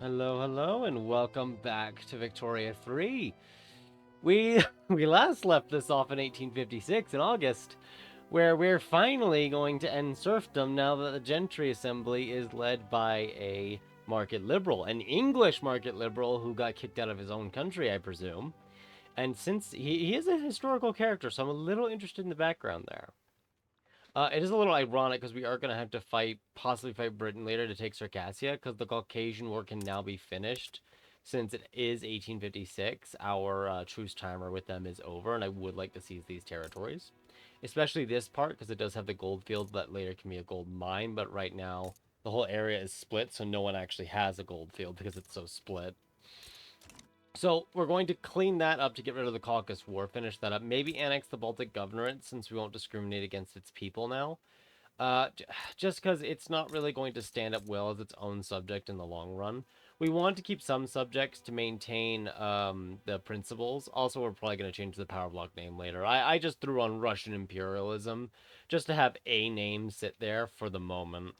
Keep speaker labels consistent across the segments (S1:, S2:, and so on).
S1: Hello, hello, and welcome back to Victoria 3. We we last left this off in 1856 in August, where we're finally going to end serfdom now that the gentry assembly is led by a market liberal, an English market liberal who got kicked out of his own country, I presume. And since he is a historical character, so I'm a little interested in the background there. It is a little ironic because we are going to have to possibly fight Britain later to take Circassia because the Caucasian War can now be finished since it is 1856. Our truce timer with them is over, and I would like to seize these territories, especially this part because it does have the gold field that later can be a gold mine. But right now, the whole area is split, so no one actually has a gold field because it's so split. So we're going to clean that up to get rid of the Caucasus War, finish that up, maybe annex the Baltic Governorate since we won't discriminate against its people now. Just because it's not really going to stand up well as its own subject in the long run. We want to keep some subjects to maintain the principles. Also, we're probably going to change the power block name later. I just threw on Russian imperialism just to have a name sit there for the moment.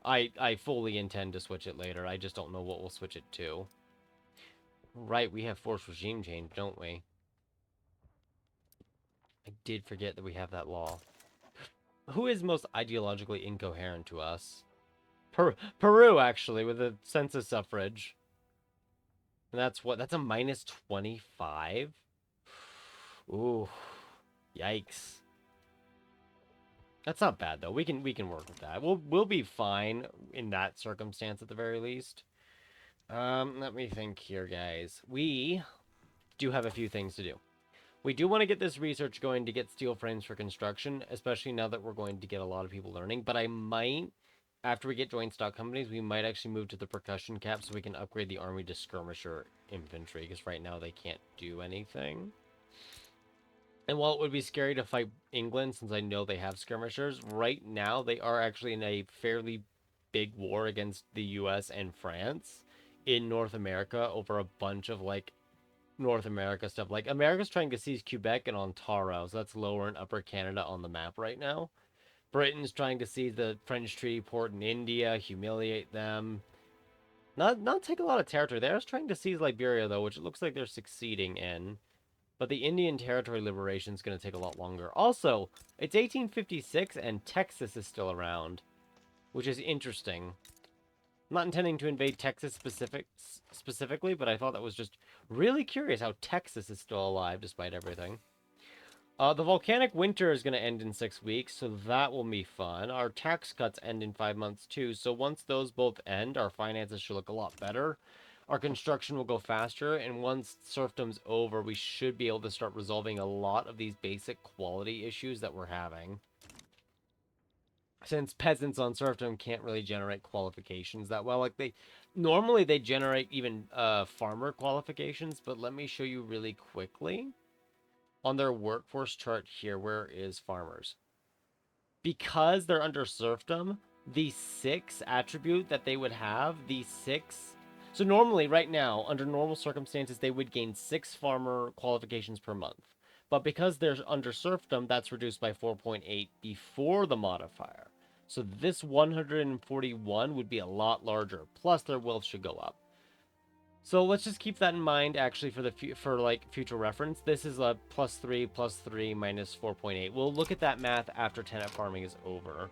S1: I fully intend to switch it later. I just don't know what we'll switch it to. Right, we have forced regime change, don't we? I did forget that we have that law. Who is most ideologically incoherent to us? Peru, actually, with a census suffrage. And that's what? That's a minus 25? Ooh, yikes. That's not bad though. We can work with that. We'll be fine in that circumstance at the very least. Let me think here, guys. We do have a few things to do. We do want to get this research going to get steel frames for construction, especially now that we're going to get a lot of people learning. But I might, after we get joint stock companies, we might actually move to the percussion cap so we can upgrade the army to skirmisher infantry, because right now they can't do anything. And while it would be scary to fight England, since I know they have skirmishers, right now they are actually in a fairly big war against the US and France in North America over a bunch of, like, North America stuff. Like, America's trying to seize Quebec and Ontario, so that's lower and upper Canada on the map right now. Britain's trying to seize the French treaty port in India, humiliate them. Not take a lot of territory. They're just trying to seize Liberia, though, which it looks like they're succeeding in. But the Indian Territory liberation is going to take a lot longer. Also, it's 1856 and Texas is still around, which is interesting. I'm not intending to invade Texas specifically, but I thought that was just really curious how Texas is still alive despite everything. The volcanic winter is going to end in 6 weeks, so that will be fun. Our tax cuts end in 5 months too, so once those both end, our finances should look a lot better. Our construction will go faster, and once serfdom's over, we should be able to start resolving a lot of these basic quality issues that we're having. Since peasants on serfdom can't really generate qualifications that well. Like, normally they generate even farmer qualifications, but let me show you really quickly. On their workforce chart here, where is farmers? Because they're under serfdom, the 6 attribute that they would have, the 6... So normally, right now, under normal circumstances, they would gain 6 farmer qualifications per month. But because they're under serfdom, that's reduced by 4.8 before the modifier. So this 141 would be a lot larger. Plus, their wealth should go up. So let's just keep that in mind, actually, for like future reference. This is a +3 minus 4.8. We'll look at that math after tenant farming is over.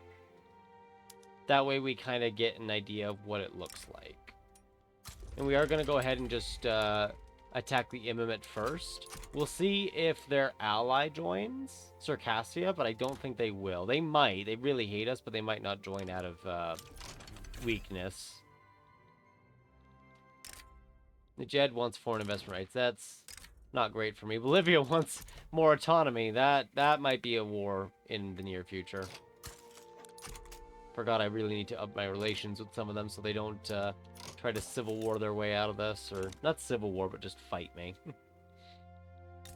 S1: That way we kind of get an idea of what it looks like. And we are going to go ahead and just attack the Imamate first. We'll see if their ally joins Circassia, but I don't think they will. They might. They really hate us, but they might not join out of weakness. Jed wants foreign investment rights. That's not great for me. Bolivia wants more autonomy. That might be a war in the near future. Forgot I really need to up my relations with some of them so they don't try to civil war their way out of this. Or, not civil war, but just fight me.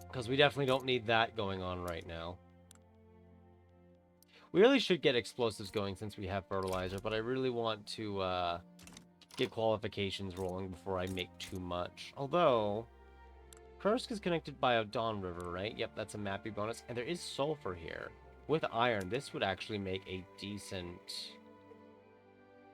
S1: Because we definitely don't need that going on right now. We really should get explosives going since we have fertilizer, but I really want to get qualifications rolling before I make too much. Although, Kursk is connected by a Don River, right? Yep, that's a mappy bonus. And there is sulfur here. With iron, this would actually make a decent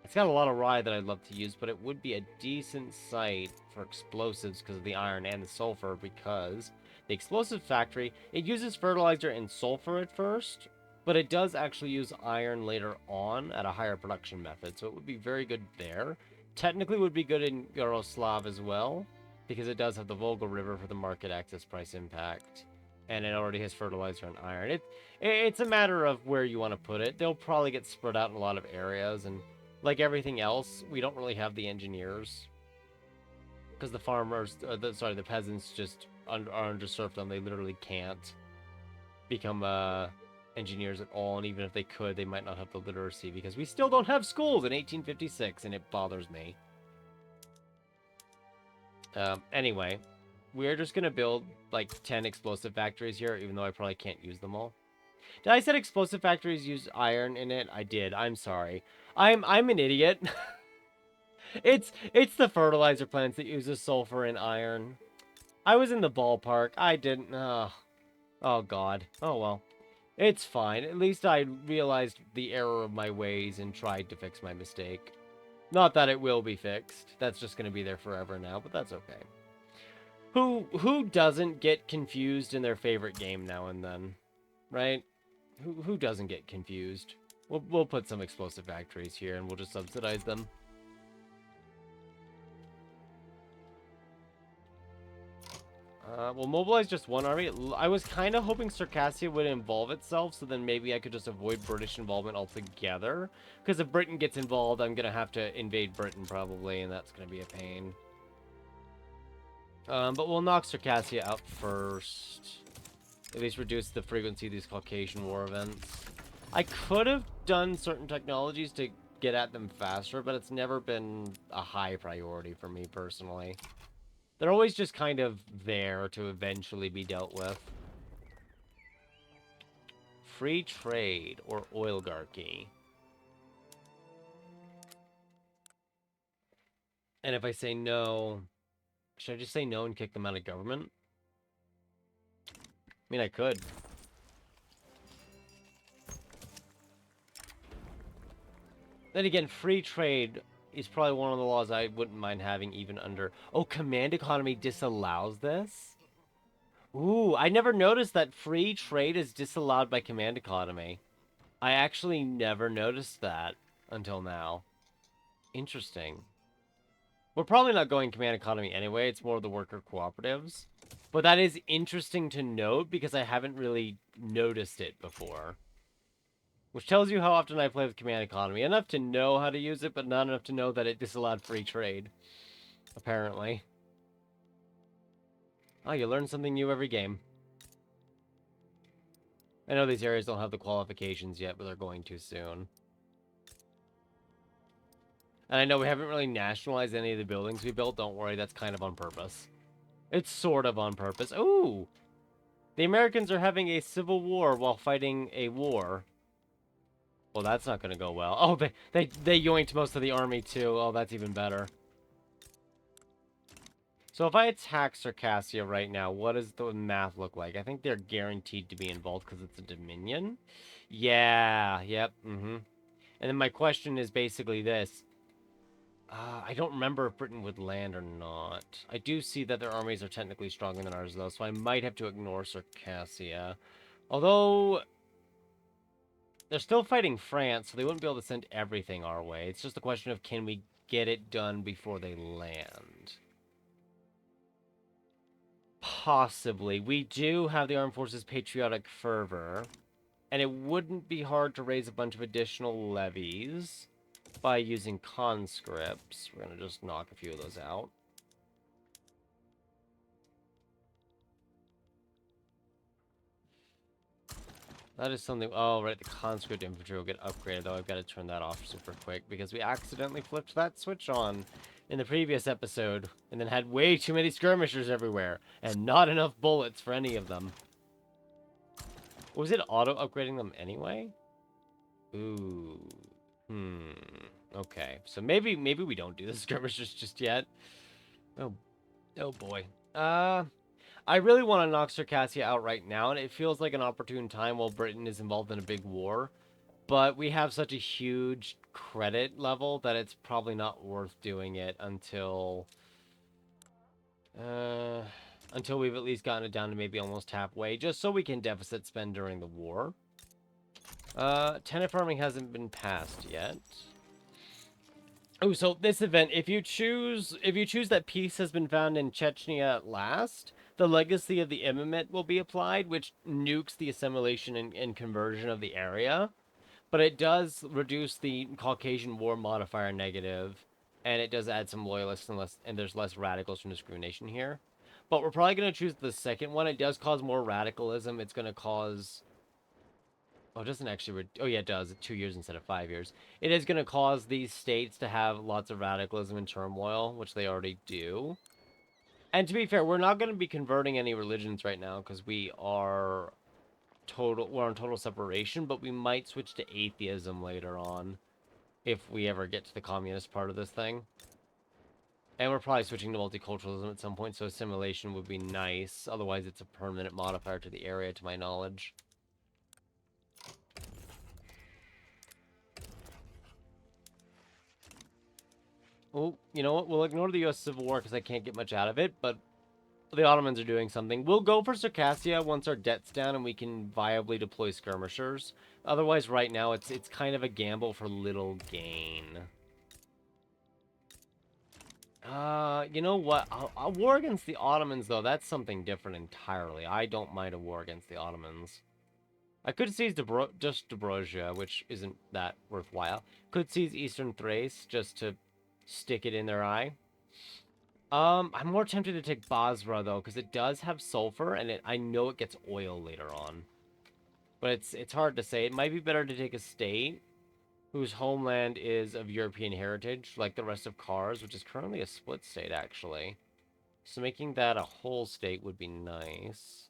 S1: It's got a lot of rye that I'd love to use, but it would be a decent site for explosives because of the iron and the sulfur, because the explosive factory, it uses fertilizer and sulfur at first, but it does actually use iron later on at a higher production method, so it would be very good there. Technically would be good in Yaroslav as well, because it does have the Volga River for the market access price impact, and it already has fertilizer and iron. It's a matter of where you want to put it. They'll probably get spread out in a lot of areas, and like everything else, we don't really have the engineers because the farmers, the peasants just are under serfdom. They literally can't become engineers at all, and even if they could, they might not have the literacy because we still don't have schools in 1856, and it bothers me. Anyway, we're just gonna build like 10 explosive factories here, even though I probably can't use them all. Did I said explosive factories use iron in it? I did. I'm sorry. I'm an idiot. It's the fertilizer plants that uses sulfur and iron. I was in the ballpark. I didn't. Oh God. Oh well. It's fine. At least I realized the error of my ways and tried to fix my mistake. Not that it will be fixed. That's just gonna be there forever now, but that's okay. Who doesn't get confused in their favorite game now and then, right? Who doesn't get confused? We'll put some explosive factories here and we'll just subsidize them. We'll mobilize just one army. I was kind of hoping Circassia would involve itself, so then maybe I could just avoid British involvement altogether. Because if Britain gets involved, I'm going to have to invade Britain probably, and that's going to be a pain. But we'll knock Circassia out first. At least reduce the frequency of these Caucasian war events. I could have done certain technologies to get at them faster, but it's never been a high priority for me personally. They're always just kind of there to eventually be dealt with. Free trade or oligarchy. And if I say no, should I just say no and kick them out of government? I mean, I could. Then again, free trade is probably one of the laws I wouldn't mind having even under... Oh, command economy disallows this? Ooh, I never noticed that free trade is disallowed by command economy. I actually never noticed that until now. Interesting. We're probably not going command economy anyway. It's more of the worker cooperatives. But that is interesting to note because I haven't really noticed it before. Which tells you how often I play with command economy. Enough to know how to use it, but not enough to know that it disallowed free trade. Apparently. Oh, you learn something new every game. I know these areas don't have the qualifications yet, but they're going to soon. And I know we haven't really nationalized any of the buildings we built. Don't worry, that's kind of on purpose. It's sort of on purpose. Ooh! The Americans are having a civil war while fighting a war. Well, that's not going to go well. Oh, they yoinked most of the army, too. Oh, that's even better. So if I attack Circassia right now, what does the math look like? I think they're guaranteed to be involved because it's a dominion. Yeah, yep, And then my question is basically this. I don't remember if Britain would land or not. I do see that their armies are technically stronger than ours, though, so I might have to ignore Circassia. Although... they're still fighting France, so they wouldn't be able to send everything our way. It's just a question of can we get it done before they land. Possibly. We do have the Armed Forces Patriotic Fervor, and it wouldn't be hard to raise a bunch of additional levies by using conscripts. We're going to just knock a few of those out. That is something... oh, right, the conscript infantry will get upgraded, though I've got to turn that off super quick, because we accidentally flipped that switch on in the previous episode, and then had way too many skirmishers everywhere, and not enough bullets for any of them. Was it auto-upgrading them anyway? Ooh. Okay, so maybe we don't do the skirmishers just yet. Oh boy. I really want to knock Circassia out right now, and it feels like an opportune time while Britain is involved in a big war. But we have such a huge credit level that it's probably not worth doing it uh, until we've at least gotten it down to maybe almost halfway, just so we can deficit spend during the war. Tenant farming hasn't been passed yet. Oh, so this event, if you choose that peace has been found in Chechnya at last, the legacy of the enactment will be applied, which nukes the assimilation and conversion of the area. But it does reduce the Caucasian War modifier negative, and it does add some loyalists and there's less radicals from discrimination here. But we're probably going to choose the second one. It does cause more radicalism. It's going to cause... Oh, it doesn't actually... Oh, yeah, it does. 2 years instead of 5 years. It is going to cause these states to have lots of radicalism and turmoil, which they already do. And to be fair, we're not going to be converting any religions right now, because we're on total separation, but we might switch to atheism later on if we ever get to the communist part of this thing. And we're probably switching to multiculturalism at some point, so assimilation would be nice. Otherwise, it's a permanent modifier to the area, to my knowledge. Oh, you know what? We'll ignore the U.S. Civil War because I can't get much out of it, but the Ottomans are doing something. We'll go for Circassia once our debt's down and we can viably deploy skirmishers. Otherwise, right now, it's kind of a gamble for little gain. You know what? A war against the Ottomans, though, that's something different entirely. I don't mind a war against the Ottomans. I could seize just Dobrogea, which isn't that worthwhile. Could seize Eastern Thrace just to stick it in their eye. I'm more tempted to take Basra, though, because it does have sulfur, and I know it gets oil later on. But it's hard to say. It might be better to take a state whose homeland is of European heritage, like the rest of Kars, which is currently a split state, actually. So making that a whole state would be nice.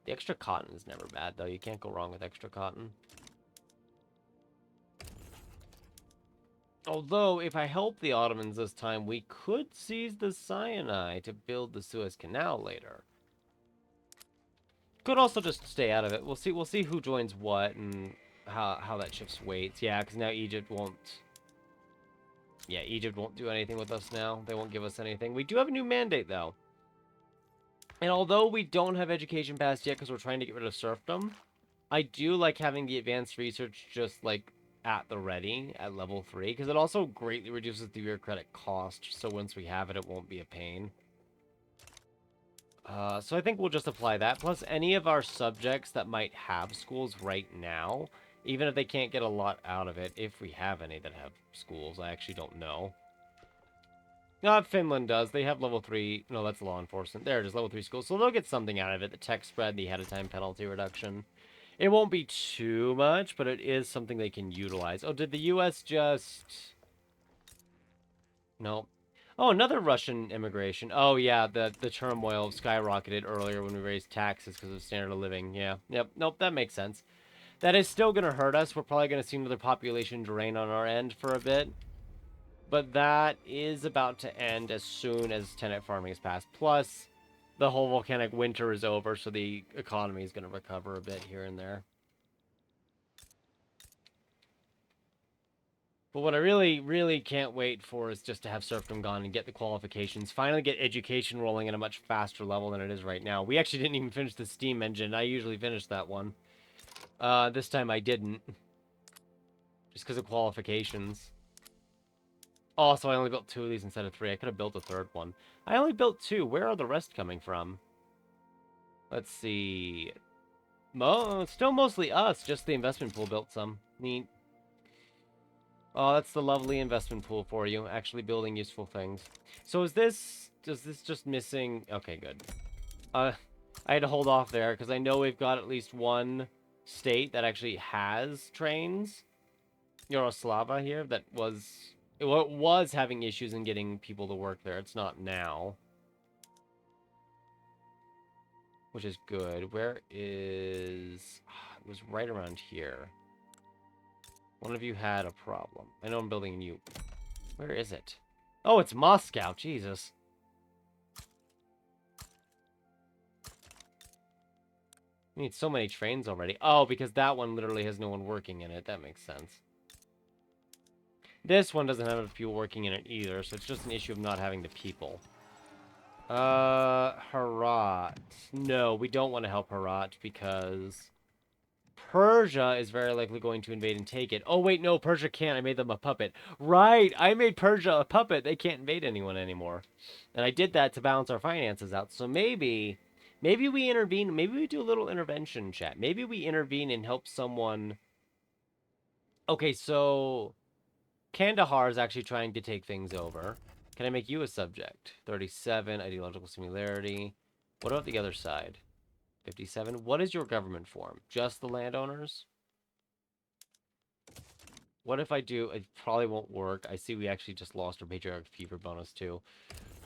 S1: The extra cotton is never bad, though. You can't go wrong with extra cotton. Although, if I help the Ottomans this time, we could seize the Sinai to build the Suez Canal later. Could also just stay out of it. We'll see who joins what and how that shifts weights. Yeah, because now Egypt won't... Yeah, Egypt won't do anything with us now. They won't give us anything. We do have a new mandate, though. And although we don't have education passed yet because we're trying to get rid of serfdom, I do like having the advanced research just, like, at the ready at level 3, because it also greatly reduces the bureaucratic cost, so once we have it, it won't be a pain. So I think we'll just apply that, plus any of our subjects that might have schools right now, even if they can't get a lot out of it, if we have any that have schools, I actually don't know. Finland does. They have level 3. No, that's law enforcement. There it is, level 3 schools. So they'll get something out of it. The tech spread, the ahead-of-time penalty reduction. It won't be too much, but it is something they can utilize. Oh, did the U.S. just... No. Oh, another Russian immigration. Oh, yeah, the turmoil skyrocketed earlier when we raised taxes because of standard of living. Yeah, yep, nope, that makes sense. That is still going to hurt us. We're probably going to see another population drain on our end for a bit. But that is about to end as soon as tenant farming is passed. Plus, the whole volcanic winter is over, so the economy is going to recover a bit here and there. But what I really, really can't wait for is just to have serfdom gone and get the qualifications. Finally get education rolling at a much faster level than it is right now. We actually didn't even finish the steam engine. I usually finish that one. This time I didn't. Just because of qualifications. Also, I only built 2 of these instead of 3. I could have built a 3rd one. I only built 2. Where are the rest coming from? Let's see. It's still mostly us. Just the investment pool built some. Neat. Oh, that's the lovely investment pool for you. Actually building useful things. So is this... Is this just missing... Okay, good. I had to hold off there, because I know we've got at least one state that actually has trains. Yaroslava here, that was... It was having issues in getting people to work there. It's not now. Which is good. Where is... It was right around here. One of you had a problem. I know I'm building you. Where is it? Oh, it's Moscow. Jesus. We need so many trains already. Oh, because that one literally has no one working in it. That makes sense. This one doesn't have enough people working in it either, so it's just an issue of not having the people. Herat. No, we don't want to help Herat because Persia is very likely going to invade and take it. Oh, wait, no, Persia can't. I made them a puppet. Right, I made Persia a puppet. They can't invade anyone anymore. And I did that to balance our finances out. So maybe we intervene. Maybe we do a little intervention, chat. Maybe we intervene and help someone. Okay, so Kandahar is actually trying to take things over. Can I make you a subject? 37, ideological similarity. What about the other side? 57. What is your government form? Just the landowners? What if I do... It probably won't work. I see we actually just lost our patriarch fever bonus too.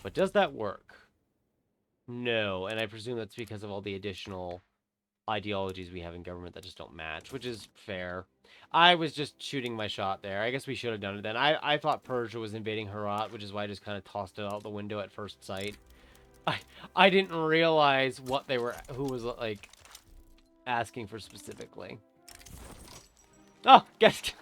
S1: But does that work? No, and I presume that's because of all the additional ideologies we have in government that just don't match, which is fair. I was just shooting my shot there. I guess we should have done it then. I thought Persia was invading Herat, which is why I just kind of tossed it out the window at first sight. I didn't realize what they were... Who was, like, asking for specifically. Oh, guess...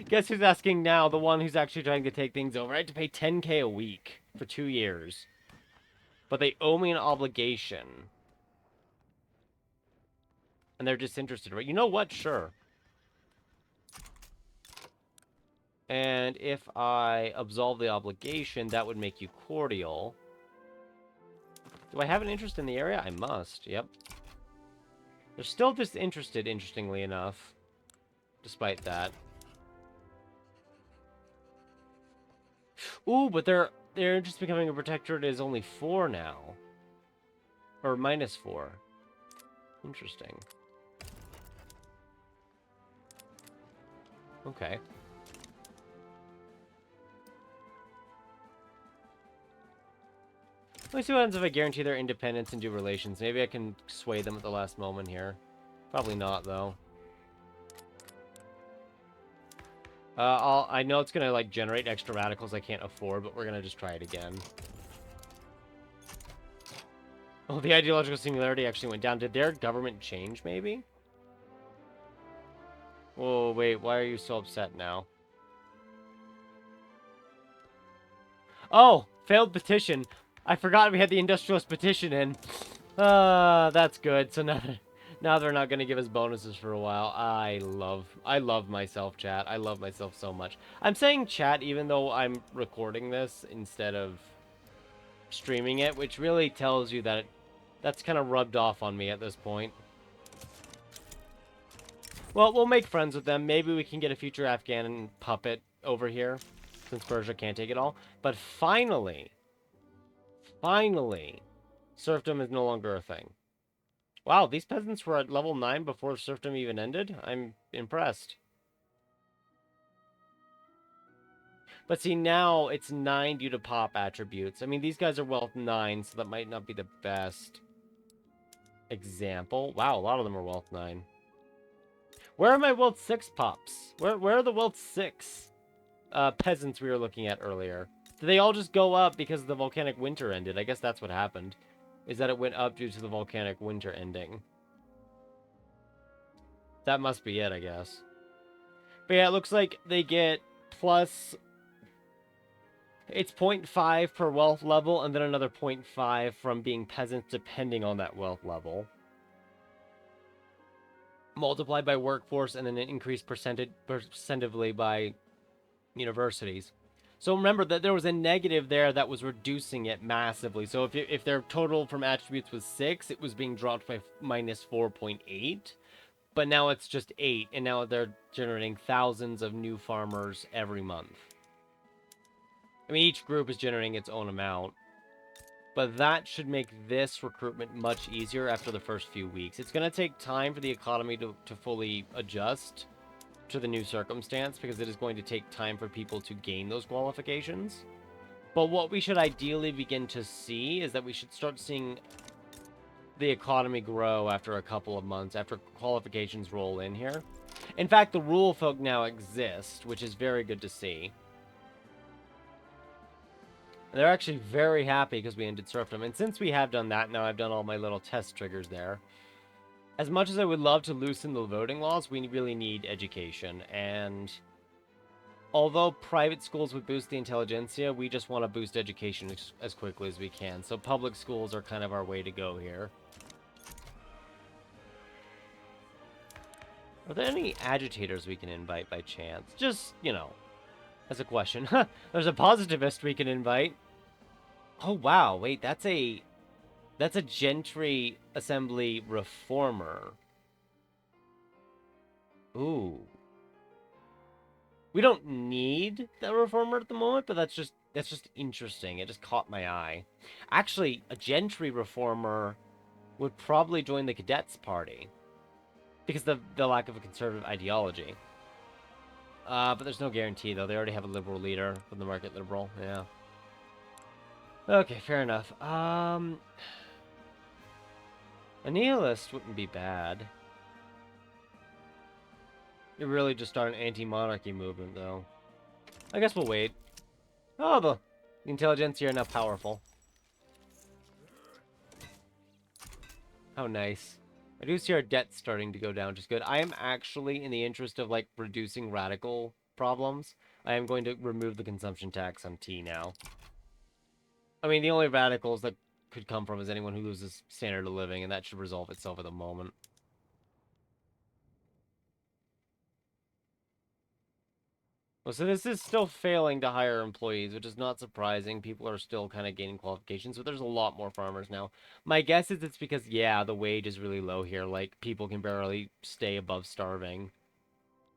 S1: guess who's asking now? The one who's actually trying to take things over. I had to pay 10K a week for 2 years. But they owe me an obligation. And they're disinterested, right? You know what? Sure. And if I absolve the obligation, that would make you cordial. Do I have an interest in the area? I must. Yep. They're still disinterested, interestingly enough. Despite that. Ooh, but they're just becoming a protectorate is only 4 now. Or -4. Interesting. Okay. Let me see what happens if I guarantee their independence and do relations. Maybe I can sway them at the last moment here. Probably not, though. I know it's gonna, like, generate extra radicals I can't afford, but we're gonna just try it again. Oh, the ideological similarity actually went down. Did their government change, maybe? Oh, wait, why are you so upset now? Oh, failed petition. I forgot we had the industrialist petition in. That's good. So now they're not gonna give us bonuses for a while. I love myself, chat. I love myself so much. I'm saying chat even though I'm recording this instead of streaming it, which really tells you that that's kind of rubbed off on me at this point. Well, we'll make friends with them. Maybe we can get a future Afghan puppet over here, since Persia can't take it all. But finally, serfdom is no longer a thing. Wow, these peasants were at level 9 before serfdom even ended? I'm impressed. But see, now it's 9 due to pop attributes. I mean, these guys are wealth 9, so that might not be the best example. Wow, a lot of them are wealth 9. Where are my wealth 6 pops? Where are the wealth 6 peasants we were looking at earlier? Did they all just go up because the volcanic winter ended? I guess that's what happened. Is that it went up due to the volcanic winter ending. That must be it, I guess. But yeah, it looks like they get plus... It's 0.5 per wealth level, and then another 0.5 from being peasants, depending on that wealth level. Multiplied by workforce, and then an increased percentively by universities. So remember that there was a negative there that was reducing it massively. So if their total from attributes was 6, it was being dropped by -4.8. But now it's just 8, and now they're generating thousands of new farmers every month. I mean, each group is generating its own amount. But that should make this recruitment much easier after the first few weeks. It's going to take time for the economy to fully adjust to the new circumstance, because it is going to take time for people to gain those qualifications. But what we should ideally begin to see is that we should start seeing the economy grow after a couple of months, after qualifications roll in here. In fact, the rule folk now exist, which is very good to see. They're actually very happy because we ended serfdom. And since we have done that, now I've done all my little test triggers there. As much as I would love to loosen the voting laws, we really need education. And although private schools would boost the intelligentsia, we just want to boost education as quickly as we can. So public schools are kind of our way to go here. Are there any agitators we can invite by chance? Just, you know, as a question. There's a positivist we can invite. Oh, wow. Wait, that's a gentry assembly reformer. Ooh. We don't need the reformer at the moment, but that's just interesting. It just caught my eye. Actually, a gentry reformer would probably join the cadets party because of the lack of a conservative ideology. But there's no guarantee though. They already have a liberal leader from the market liberal. Yeah. Okay, fair enough. A nihilist wouldn't be bad. You really just start an anti-monarchy movement, though. I guess we'll wait. Oh, the intelligentsia are now powerful. How nice. I do see our debt starting to go down, which is good. I am actually, in the interest of, like, reducing radical problems, I am going to remove the consumption tax on tea now. I mean, the only radicals that could come from is anyone who loses standard of living, and that should resolve itself at the moment. Well, so this is still failing to hire employees, which is not surprising. People are still kind of gaining qualifications, but there's a lot more farmers now. My guess is it's because, yeah, the wage is really low here. Like, people can barely stay above starving.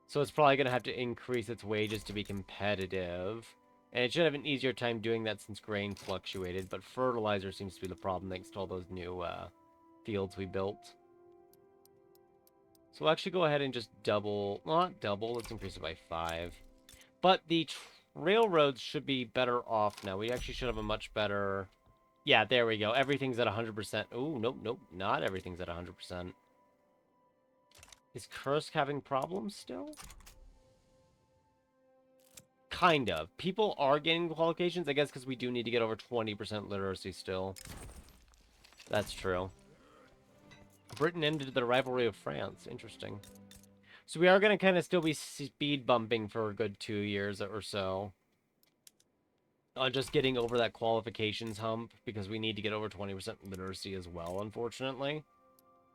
S1: So it's probably going to have to increase its wages to be competitive. And it should have an easier time doing that since grain fluctuated, but fertilizer seems to be the problem thanks to all those new fields we built. So we'll actually go ahead and just double, well, not double, let's increase it by 5. But the railroads should be better off now. We actually should have a much better... Yeah, there we go. Everything's at 100%. Oh, nope, nope. Not everything's at 100%. Is Kursk having problems still? Kind of. People are getting qualifications, I guess, because we do need to get over 20% literacy still. That's true. Britain ended the rivalry of France. Interesting. So we are going to kind of still be speed bumping for a good 2 years or so. Just getting over that qualifications hump, because we need to get over 20% literacy as well, unfortunately,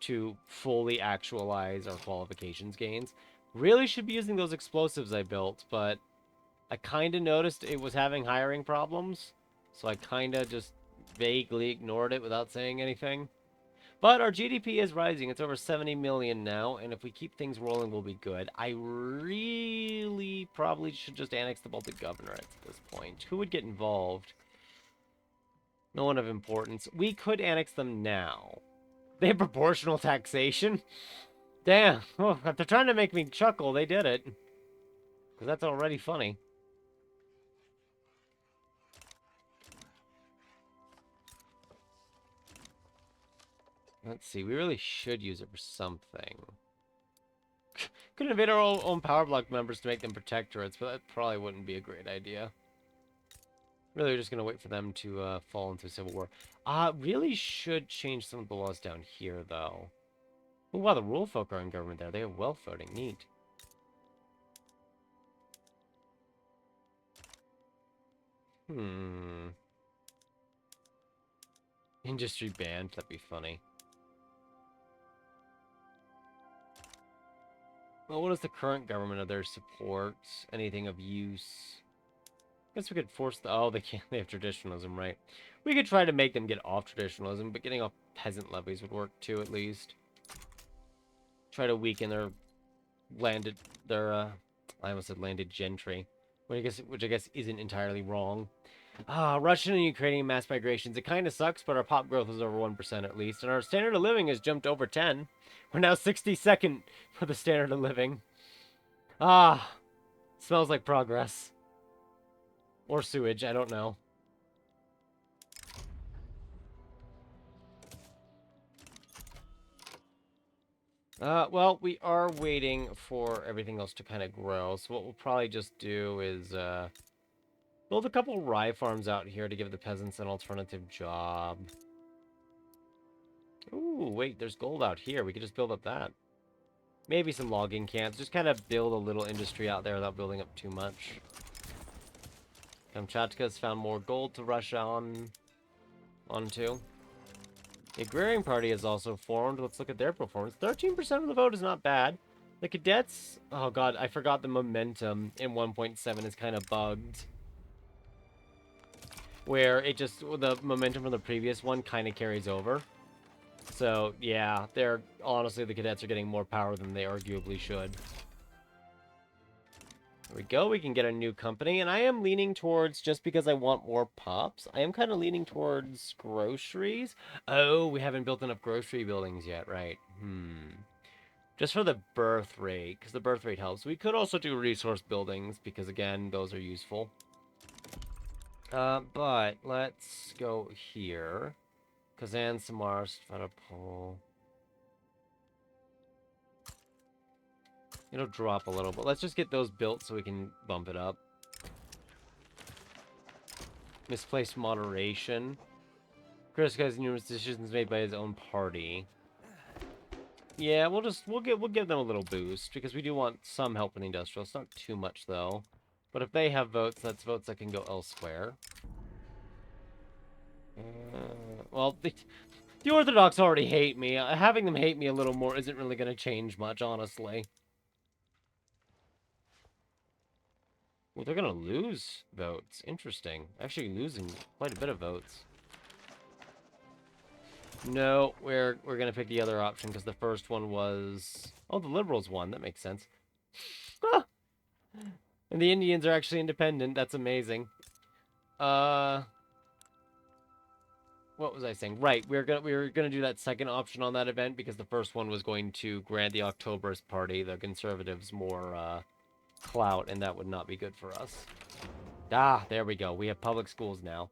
S1: to fully actualize our qualifications gains. Really should be using those explosives I built, but I kind of noticed it was having hiring problems, so I kind of just vaguely ignored it without saying anything. But our GDP is rising. It's over 70 million now, and if we keep things rolling, we'll be good. I really probably should just annex the Baltic Governorates at this point. Who would get involved? No one of importance. We could annex them now. They have proportional taxation? Damn. Oh, if they're trying to make me chuckle, they did it. Because that's already funny. Let's see. We really should use it for something. Could invade our own power block members to make them protectorates, but that probably wouldn't be a great idea. Really, we're just going to wait for them to fall into a civil war. Really should change some of the laws down here, though. Oh, wow, the rural folk are in government there. They have wealth voting. Neat. Industry banned. That'd be funny. Well, what is the current government of their support? Anything of use? I guess we could force the... Oh, they can't. They have traditionalism, right? We could try to make them get off traditionalism, but getting off peasant levies would work too, at least. Try to weaken their landed... I almost said landed gentry. Which I guess isn't entirely wrong. Russian and Ukrainian mass migrations. It kind of sucks, but our pop growth is over 1% at least. And our standard of living has jumped over 10. We're now 62nd for the standard of living. Smells like progress. Or sewage, I don't know. Well, we are waiting for everything else to kind of grow. So what we'll probably just do is, Build a couple rye farms out here to give the peasants an alternative job. Ooh, wait, there's gold out here. We could just build up that. Maybe some logging camps. Just kind of build a little industry out there without building up too much. Kamchatka's found more gold to rush onto. The Agrarian Party has also formed. Let's look at their performance. 13% of the vote is not bad. The Cadets... Oh, God, I forgot the momentum in 1.7 is kind of bugged. Where it just... The momentum from the previous one kind of carries over. So, yeah, they're... Honestly, the Cadets are getting more power than they arguably should. There we go. We can get a new company. And I am leaning towards, just because I want more pops, I am kind of leaning towards groceries. Oh, we haven't built enough grocery buildings yet, right? Just for the birth rate, because the birth rate helps. We could also do resource buildings, because, again, those are useful. But let's go here. Kazan, Samar, Svantopol. It'll drop a little, but let's just get those built so we can bump it up. Misplaced moderation. Chris has numerous decisions made by his own party. Yeah, we'll give them a little boost because we do want some help in industrial. It's not too much though. But if they have votes, that's votes that can go elsewhere. Well, the Orthodox already hate me. Having them hate me a little more isn't really going to change much, honestly. Well, they're gonna lose votes. Interesting. Actually losing quite a bit of votes. No, we're gonna pick the other option because the first one was... Oh, the Liberals won. That makes sense. Ah! And the Indians are actually independent. That's amazing. What was I saying? Right, we were gonna do that second option on that event because the first one was going to grant the Octoberist Party, the Conservatives, more clout, and that would not be good for us. Ah, there we go. We have public schools now.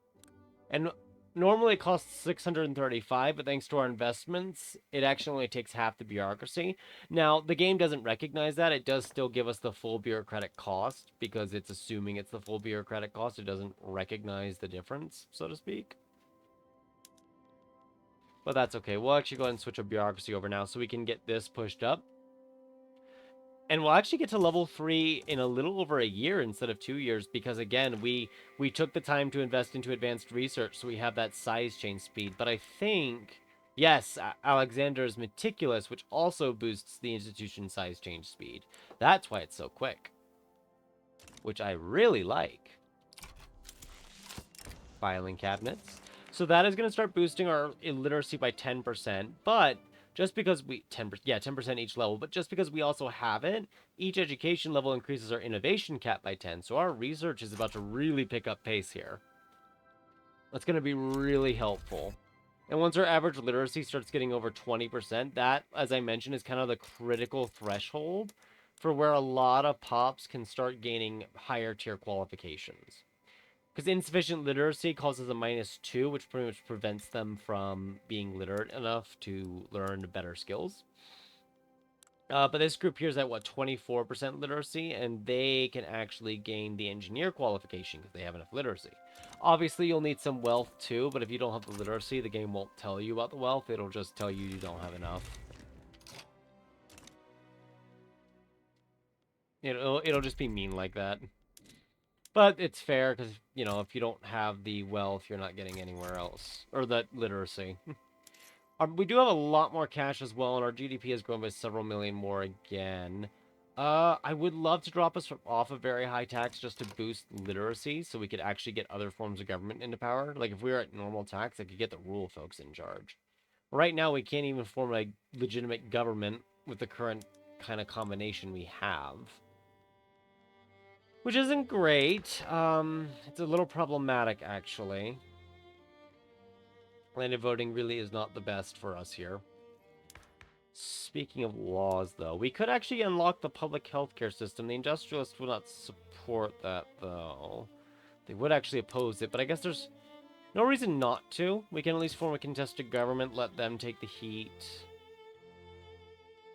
S1: And normally it costs 635, but thanks to our investments, it actually only takes half the bureaucracy. Now, the game doesn't recognize that. It does still give us the full bureaucratic cost, because it's assuming it's the full bureaucratic cost. It doesn't recognize the difference, so to speak. But that's okay. We'll actually go ahead and switch our bureaucracy over now so we can get this pushed up. And we'll actually get to level 3 in a little over a year instead of 2 years because, again, we took the time to invest into advanced research, so we have that size change speed. But I think, yes, Alexander is meticulous, which also boosts the institution size change speed. That's why it's so quick, which I really like. Filing cabinets. So that is going to start boosting our illiteracy by 10%, but... Just because we... 10% each level. But just because we also have it, each education level increases our innovation cap by 10. So our research is about to really pick up pace here. That's going to be really helpful. And once our average literacy starts getting over 20%, that, as I mentioned, is kind of the critical threshold for where a lot of pops can start gaining higher tier qualifications. Because insufficient literacy causes a -2, which pretty much prevents them from being literate enough to learn better skills. But this group here is at, what, 24% literacy, and they can actually gain the engineer qualification because they have enough literacy. Obviously, you'll need some wealth too, but if you don't have the literacy, the game won't tell you about the wealth. It'll just tell you you don't have enough. It'll just be mean like that. But it's fair, because, you know, if you don't have the wealth, you're not getting anywhere else. Or that literacy. We do have a lot more cash as well, and our GDP has grown by several million more again. I would love to drop us off a very high tax just to boost literacy, so we could actually get other forms of government into power. Like, if we were at normal tax, I could get the rural folks in charge. Right now, we can't even form a legitimate government with the current kind of combination we have. Which isn't great. It's a little problematic, actually. Landed voting really is not the best for us here. Speaking of laws, though, we could actually unlock the public healthcare system. The industrialists would not support that, though. They would actually oppose it, but I guess there's no reason not to. We can at least form a contested government, let them take the heat.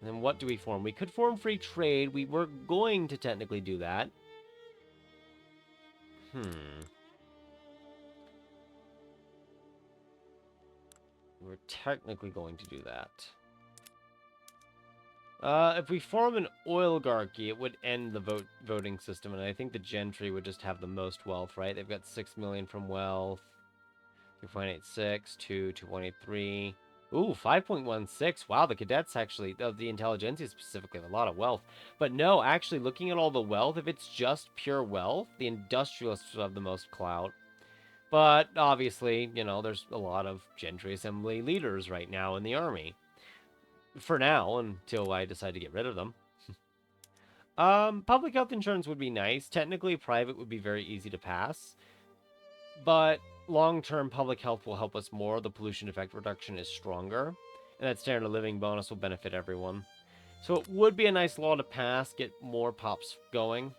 S1: And then what do we form? We could form free trade. We were going to technically do that. Hmm. We're technically going to do that. If we form an oligarchy, it would end the voting system, and I think the gentry would just have the most wealth, right? They've got 6 million from wealth. 3.86, 2.83. Ooh, 5.16. Wow, the cadets actually, the intelligentsia specifically, have a lot of wealth. But no, actually, looking at all the wealth, if it's just pure wealth, the industrialists have the most clout. But obviously, you know, there's a lot of gentry assembly leaders right now in the army. For now, until I decide to get rid of them. Public health insurance would be nice. Technically, private would be very easy to pass. But long-term public health will help us more. The pollution effect reduction is stronger. And that standard of living bonus will benefit everyone. So it would be a nice law to pass, get more pops going.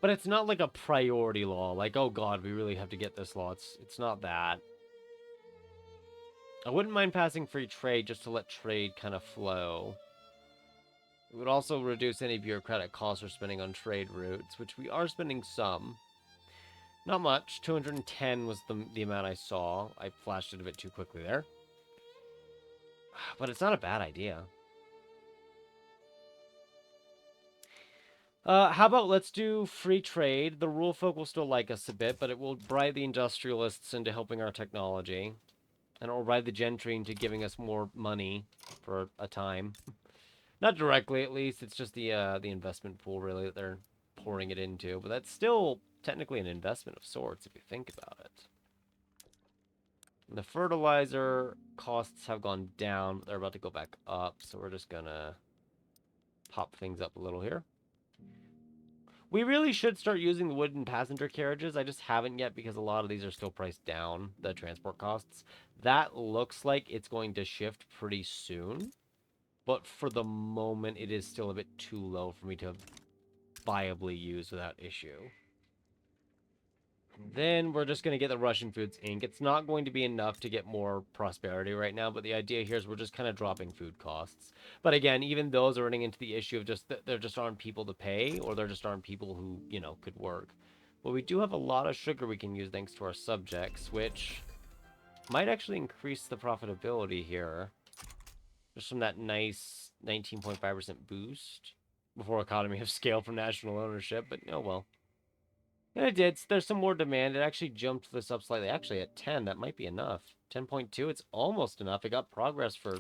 S1: But it's not like a priority law. Like, oh god, we really have to get this law. It's not that. I wouldn't mind passing free trade just to let trade kind of flow. It would also reduce any bureaucratic costs we're spending on trade routes, which we are spending some. Not much. 210 was the amount I saw. I flashed it a bit too quickly there. But it's not a bad idea. How about let's do free trade. The rule folk will still like us a bit, but it will bribe the industrialists into helping our technology. And it will bribe the gentry into giving us more money for a time. Not directly, at least. It's just the investment pool, really, that they're pouring it into. But that's still technically an investment of sorts, if you think about it. The fertilizer costs have gone down, but they're about to go back up, so we're just gonna pop things up a little here. We really should start using the wooden passenger carriages. I just haven't yet because a lot of these are still priced down, the transport costs. That looks like it's going to shift pretty soon, but for the moment, it is still a bit too low for me to viably use without issue. Then we're just going to get the Russian Foods Inc. It's not going to be enough to get more prosperity right now, but the idea here is we're just kind of dropping food costs. But again, even those are running into the issue of just that there just aren't people to pay, or there just aren't people who, you know, could work. But we do have a lot of sugar we can use thanks to our subjects, which might actually increase the profitability here. Just from that nice 19.5% boost before economy of scale from national ownership, but oh well. And it did. There's some more demand. It actually jumped this up slightly. Actually, at 10, that might be enough. 10.2, it's almost enough. It got progress for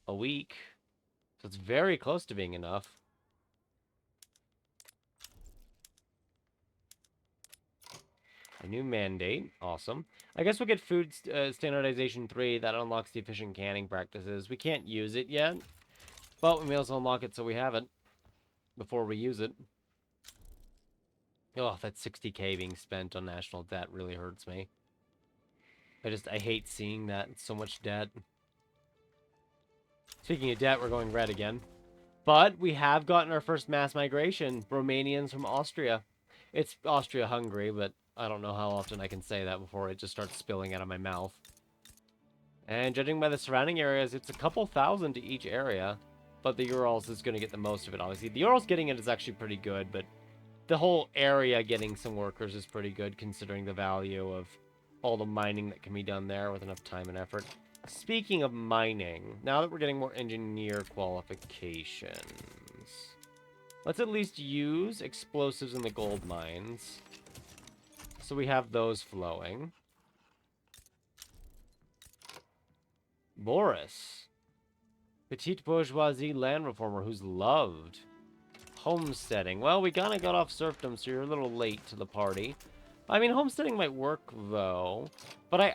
S1: a week. So it's very close to being enough. A new mandate. Awesome. I guess we'll get food standardization 3. That unlocks the efficient canning practices. We can't use it yet. But we may also unlock it so we have it before we use it. Oh, that 60k being spent on national debt really hurts me. I hate seeing that. It's so much debt. Speaking of debt, we're going red again. But we have gotten our first mass migration. Romanians from Austria. It's Austria-Hungary, but I don't know how often I can say that before it just starts spilling out of my mouth. And judging by the surrounding areas, it's a couple thousand to each area. But the Urals is going to get the most of it, obviously. The Urals getting it is actually pretty good, but the whole area getting some workers is pretty good, considering the value of all the mining that can be done there with enough time and effort. Speaking of mining, now that we're getting more engineer qualifications, let's at least use explosives in the gold mines. So we have those flowing. Boris. Petite bourgeoisie land reformer who's loved. Homesteading. Well, we kind of got off serfdom, so you're a little late to the party. I mean, homesteading might work, though. But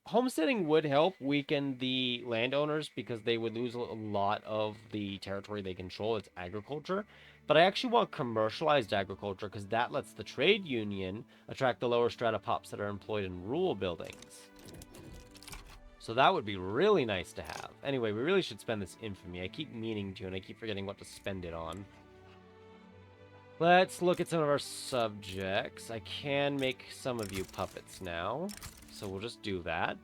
S1: homesteading would help weaken the landowners because they would lose a lot of the territory they control. It's agriculture. But I actually want commercialized agriculture because that lets the trade union attract the lower strata pops that are employed in rural buildings. So that would be really nice to have. Anyway, we really should spend this infamy. I keep meaning to, and I keep forgetting what to spend it on. Let's look at some of our subjects. I can make some of you puppets now, so we'll just do that.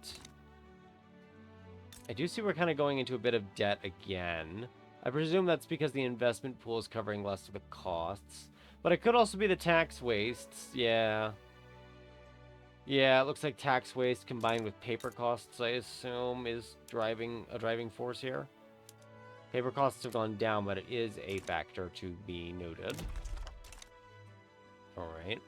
S1: I do see we're kind of going into a bit of debt again. I presume that's because the investment pool is covering less of the costs. But it could also be the tax wastes. Yeah. Yeah, it looks like tax waste combined with paper costs, I assume, is a driving force here. Paper costs have gone down, but it is a factor to be noted. All right.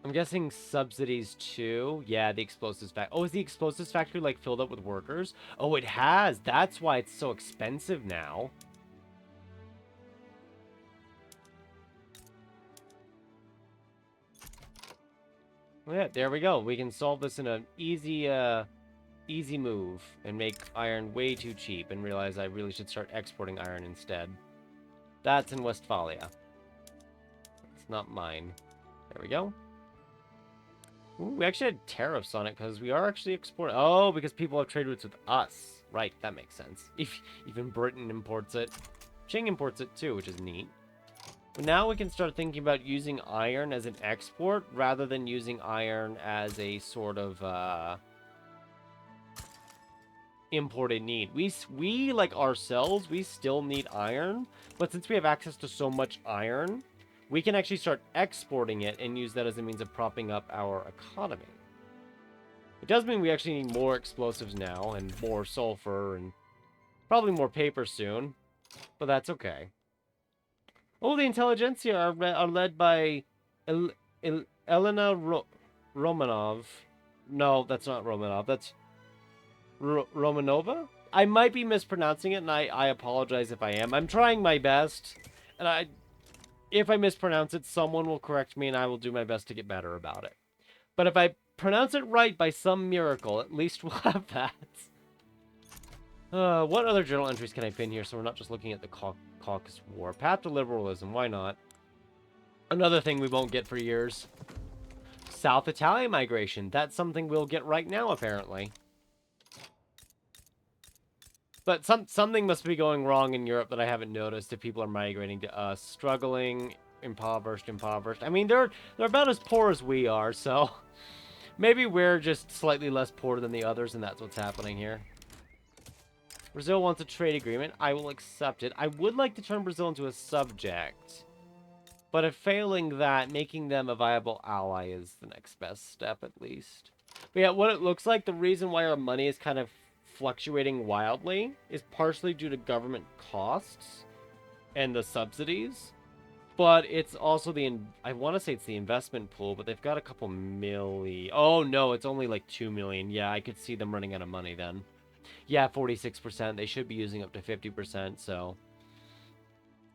S1: I'm guessing subsidies too. Yeah, the explosives factory. Oh, is the explosives factory like filled up with workers? Oh, it has. That's why it's so expensive now. Yeah, there we go. We can solve this in an easy move and make iron way too cheap and realize I really should start exporting iron instead. That's in Westphalia. It's not mine. There we go. Ooh, we actually had tariffs on it because we are actually exporting. Oh, because people have trade routes with us. Right, that makes sense. If even Britain imports it. Qing imports it too, which is neat. But now we can start thinking about using iron as an export rather than using iron as a sort of imported need. We like ourselves, we still need iron, but since we have access to so much iron, we can actually start exporting it and use that as a means of propping up our economy. It does mean we actually need more explosives now and more sulfur and probably more paper soon, but that's okay. Oh, the Intelligentsia are led by Elena Romanov. No, that's not Romanov. That's Romanova? I might be mispronouncing it, and I apologize if I am. I'm trying my best, and if I mispronounce it, someone will correct me, and I will do my best to get better about it. But if I pronounce it right by some miracle, at least we'll have that. What other journal entries can I pin here so we're not just looking at the Caucasus War? Path to liberalism, why not? Another thing we won't get for years. South Italian migration. That's something we'll get right now, apparently. But something must be going wrong in Europe that I haven't noticed if people are migrating to us. Struggling, impoverished. I mean, they're about as poor as we are, so maybe we're just slightly less poor than the others, and that's what's happening here. Brazil wants a trade agreement. I will accept it. I would like to turn Brazil into a subject. But if failing that, making them a viable ally is the next best step, at least. But yeah, what it looks like, the reason why our money is kind of fluctuating wildly is partially due to government costs and the subsidies. But it's also I want to say it's the investment pool, but they've got a couple million. Oh, no, it's only like 2 million. Yeah, I could see them running out of money then. Yeah, 46%. They should be using up to 50%, so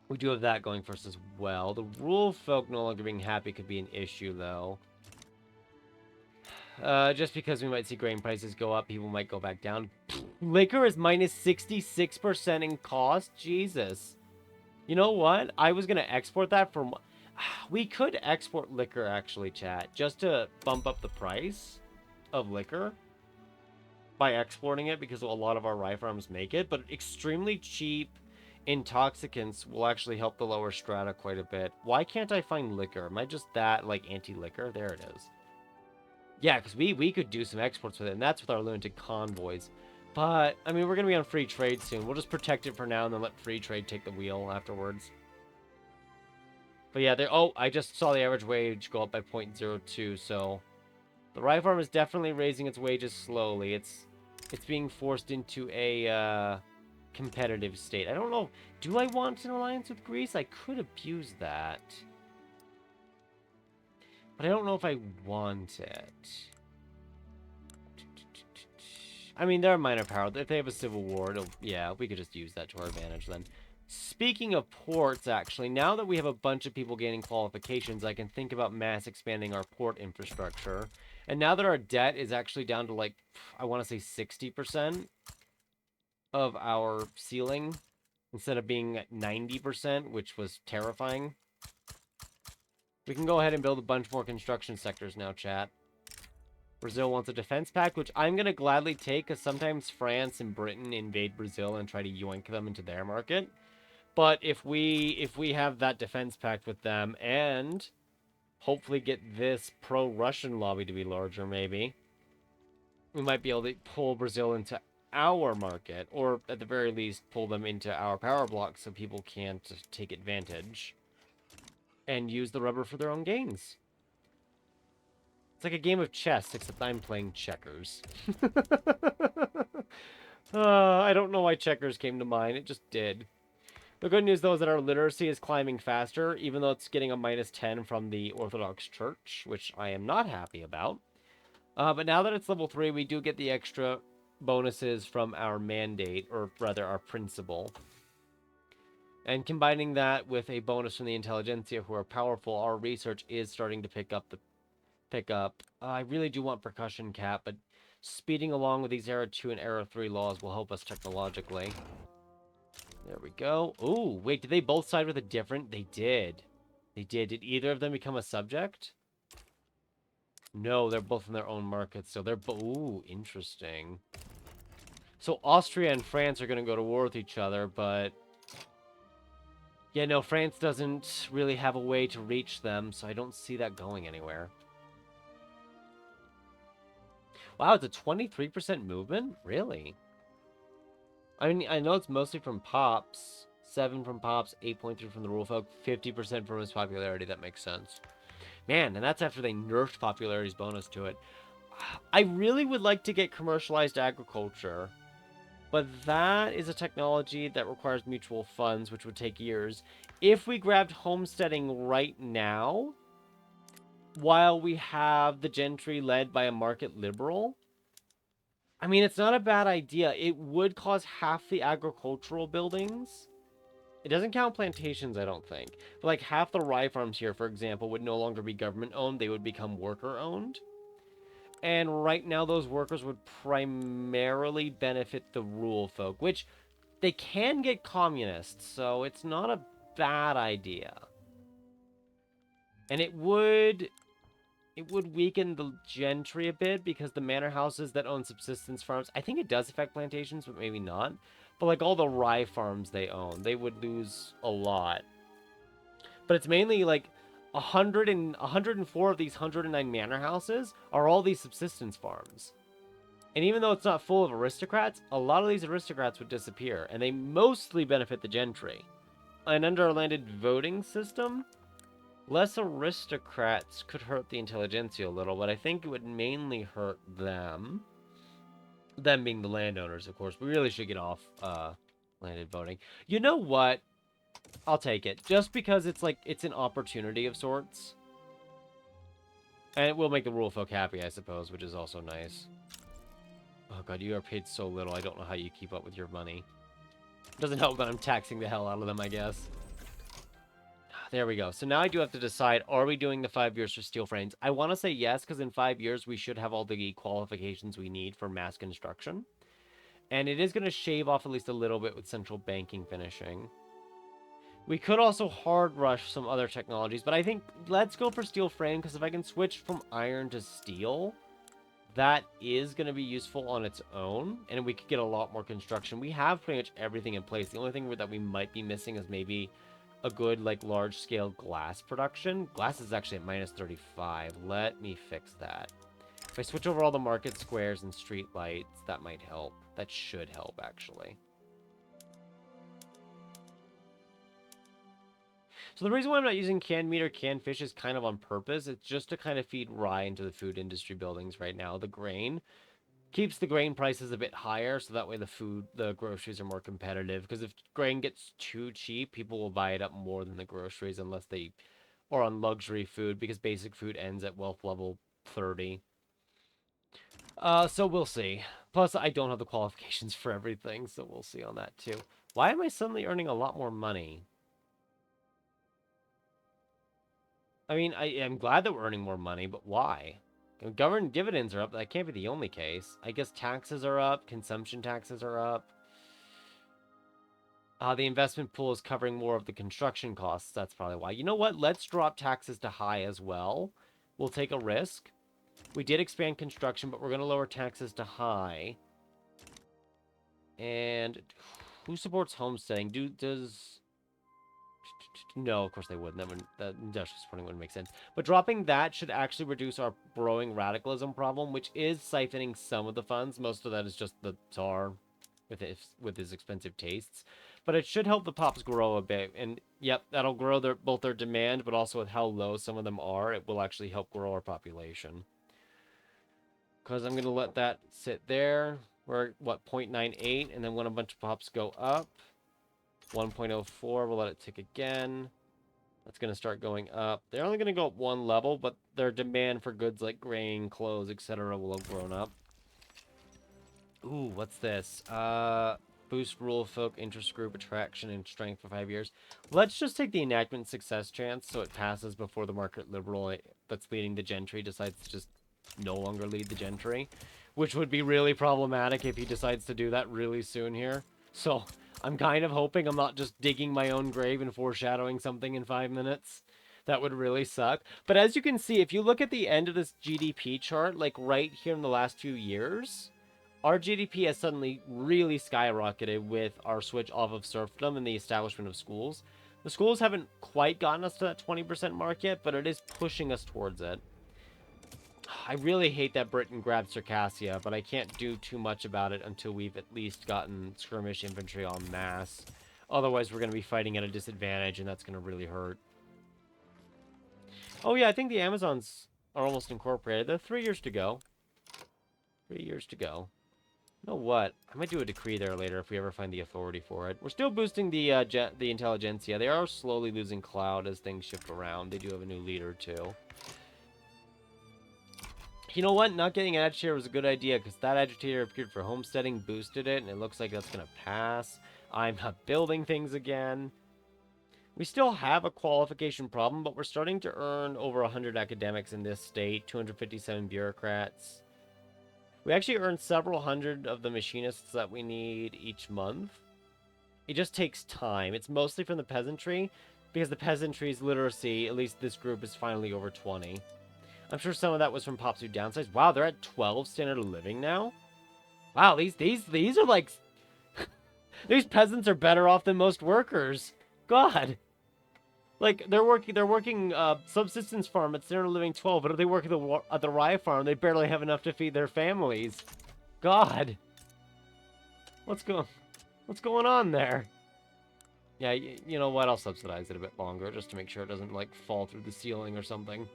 S1: we do have that going for us as well. The rural folk no longer being happy could be an issue, though. Just because we might see grain prices go up, people might go back down. Liquor is minus 66% in cost? Jesus. You know what? I was going to export that from... We could export liquor, actually, chat, just to bump up the price of liquor by exporting it, because a lot of our rye farms make it, but extremely cheap intoxicants will actually help the lower strata quite a bit. Why can't I find liquor? Am I just that, like, anti-liquor? There it is. Yeah, because we could do some exports with it, and that's with our lunatic convoys. But, I mean, we're going to be on free trade soon. We'll just protect it for now and then let free trade take the wheel afterwards. But yeah, oh, I just saw the average wage go up by 0.02, so... The rye farm is definitely raising its wages slowly. It's being forced into a competitive state. I don't know. Do I want an alliance with Greece? I could abuse that. But I don't know if I want it. I mean, they're a minor power. If they have a civil war, yeah, we could just use that to our advantage then. Speaking of ports, actually, now that we have a bunch of people gaining qualifications, I can think about mass expanding our port infrastructure. And now that our debt is actually down to, like, I want to say 60% of our ceiling, instead of being at 90%, which was terrifying, we can go ahead and build a bunch more construction sectors now, chat. Brazil wants a defense pact, which I'm going to gladly take, because sometimes France and Britain invade Brazil and try to yoink them into their market. But if we have that defense pact with them and hopefully get this pro-Russian lobby to be larger, maybe, we might be able to pull Brazil into our market, or at the very least, pull them into our power blocks so people can't take advantage and use the rubber for their own gains. It's like a game of chess, except I'm playing checkers. I don't know why checkers came to mind. It just did. The good news, though, is that our literacy is climbing faster, even though it's getting a -10 from the Orthodox Church, which I am not happy about. But now that it's level 3, we do get the extra bonuses from our mandate, or rather our principal. And combining that with a bonus from the Intelligentsia, who are powerful, our research is starting to pick up. I really do want percussion cap, but speeding along with these Era 2 and Era 3 laws will help us technologically. There we go. Ooh, wait, did they both side with a different? They did. They did. Did either of them become a subject? No, they're both in their own markets, so they're ooh, interesting. So Austria and France are going to go to war with each other, but yeah, no, France doesn't really have a way to reach them, so I don't see that going anywhere. Wow, it's a 23% movement? Really? I mean, I know it's mostly from Pops. 7 from Pops, 8.3 from the Rule Folk, 50% from his popularity. That makes sense. Man, and that's after they nerfed popularity's bonus to it. I really would like to get commercialized agriculture, but that is a technology that requires mutual funds, which would take years. If we grabbed homesteading right now, while we have the gentry led by a market liberal, I mean, it's not a bad idea. It would cause half the agricultural buildings. It doesn't count plantations, I don't think. But like half the rye farms here, for example, would no longer be government owned. They would become worker owned. And right now, those workers would primarily benefit the rural folk, which they can get communists, so it's not a bad idea. And it would weaken the gentry a bit because the manor houses that own subsistence farms, I think it does affect plantations, but maybe not. But like all the rye farms they own, they would lose a lot. But it's mainly like 104 of these 109 manor houses are all these subsistence farms. And even though it's not full of aristocrats, a lot of these aristocrats would disappear, and they mostly benefit the gentry. And under a landed voting system, less aristocrats could hurt the intelligentsia a little, but I think it would mainly hurt them. Them being the landowners, of course. We really should get off landed voting. You know what? I'll take it. Just because it's like, it's an opportunity of sorts. And it will make the rural folk happy, I suppose, which is also nice. Oh god, you are paid so little, I don't know how you keep up with your money. Doesn't help that I'm taxing the hell out of them, I guess. There we go. So now I do have to decide, are we doing the 5 years for steel frames? I want to say yes, because in 5 years we should have all the qualifications we need for mass construction. And it is going to shave off at least a little bit with central banking finishing. We could also hard rush some other technologies, but I think let's go for steel frame, because if I can switch from iron to steel, that is going to be useful on its own, and we could get a lot more construction. We have pretty much everything in place. The only thing that we might be missing is maybe a good, like, large-scale glass production. Glass is actually at -35. Let me fix that. If I switch over all the market squares and street lights, that might help. That should help, actually. So the reason why I'm not using canned meat or canned fish is kind of on purpose. It's just to kind of feed rye into the food industry buildings right now. The grain keeps the grain prices a bit higher, so that way the groceries are more competitive. Because if grain gets too cheap, people will buy it up more than the groceries unless they are on luxury food, because basic food ends at wealth level 30. So we'll see. Plus, I don't have the qualifications for everything, so we'll see on that too. Why am I suddenly earning a lot more money? I mean, I am glad that we're earning more money, but why? Government dividends are up. That can't be the only case. I guess taxes are up. Consumption taxes are up. The investment pool is covering more of the construction costs. That's probably why. You know what? Let's drop taxes to high as well. We'll take a risk. We did expand construction, but we're going to lower taxes to high. And who supports homesteading? Does No, of course they wouldn't. That industrial supporting wouldn't make sense. But dropping that should actually reduce our growing radicalism problem, which is siphoning some of the funds. Most of that is just the Tsar with his expensive tastes. But it should help the pops grow a bit. And yep, that'll grow both their demand, but also with how low some of them are, it will actually help grow our population. Because I'm going to let that sit there. We're at, what, 0.98, and then when a bunch of pops go up, 1.04, we'll let it tick again. That's going to start going up. They're only going to go up one level, but their demand for goods like grain, clothes, etc. will have grown up. Ooh, what's this? Boost rule of folk, interest group, attraction, and strength for 5 years. Let's just take the enactment success chance so it passes before the market liberal that's leading the gentry decides to just no longer lead the gentry. Which would be really problematic if he decides to do that really soon here. So, I'm kind of hoping I'm not just digging my own grave and foreshadowing something in 5 minutes. That would really suck. But as you can see, if you look at the end of this GDP chart, like right here in the last few years, our GDP has suddenly really skyrocketed with our switch off of serfdom and the establishment of schools. The schools haven't quite gotten us to that 20% mark yet, but it is pushing us towards it. I really hate that Britain grabbed Circassia, but I can't do too much about it until we've at least gotten skirmish infantry en masse. Otherwise, we're going to be fighting at a disadvantage, and that's going to really hurt. Oh yeah, I think the Amazons are almost incorporated. They're 3 years to go. 3 years to go. You know what? I might do a decree there later if we ever find the authority for it. We're still boosting the Intelligentsia. They are slowly losing clout as things shift around. They do have a new leader, too. You know what? Not getting an agitator was a good idea, because that agitator appeared for homesteading, boosted it, and it looks like that's going to pass. I'm not building things again. We still have a qualification problem, but we're starting to earn over 100 academics in this state, 257 bureaucrats. We actually earn several hundred of the machinists that we need each month. It just takes time. It's mostly from the peasantry, because the peasantry's literacy, at least this group, is finally over 20. I'm sure some of that was from pops who downsized. Wow, they're at 12 standard of living now? Wow, these are like... these peasants are better off than most workers. God. Like, they're working subsistence farm at standard of living 12, but if they work at the rye farm, they barely have enough to feed their families. God. What's going on there? Yeah, you know what? I'll subsidize it a bit longer just to make sure it doesn't, like, fall through the ceiling or something.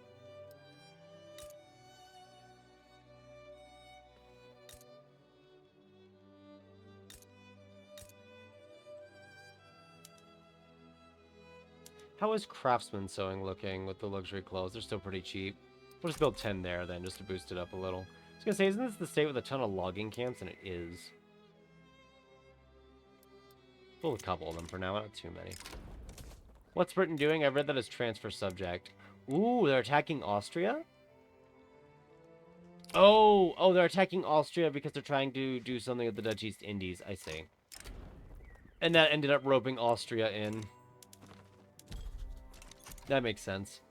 S1: How is craftsman sewing looking with the luxury clothes? They're still pretty cheap. We'll just build 10 there then, just to boost it up a little. I was gonna say, isn't this the state with a ton of logging camps? And it is. Build a couple of them for now, not too many. What's Britain doing? I read that as transfer subject. Ooh, they're attacking Austria? Oh, they're attacking Austria because they're trying to do something with the Dutch East Indies. I see. And that ended up roping Austria in. That makes sense.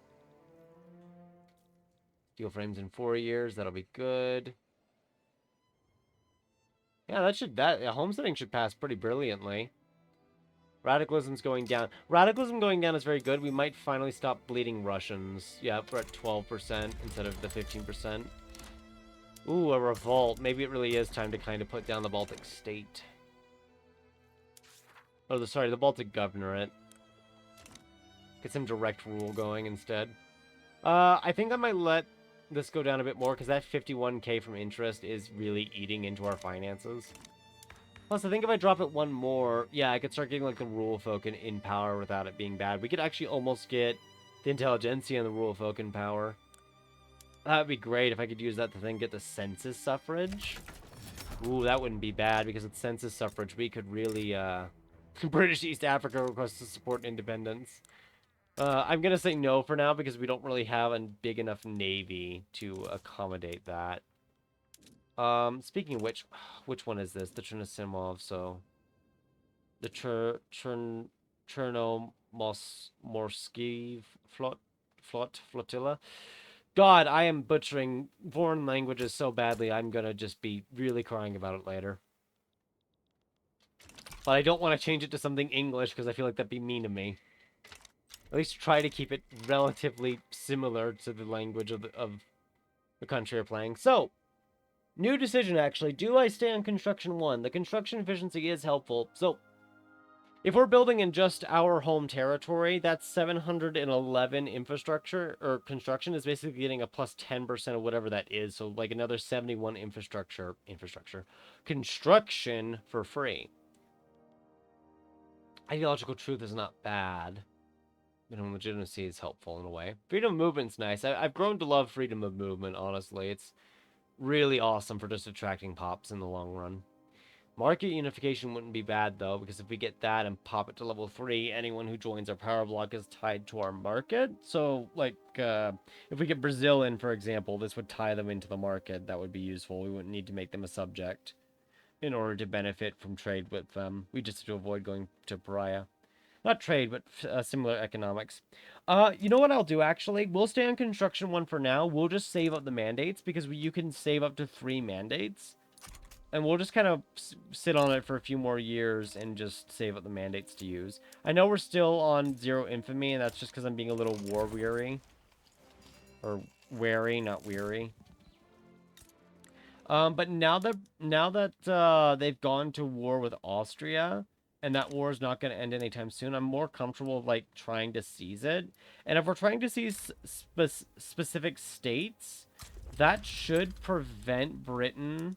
S1: Steel frames in 4 years. That'll be good. Yeah, homesteading should pass pretty brilliantly. Radicalism's going down. Radicalism going down is very good. We might finally stop bleeding Russians. Yeah, we're at 12% instead of the 15%. Ooh, a revolt. Maybe it really is time to kind of put down the Baltic state. Oh, sorry, the Baltic governorate. Get some direct rule going instead. I think I might let this go down a bit more, because that 51k from interest is really eating into our finances. Plus, I think if I drop it one more, yeah, I could start getting, like, the rule of folk in power without it being bad. We could actually almost get the Intelligentsia and the rule of folk in power. That would be great if I could use that to then get the census suffrage. Ooh, that wouldn't be bad, because with census suffrage, we could really, British East Africa requests to support independence. I'm gonna say no for now, because we don't really have a big enough navy to accommodate that. Speaking of which one is this? The Chernosimov, so... The Chernomorski flotilla. God, I am butchering foreign languages so badly, I'm gonna just be really crying about it later. But I don't want to change it to something English, because I feel like that'd be mean to me. At least try to keep it relatively similar to the language of the country you're playing. So, new decision, actually. Do I stay on construction 1? The construction efficiency is helpful. So, if we're building in just our home territory, that's 711 infrastructure, or construction is basically getting a plus 10% of whatever that is. So, like another 71 construction for free. Ideological truth is not bad. Minimum legitimacy is helpful in a way. Freedom of movement's nice. I've grown to love freedom of movement, honestly. It's really awesome for just attracting pops in the long run. Market unification wouldn't be bad, though, because if we get that and pop it to level 3, anyone who joins our power block is tied to our market. So, like, if we get Brazil in, for example, this would tie them into the market. That would be useful. We wouldn't need to make them a subject in order to benefit from trade with them. We just have to avoid going to pariah. Not trade, but similar economics. You know what I'll do, actually? We'll stay on construction 1 for now. We'll just save up the mandates, because you can save up to 3 mandates. And we'll just kind of sit on it for a few more years and just save up the mandates to use. I know we're still on 0 infamy, and that's just because I'm being a little war weary. Or wary, not weary. But now that they've gone to war with Austria, and that war is not going to end anytime soon, I'm more comfortable with, like, trying to seize it. And if we're trying to seize specific states, that should prevent Britain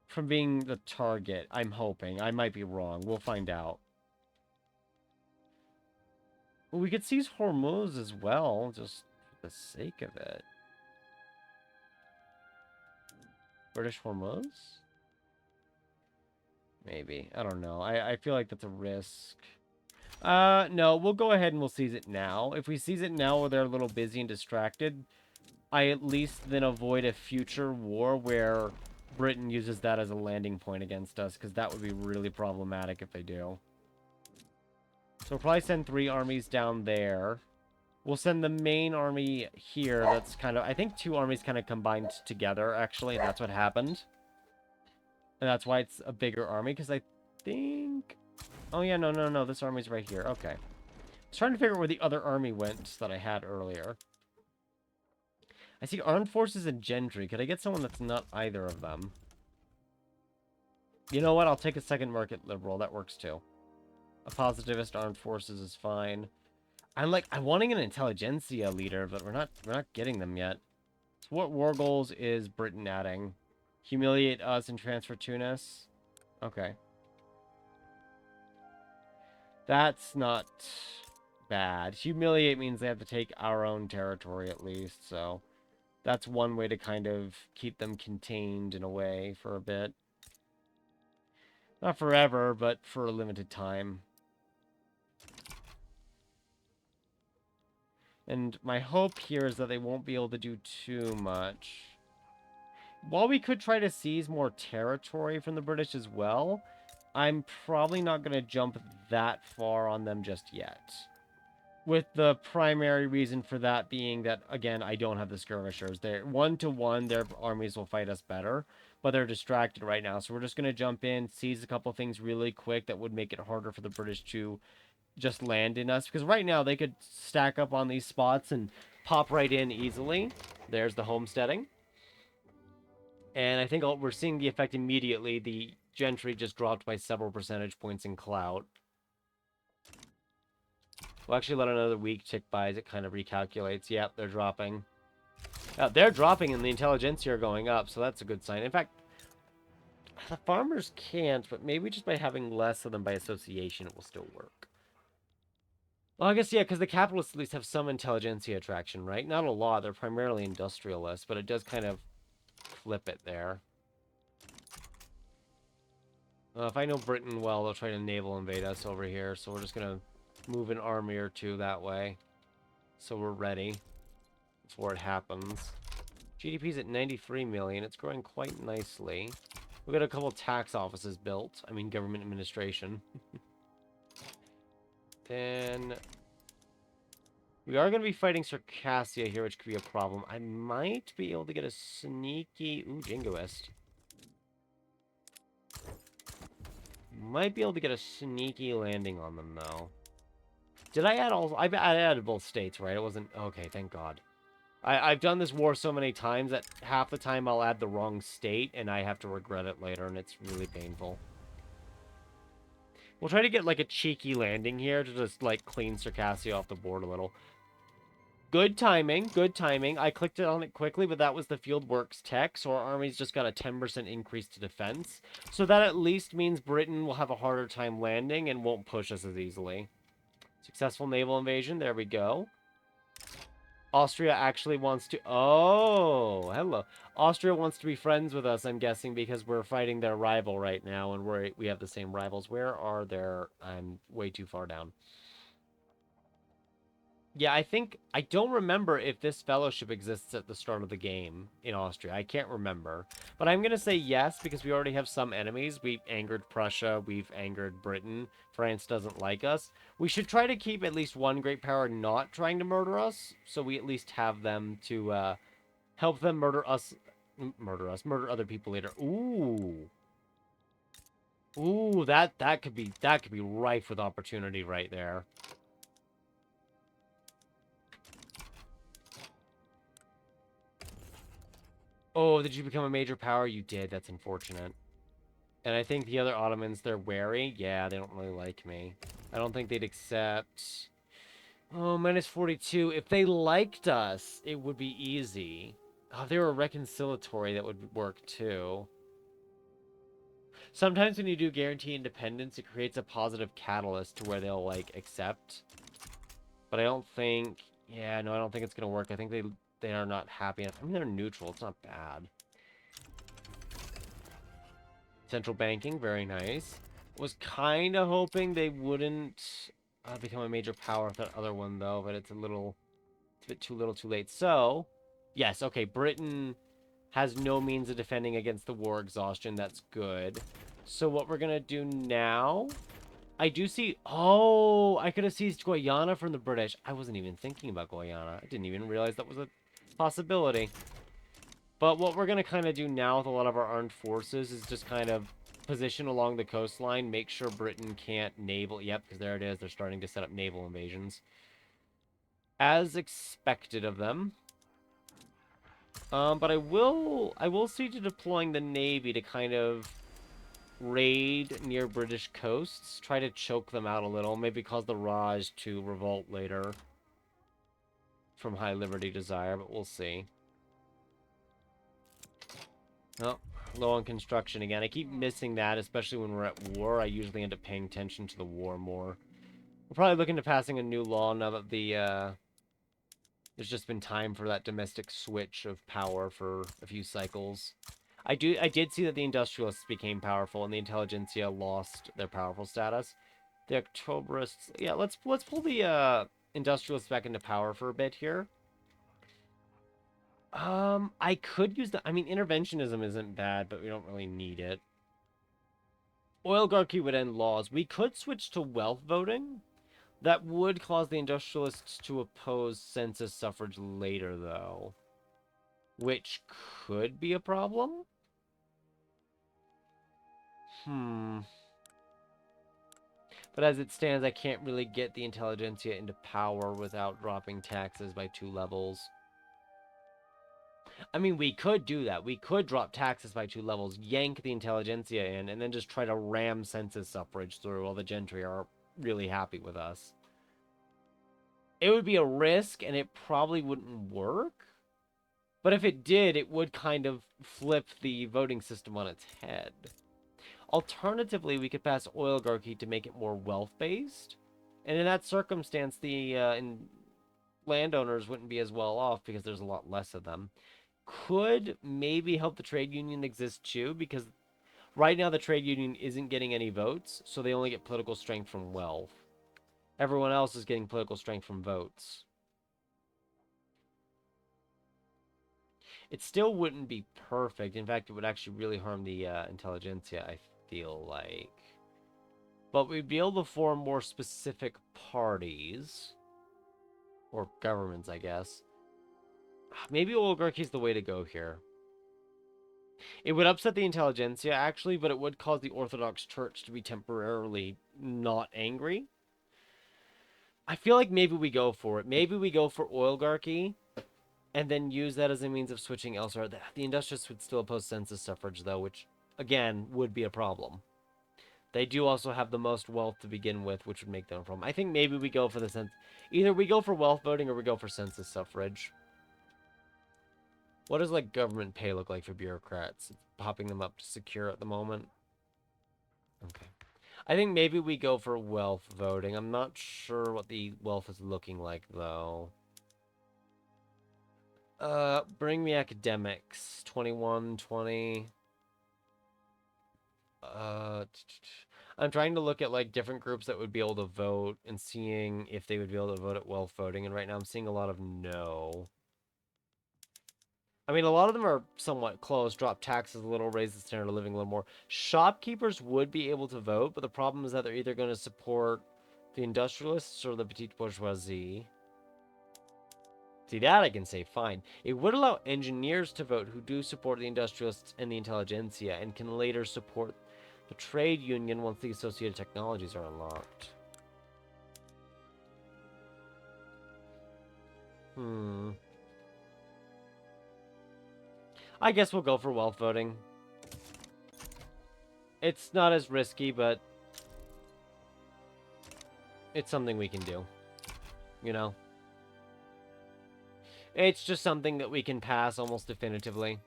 S1: from being the target, I'm hoping. I might be wrong. We'll find out. We could seize Hormuz as well, just for the sake of it. British Hormuz? Maybe. I don't know. I feel like that's a risk. No, we'll go ahead and we'll seize it now. If we seize it now where they're a little busy and distracted, I at least then avoid a future war where Britain uses that as a landing point against us, because that would be really problematic if they do. So we'll probably send 3 armies down there. We'll send the main army here. That's kind of... I think 2 armies kind of combined together, actually. That's what happened. And that's why it's a bigger army, because I think... Oh, yeah, no. This army's right here. Okay. I was trying to figure out where the other army went that I had earlier. I see armed forces and gentry. Could I get someone that's not either of them? You know what? I'll take a second market liberal. That works too. A positivist armed forces is fine. I'm wanting an Intelligentsia leader, but we're not getting them yet. So what war goals is Britain adding? Humiliate us and transfer Tunis? Okay. That's not bad. Humiliate means they have to take our own territory at least, so that's one way to kind of keep them contained in a way for a bit. Not forever, but for a limited time. And my hope here is that they won't be able to do too much. While we could try to seize more territory from the British as well, I'm probably not going to jump that far on them just yet. With the primary reason for that being that, again, I don't have the skirmishers. They're 1-to-1, their armies will fight us better, but they're distracted right now. So we're just going to jump in, seize a couple things really quick that would make it harder for the British to just land in us. Because right now, they could stack up on these spots and pop right in easily. There's the homesteading. And I think we're seeing the effect immediately. The gentry just dropped by several percentage points in clout. We'll actually let another week tick by as it kind of recalculates. Yep, they're dropping. They're dropping and the Intelligentsia are going up, so that's a good sign. In fact, the farmers can't, but maybe just by having less of them by association, it will still work. Well, I guess, yeah, because the capitalists at least have some Intelligentsia attraction, right? Not a lot. They're primarily industrialists, but it does kind of flip it there. If I know Britain well, they'll try to naval invade us over here, so we're just going to move an army or 2 that way. So we're ready before it happens. GDP's at 93 million. It's growing quite nicely. We've got a couple tax offices built. I mean, government administration. Then we are going to be fighting Circassia here, which could be a problem. I might be able to get a sneaky... Ooh, Jingoist. Might be able to get a sneaky landing on them, though. Did I add all? I added both states, right? It wasn't... Okay, thank God. I've done this war so many times that half the time I'll add the wrong state, and I have to regret it later, and it's really painful. We'll try to get, like, a cheeky landing here to just, like, clean Circassia off the board a little. Good timing, good timing. I clicked it on it quickly, but that was the field works tech, so our army's just got a 10% increase to defense. So that at least means Britain will have a harder time landing and won't push us as easily. Successful naval invasion, there we go. Austria actually wants to... Oh, hello. Austria wants to be friends with us, I'm guessing, because we're fighting their rival right now, and we have the same rivals. Where are their... I'm way too far down. Yeah, I don't remember if this fellowship exists at the start of the game in Austria. I can't remember. But I'm going to say yes, because we already have some enemies. We've angered Prussia. We've angered Britain. France doesn't like us. We should try to keep at least one great power not trying to murder us, so we at least have them to help them murder us. Murder other people later. Ooh. Ooh, that could be rife with opportunity right there. Oh, did you become a major power? You did. That's unfortunate. And I think the other Ottomans, they're wary. Yeah, they don't really like me. I don't think they'd accept... Oh, minus 42. If they liked us, it would be easy. Oh, if they were reconciliatory, that would work too. Sometimes when you do guarantee independence, it creates a positive catalyst to where they'll, like, accept. But I don't think... Yeah, no, I don't think it's going to work. I think they are not happy enough. I mean, they're neutral. It's not bad. Central banking, very nice. Was kind of hoping they wouldn't become a major power with that other one, though, but it's a bit too little too late. So, yes, okay, Britain has no means of defending against the war exhaustion. That's good. So what we're going to do now... I do see... Oh, I could have seized Guyana from the British. I wasn't even thinking about Guyana. I didn't even realize that was a possibility. But what we're going to kind of do now with a lot of our armed forces is just kind of position along the coastline, make sure Britain can't naval... Yep, because there it is. They're starting to set up naval invasions. As expected of them. But I will see to deploying the Navy to kind of raid near British coasts. Try to choke them out a little. Maybe cause the Raj to revolt later from High Liberty Desire, but we'll see. Oh, low on construction again. I keep missing that, especially when we're at war. I usually end up paying attention to the war more. We're probably looking to passing a new law now that there's just been time for that domestic switch of power for a few cycles. I did see that the industrialists became powerful and the Intelligentsia lost their powerful status. The Octoberists... Yeah, let's pull the industrialists back into power for a bit here. I could use the... I mean, interventionism isn't bad, but we don't really need it. Oligarchy would end laws. We could switch to wealth voting. That would cause the industrialists to oppose census suffrage later, though. Which could be a problem? But as it stands, I can't really get the Intelligentsia into power without dropping taxes by 2 levels. I mean, we could do that. We could drop taxes by 2 levels, yank the Intelligentsia in, and then just try to ram census suffrage through while the gentry are really happy with us. It would be a risk, and it probably wouldn't work. But if it did, it would kind of flip the voting system on its head. Alternatively, we could pass oligarchy to make it more wealth-based. And in that circumstance, the landowners wouldn't be as well off because there's a lot less of them. Could maybe help the trade union exist too, because right now the trade union isn't getting any votes, so they only get political strength from wealth. Everyone else is getting political strength from votes. It still wouldn't be perfect. In fact, it would actually really harm the intelligentsia, I feel like. But we'd be able to form more specific parties. Or governments, I guess. Maybe oligarchy is the way to go here. It would upset the intelligentsia, actually, but it would cause the Orthodox Church to be temporarily not angry. I feel like maybe we go for it. Maybe we go for oligarchy and then use that as a means of switching elsewhere. The industrialists would still oppose census suffrage, though, which, again, would be a problem. They do also have the most wealth to begin with, which would make them a problem. I think maybe we go for the either we go for wealth voting or we go for census suffrage. What does, like, government pay look like for bureaucrats? It's popping them up to secure at the moment. Okay. I think maybe we go for wealth voting. I'm not sure what the wealth is looking like, though. Bring me academics. 21, 20. I'm trying to look at, like, different groups that would be able to vote and seeing if they would be able to vote at wealth voting, and right now I'm seeing a lot of no. I mean, a lot of them are somewhat close. Drop taxes a little, raise the standard of living a little more. Shopkeepers would be able to vote, but the problem is that they're either going to support the industrialists or the petite bourgeoisie. See, that I can say fine. It would allow engineers to vote who do support the industrialists and the intelligentsia and can later support the trade union once the associated technologies are unlocked. I guess we'll go for wealth voting. It's not as risky, but it's something we can do. You know? It's just something that we can pass almost definitively.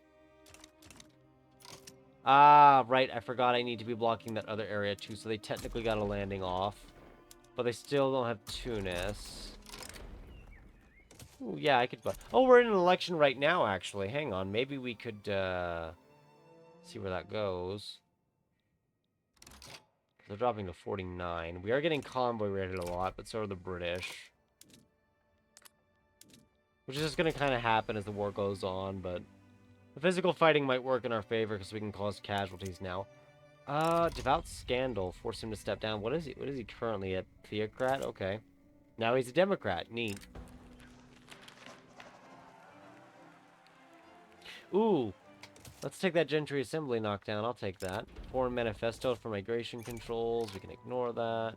S1: Ah, right. I forgot I need to be blocking that other area too, so they technically got a landing off. But they still don't have Tunis. Ooh, yeah, I could... Oh, we're in an election right now, actually. Hang on. Maybe we could, see where that goes. They're dropping to 49. We are getting convoy rated a lot, but so are the British. Which is just going to kind of happen as the war goes on, but... The physical fighting might work in our favor because we can cause casualties now. Devout Scandal. Force him to step down. What is he? What is he currently? A theocrat? Okay. Now he's a Democrat. Neat. Ooh. Let's take that Gentry Assembly knockdown. I'll take that. Foreign Manifesto for migration controls. We can ignore that.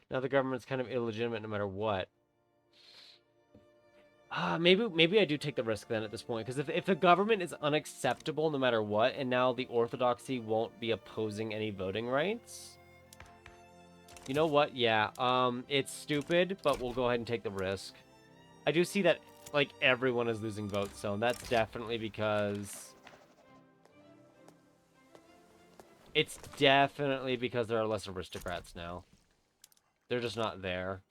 S1: Now the government's kind of illegitimate no matter what. Maybe I do take the risk then at this point, because if the government is unacceptable no matter what, and now the orthodoxy won't be opposing any voting rights... You know what? Yeah, it's stupid, but we'll go ahead and take the risk. I do see that, like, everyone is losing votes, so that's definitely because... It's definitely because there are less aristocrats now. They're just not there.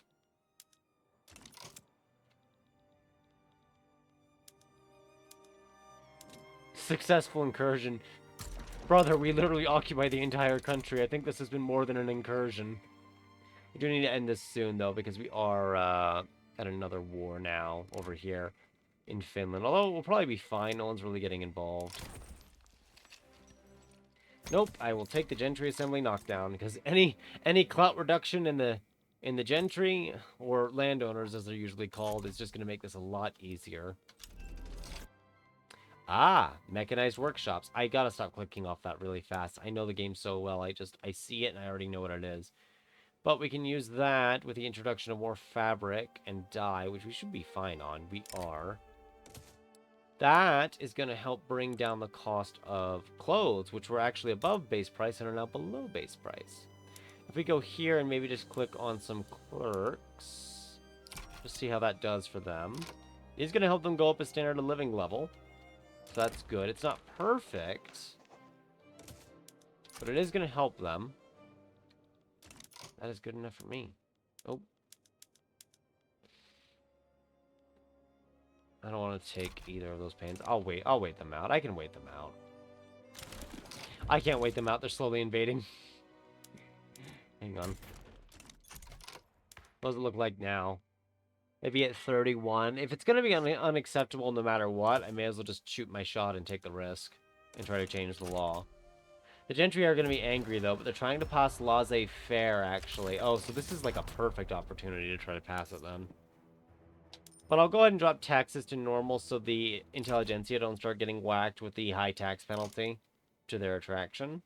S1: Successful incursion. Brother, we literally occupy the entire country. I think this has been more than an incursion. We do need to end this soon, though, because we are at another war now over here in Finland. Although we'll probably be fine. No one's really getting involved. Nope, I will take the Gentry Assembly knockdown, because any clout reduction in the gentry, or landowners as they're usually called, is just going to make this a lot easier. Ah, mechanized workshops. I gotta stop clicking off that really fast. I know the game so well. I see it and I already know what it is. But we can use that with the introduction of more fabric and dye, which we should be fine on. We are. That is going to help bring down the cost of clothes, which were actually above base price and are now below base price. If we go here and maybe just click on some clerks, just see how that does for them. It's going to help them go up a standard of living level. So that's good. It's not perfect, but it is going to help them. That is good enough for me. Oh. I don't want to take either of those pains. I'll wait them out. I can wait them out. I can't wait them out. They're slowly invading. Hang on. What does it look like now? Maybe at 31. If it's going to be unacceptable no matter what, I may as well just shoot my shot and take the risk and try to change the law. The gentry are going to be angry, though, but they're trying to pass laissez-faire, actually. Oh, so this is like a perfect opportunity to try to pass it, then. But I'll go ahead and drop taxes to normal so the Intelligentsia don't start getting whacked with the high tax penalty to their attraction.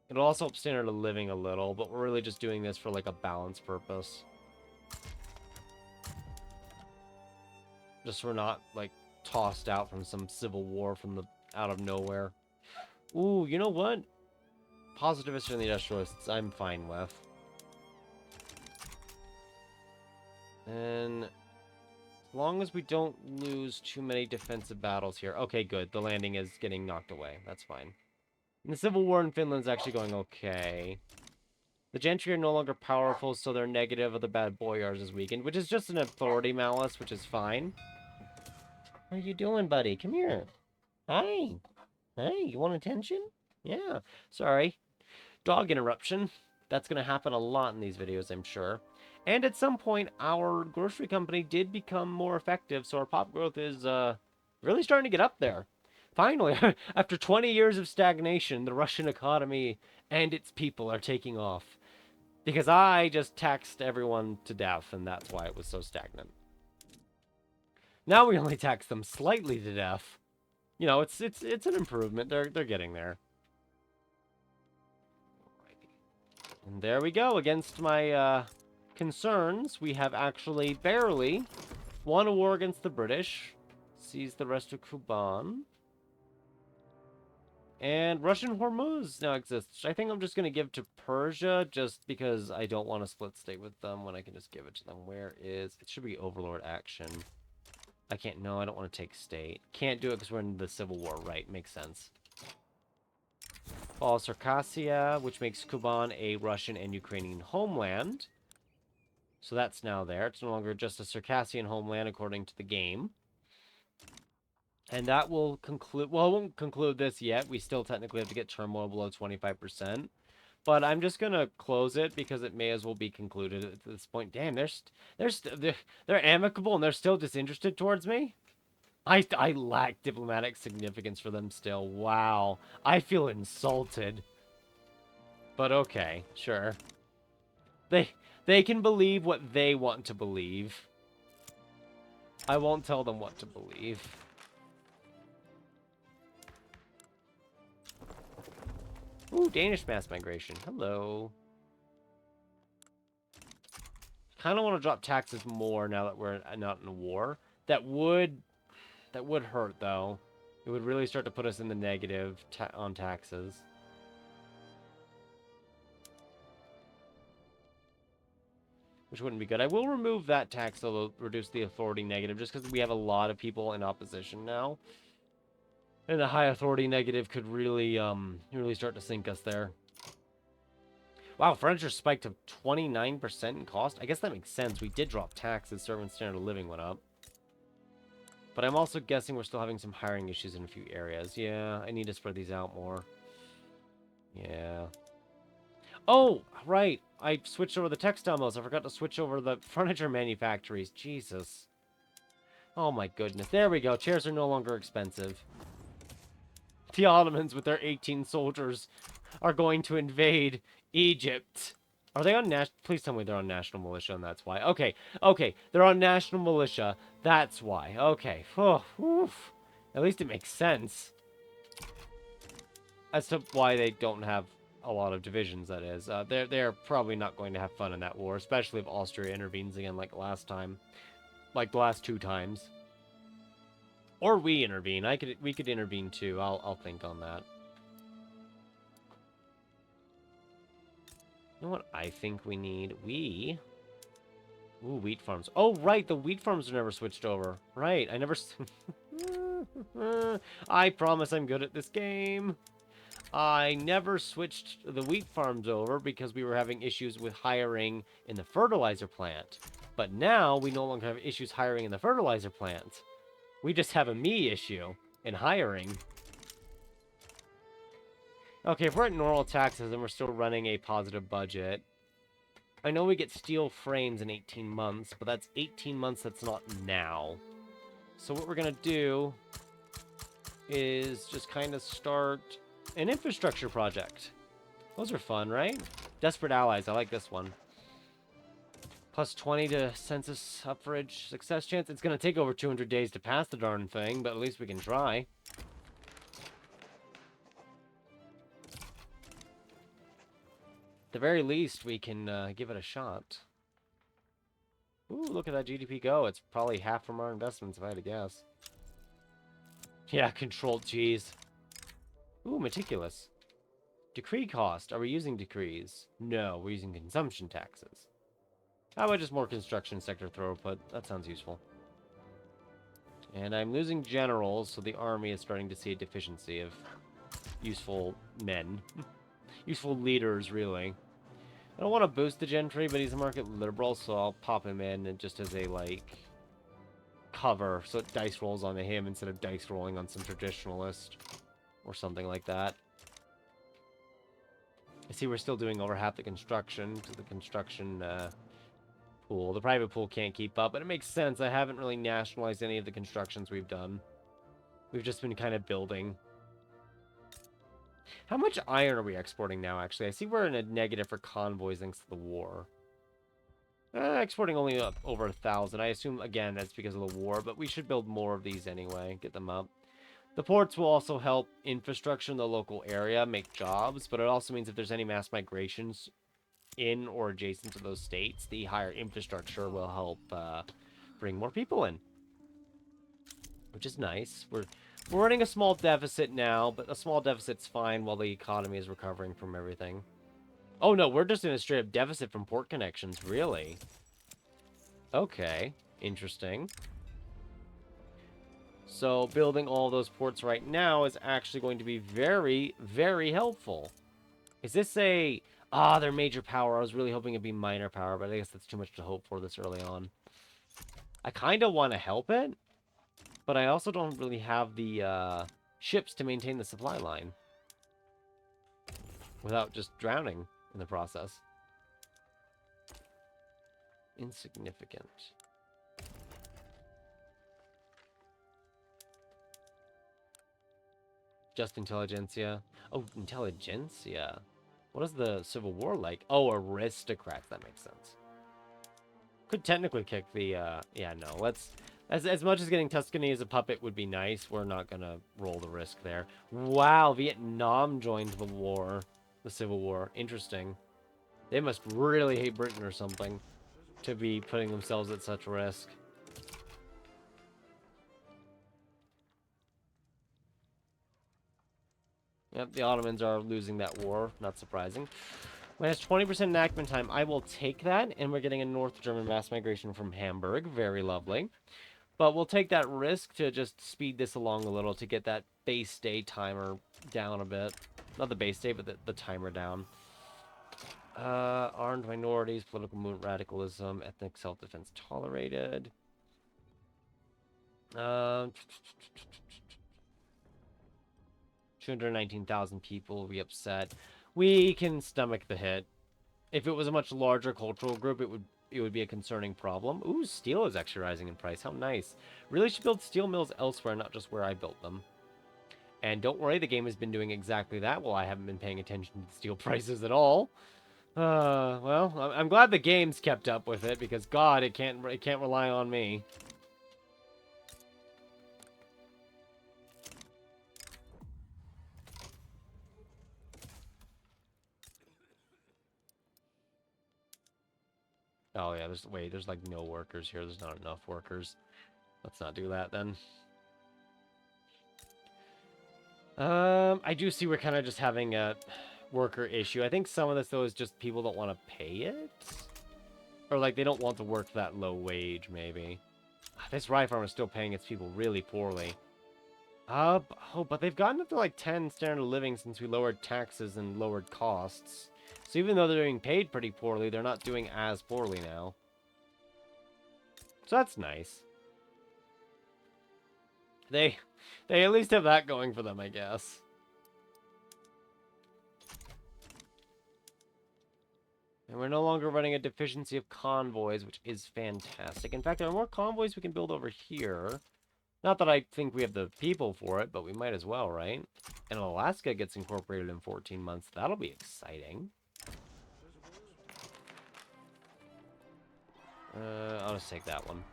S1: It'll also help standard of living a little, but we're really just doing this for like a balance purpose. Just so we're not like tossed out from some civil war from the out of nowhere. Ooh, you know what? Positivists and the industrialists, I'm fine with. And as long as we don't lose too many defensive battles here. Okay, good. The landing is getting knocked away. That's fine. And the civil war in Finland's actually going okay. The gentry are no longer powerful, so their negative of the bad boyars is weakened, which is just an authority malice, which is fine. What are you doing, buddy? Come here. Hi. Hey, you want attention? Yeah. Sorry. Dog interruption. That's going to happen a lot in these videos, I'm sure. And at some point, our grocery company did become more effective, so our pop growth is really starting to get up there. Finally, after 20 years of stagnation, the Russian economy and its people are taking off. Because I just taxed everyone to death, and that's why it was so stagnant. Now we only tax them slightly to death. You know, it's an improvement. They're getting there. And there we go. Against my concerns, we have actually barely won a war against the British. Seized the rest of Kuban. And Russian Hormuz now exists. I think I'm just going to give to Persia just because I don't want to split state with them when I can just give it to them. Where is... It should be Overlord action. I can't... No, I don't want to take state. Can't do it because we're in the Civil War, right? Makes sense. Circassia, which makes Kuban a Russian and Ukrainian homeland. So that's now there. It's no longer just a Circassian homeland according to the game. And that will conclude... Well, it won't conclude this yet. We still technically have to get turmoil below 25%. But I'm just going to close it because it may as well be concluded at this point. Damn, they're amicable and they're still disinterested towards me? I lack diplomatic significance for them still. Wow. I feel insulted. But okay, sure. They can believe what they want to believe. I won't tell them what to believe. Ooh, Danish mass migration. Hello. Kind of want to drop taxes more now that we're not in a war. That would hurt, though. It would really start to put us in the negative on taxes. Which wouldn't be good. I will remove that tax, though, reduce the authority negative, just because we have a lot of people in opposition now. And a high authority negative could really start to sink us there. Wow, furniture spiked to 29% in cost. I guess that makes sense. We did drop taxes, servant standard of living went up. But I'm also guessing we're still having some hiring issues in a few areas. Yeah, I need to spread these out more. Yeah. Oh, right. I switched over the textile mills. I forgot to switch over the furniture manufactories. Jesus. Oh my goodness. There we go. Chairs are no longer expensive. The Ottomans with their 18 soldiers are going to invade Egypt. Are they on national... Please tell me they're on national militia and that's why. Okay, okay. They're on national militia. That's why. Okay. Oh, oof. At least it makes sense. As to why they don't have a lot of divisions, that is. They're probably not going to have fun in that war, especially if Austria intervenes again like last time. Like the last 2 times. Or we intervene. We could intervene too. I'll think on that. You know what I think we need? Ooh, wheat farms. Oh, right, the wheat farms are never switched over. Right, I never... I promise I'm good at this game. I never switched the wheat farms over because we were having issues with hiring in the fertilizer plant. But now we no longer have issues hiring in the fertilizer plant. We just have a me issue in hiring. Okay, if we're at normal taxes and we're still running a positive budget, I know we get steel frames in 18 months, but that's 18 months that's not now. So what we're going to do is just kind of start an infrastructure project. Those are fun, right? Desperate allies. I like this one. Plus 20 to census suffrage success chance. It's going to take over 200 days to pass the darn thing, but at least we can try. At the very least, we can give it a shot. Ooh, look at that GDP go. It's probably half from our investments, if I had to guess. Yeah, controlled cheese. Ooh, meticulous. Decree cost. Are we using decrees? No, we're using consumption taxes. How about just more construction sector throughput? That sounds useful. And I'm losing generals, so the army is starting to see a deficiency of useful men. Useful leaders, really. I don't want to boost the gentry, but he's a market liberal, so I'll pop him in and just as a, like, cover, so it dice rolls onto him instead of dice rolling on some traditionalist or something like that. I see we're still doing over half the construction to the construction pool. The private pool can't keep up, but it makes sense. I haven't really nationalized any of the constructions we've done. We've just been kind of building. How much iron are we exporting now, actually? I see we're in a negative for convoys thanks to the war. Exporting only up over 1,000. I assume, again, that's because of the war, but we should build more of these anyway. Get them up. The ports will also help infrastructure in the local area, make jobs, but it also means if there's any mass migrations in or adjacent to those states, the higher infrastructure will help bring more people in. Which is nice. We're running a small deficit now, but a small deficit's fine while the economy is recovering from everything. Oh no, we're just in a straight up deficit from port connections, really? Okay, interesting. So building all those ports right now is actually going to be very, very helpful. Is this a... Ah, they're major power. I was really hoping it'd be minor power, but I guess that's too much to hope for this early on. I kind of want to help it, but I also don't really have the ships to maintain the supply line without just drowning in the process. Insignificant. Just Intelligentsia. Oh, Intelligentsia. What is the Civil War like? Oh, aristocrats. That makes sense. Could technically kick the, yeah, no. Let's... As much as getting Tuscany as a puppet would be nice, we're not gonna roll the risk there. Wow, Vietnam joined the war. The Civil War. Interesting. They must really hate Britain or something to be putting themselves at such risk. Yep, the Ottomans are losing that war. Not surprising. Minus 20% enactment time. I will take that. And we're getting a North German mass migration from Hamburg. Very lovely. But we'll take that risk to just speed this along a little to get that base day timer down a bit. Not the base day, but the timer down. Armed minorities, political movement, radicalism, ethnic self-defense tolerated. 219,000 people will be upset. We can stomach the hit. If it was a much larger cultural group, it would be a concerning problem. Ooh, steel is actually rising in price. How nice. Really should build steel mills elsewhere, not just where I built them. And don't worry, the game has been doing exactly that. Well, I haven't been paying attention to the steel prices at all. Well, I'm glad the game's kept up with it, because God, it can't rely on me. Oh yeah, there's like no workers here. There's not enough workers. Let's not do that then. I do see we're kind of just having a worker issue. I think some of this, though, is just people don't want to pay it. Or, like, they don't want to work that low wage, maybe. This rye farm is still paying its people really poorly. Oh, but they've gotten up to, like, 10 standard of living since we lowered taxes and lowered costs. So even though they're being paid pretty poorly, they're not doing as poorly now. So that's nice. They at least have that going for them, I guess. And we're no longer running a deficiency of convoys, which is fantastic. In fact, there are more convoys we can build over here. Not that I think we have the people for it, but we might as well, right? And Alaska gets incorporated in 14 months. That'll be exciting. I'll just take that one.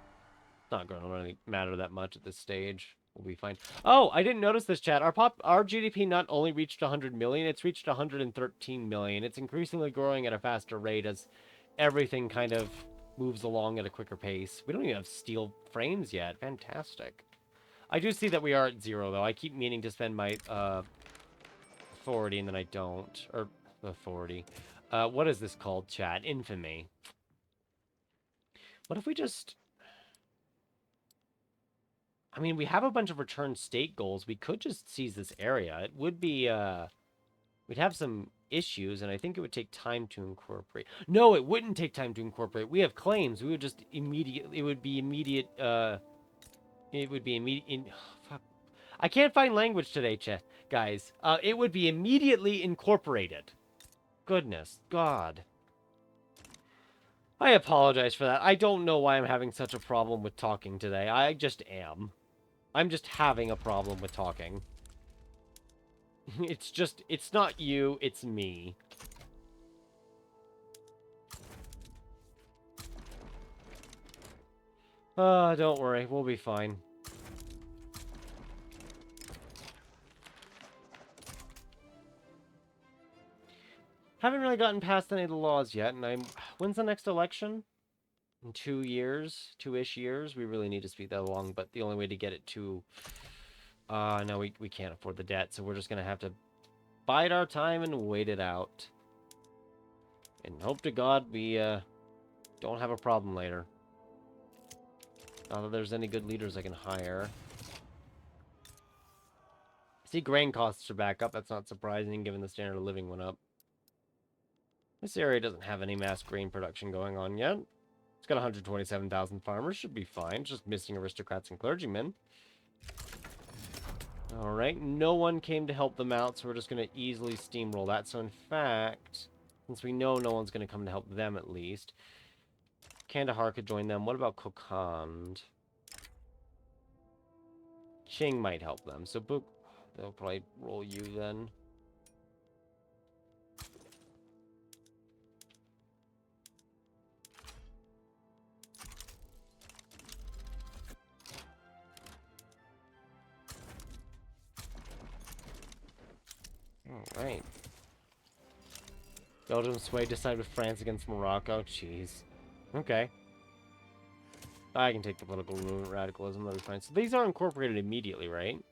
S1: Not going to really matter that much at this stage. We'll be fine. Oh, I didn't notice this, chat. Our GDP not only reached 100 million, it's reached 113 million. It's increasingly growing at a faster rate as everything kind of moves along at a quicker pace. We don't even have steel frames yet. Fantastic. I do see that we are at 0, though. I keep meaning to spend my authority, and then I don't. Or authority. What is this called, chat? Infamy. What if we just... I mean, we have a bunch of return state goals. We could just seize this area. It would be, we'd have some issues, and I think it would take time to incorporate. No, it wouldn't take time to incorporate. We have claims. We would just immediately, it would be immediate, fuck. I can't find language today, guys. It would be immediately incorporated. Goodness, God. I apologize for that. I don't know why I'm having such a problem with talking today. I just am. I'm just having a problem with talking. It's not you, it's me. Don't worry, we'll be fine. Haven't really gotten past any of the laws yet, and when's the next election? In 2 years, 2-ish years. We really need to speed that along, but the only way to get it to... no, we can't afford the debt, so we're just gonna have to bide our time and wait it out. And hope to God we, don't have a problem later. Not that there's any good leaders I can hire. See, grain costs are back up. That's not surprising, given the standard of living went up. This area doesn't have any mass grain production going on yet. It's got 127,000 farmers. Should be fine. Just missing aristocrats and clergymen. Alright, no one came to help them out, so we're just going to easily steamroll that. So, in fact, since we know no one's going to come to help them, at least, Kandahar could join them. What about Kokand? Qing might help them. So, they'll probably roll you then. Alright. Belgium sway decide with France against Morocco. Jeez. Okay. I can take the political movement radicalism. That'll be fine. So these are incorporated immediately, right?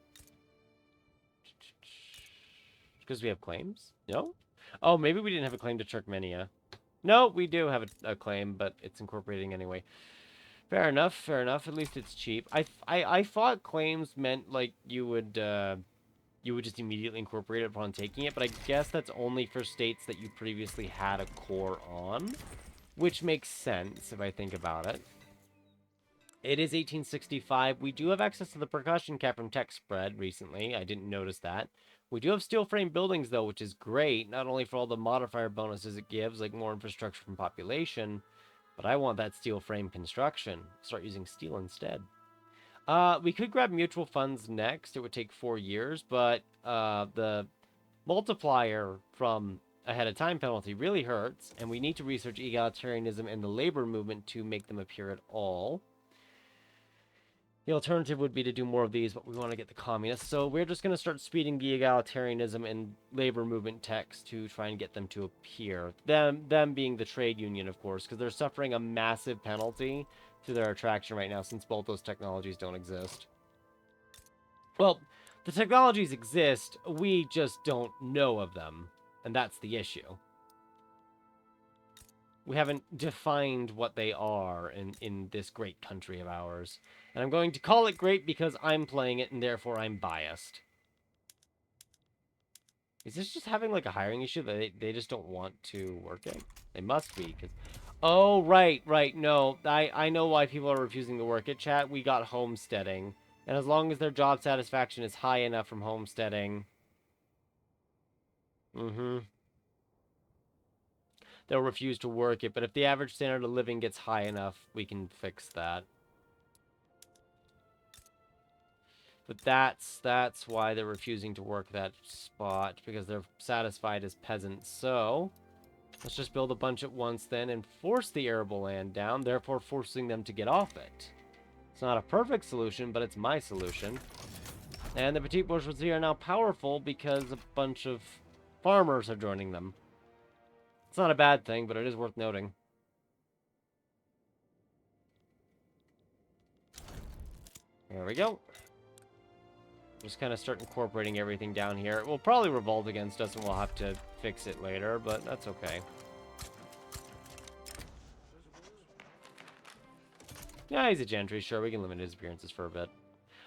S1: Because we have claims? No? Oh, maybe we didn't have a claim to Turkmenia. No, we do have a claim, but it's incorporating anyway. Fair enough, fair enough. At least it's cheap. I thought claims meant, like, you would just immediately incorporate it upon taking it, but I guess that's only for states that you previously had a core on, which makes sense if I think about it. It is 1865. We do have access to the percussion cap from tech spread recently. I didn't notice that. We do have steel frame buildings, though, which is great, not only for all the modifier bonuses it gives, like more infrastructure from population, but I want that steel frame construction. Start using steel instead. We could grab mutual funds next. It would take 4 years, but the multiplier from ahead of time penalty really hurts, and we need to research egalitarianism and the labor movement to make them appear at all. The alternative would be to do more of these, but we want to get the communists, so we're just going to start speeding the egalitarianism and labor movement text to try and get them to appear. Them being the trade union, of course, because they're suffering a massive penalty to their attraction right now, since both those technologies don't exist. Well, the technologies exist, we just don't know of them, and that's the issue. We haven't defined what they are in this great country of ours. And I'm going to call it great because I'm playing it, and therefore I'm biased. Is this just having, like, a hiring issue that they just don't want to work it? They must be, because... Oh, right, no. I know why people are refusing to work it, chat. We got homesteading. And as long as their job satisfaction is high enough from homesteading... they'll refuse to work it, but if the average standard of living gets high enough, we can fix that. But that's why they're refusing to work that spot, because they're satisfied as peasants. So, Let's just build a bunch at once then and force the arable land down, therefore forcing them to get off it. It's not a perfect solution, but it's my solution. And the petit bourgeoisie are now powerful because a bunch of farmers are joining them. It's not a bad thing, but it is worth noting. There we go. Just kind of start incorporating everything down here. It will probably revolt against us and we'll have to fix it later, but that's okay. Yeah, he's a gentry. Sure, we can limit his appearances for a bit.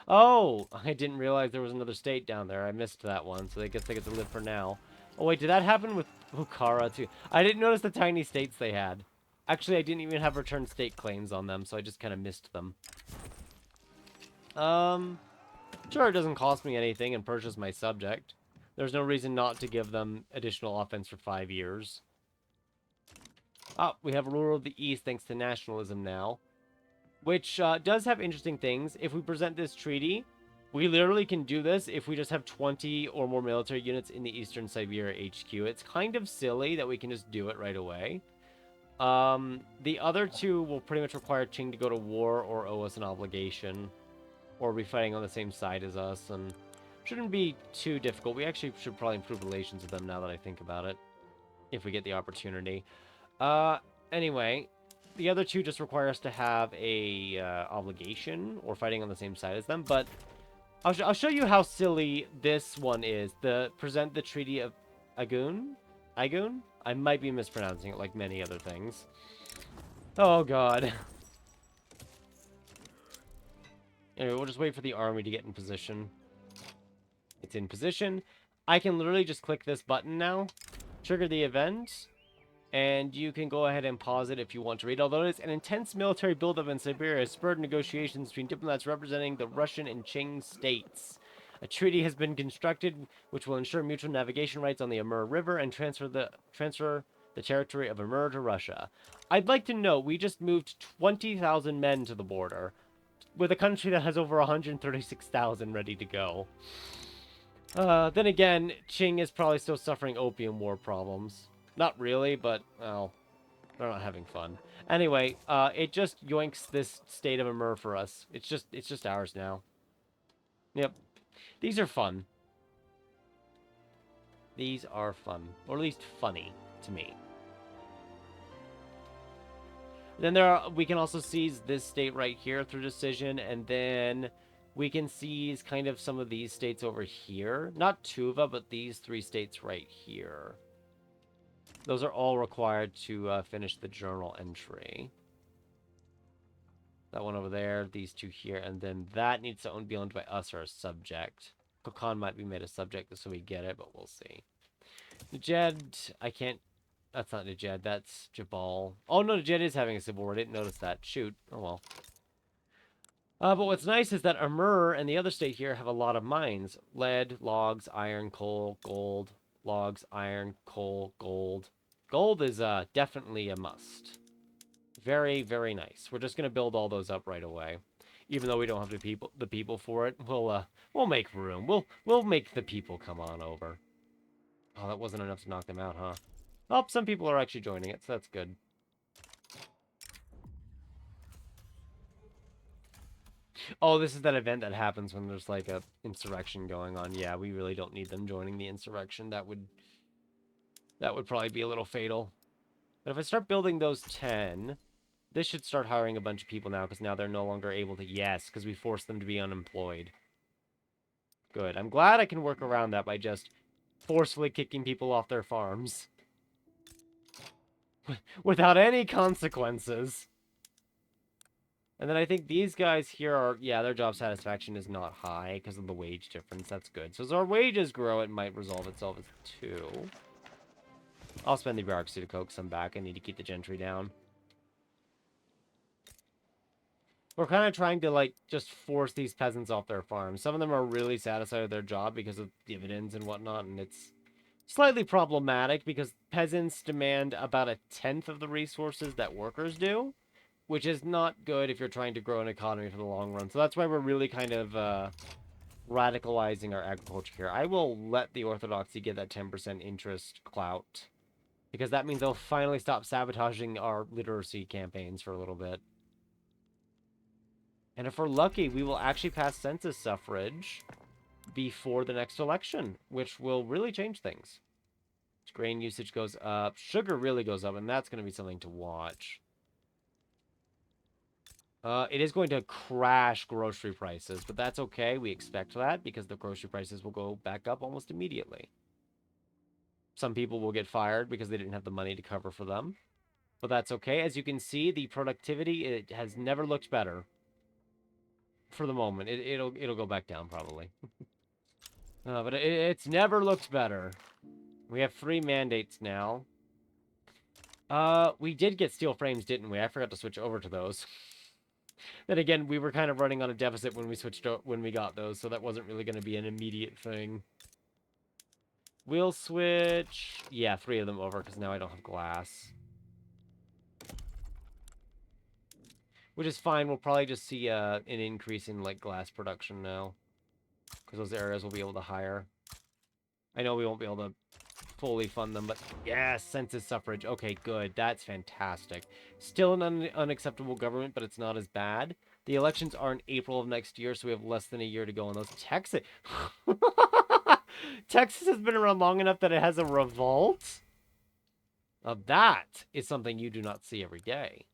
S1: Oh, I didn't realize there was another state down there. I missed that one, so I guess they get to live for now. Oh, wait, did that happen with Bukhara, too? I didn't notice the tiny states they had. Actually, I didn't even have returned state claims on them, so I just kind of missed them. Sure, it doesn't cost me anything and purchase my subject. There's no reason not to give them additional offense for 5 years. Oh, we have a ruler of the East thanks to nationalism now. Which does have interesting things. If we present this treaty, we literally can do this if we just have 20 or more military units in the Eastern Siberia HQ. It's kind of silly that we can just do it right away. The other two will pretty much require Qing to go to war or owe us an obligation. Or be fighting on the same side as us, and shouldn't be too difficult. We actually should probably improve relations with them now that I think about it, if we get the opportunity. Anyway, the other two just require us to have a obligation or fighting on the same side as them, but I'll show you how silly this one is. Present the Treaty of Agun? Agun? I might be mispronouncing it like many other things. Oh, God. Anyway, we'll just wait for the army to get in position. It's in position. I can literally just click this button now, trigger the event, and you can go ahead and pause it if you want to read. Although it's an intense military buildup in Siberia has spurred negotiations between diplomats representing the Russian and Qing states. A treaty has been constructed which will ensure mutual navigation rights on the Amur River and transfer the territory of Amur to Russia. I'd like to note we just moved 20,000 men to the border, with a country that has over 136,000 ready to go. Then again, Qing is probably still suffering opium war problems. Not really, but, well, they're not having fun. Anyway, it just yoinks this state of Amur for us. It's just ours now. Yep. These are fun. These are fun. Or at least funny to me. Then we can also seize this state right here through decision, and then we can seize kind of some of these states over here. Not Tuva, but these 3 states right here. Those are all required to finish the journal entry. That one over there, these 2 here, and then that needs to be owned by us or a subject. Kokon might be made a subject so we get it, but we'll see. Jed, I can't... That's not Najed, that's Jabal. Oh, no, Najed is having a civil war. I didn't notice that. Shoot. Oh, well. But what's nice is that Amur and the other state here have a lot of mines. Lead, logs, iron, coal, gold. Logs, iron, coal, gold. Gold is definitely a must. Very, very nice. We're just going to build all those up right away. Even though we don't have the people for it, we'll make room. We'll make the people come on over. Oh, that wasn't enough to knock them out, huh? Oh, some people are actually joining it, so that's good. Oh, this is that event that happens when there's like a insurrection going on. Yeah, we really don't need them joining the insurrection. That would probably be a little fatal. But if I start building those 10, this should start hiring a bunch of people now, because now they're no longer able to... Yes, because we forced them to be unemployed. Good. I'm glad I can work around that by just forcefully kicking people off their farms. Without any consequences. And then I think these guys here are... Yeah, their job satisfaction is not high because of the wage difference. That's good. So as our wages grow, it might resolve itself as 2. I'll spend the bureaucracy to coax them back. I need to keep the gentry down. We're kind of trying to, like, just force these peasants off their farms. Some of them are really satisfied with their job because of dividends and whatnot, and it's slightly problematic because peasants demand about 1/10 of the resources that workers do, which is not good if you're trying to grow an economy for the long run. So that's why we're really kind of radicalizing our agriculture here. I will let the orthodoxy get that 10% interest clout, Because that means they'll finally stop sabotaging our literacy campaigns for a little bit. And if we're lucky, we will actually pass census suffrage before the next election, which will really change things. Grain usage goes up. Sugar really goes up, and that's going to be something to watch. It is going to crash grocery prices, but that's okay. We expect that because the grocery prices will go back up almost immediately. Some people will get fired because they didn't have the money to cover for them. But that's okay. As you can see, the productivity, it has never looked better. For the moment. It'll go back down, probably. But it's never looked better. We have 3 mandates now. We did get steel frames, didn't we? I forgot to switch over to those. Then again, we were kind of running on a deficit when we got those, so that wasn't really going to be an immediate thing. We'll switch... Yeah, 3 of them over, because now I don't have glass. Which is fine. We'll probably just see an increase in, like, glass production now. Because those areas will be able to hire. I know we won't be able to fully fund them, but yes, census suffrage. Okay, good. That's fantastic. Still an unacceptable government, but it's not as bad. The elections are in April of next year, so we have less than a year to go on those. Texas... Texas has been around long enough that it has a revolt? Now that is something you do not see every day.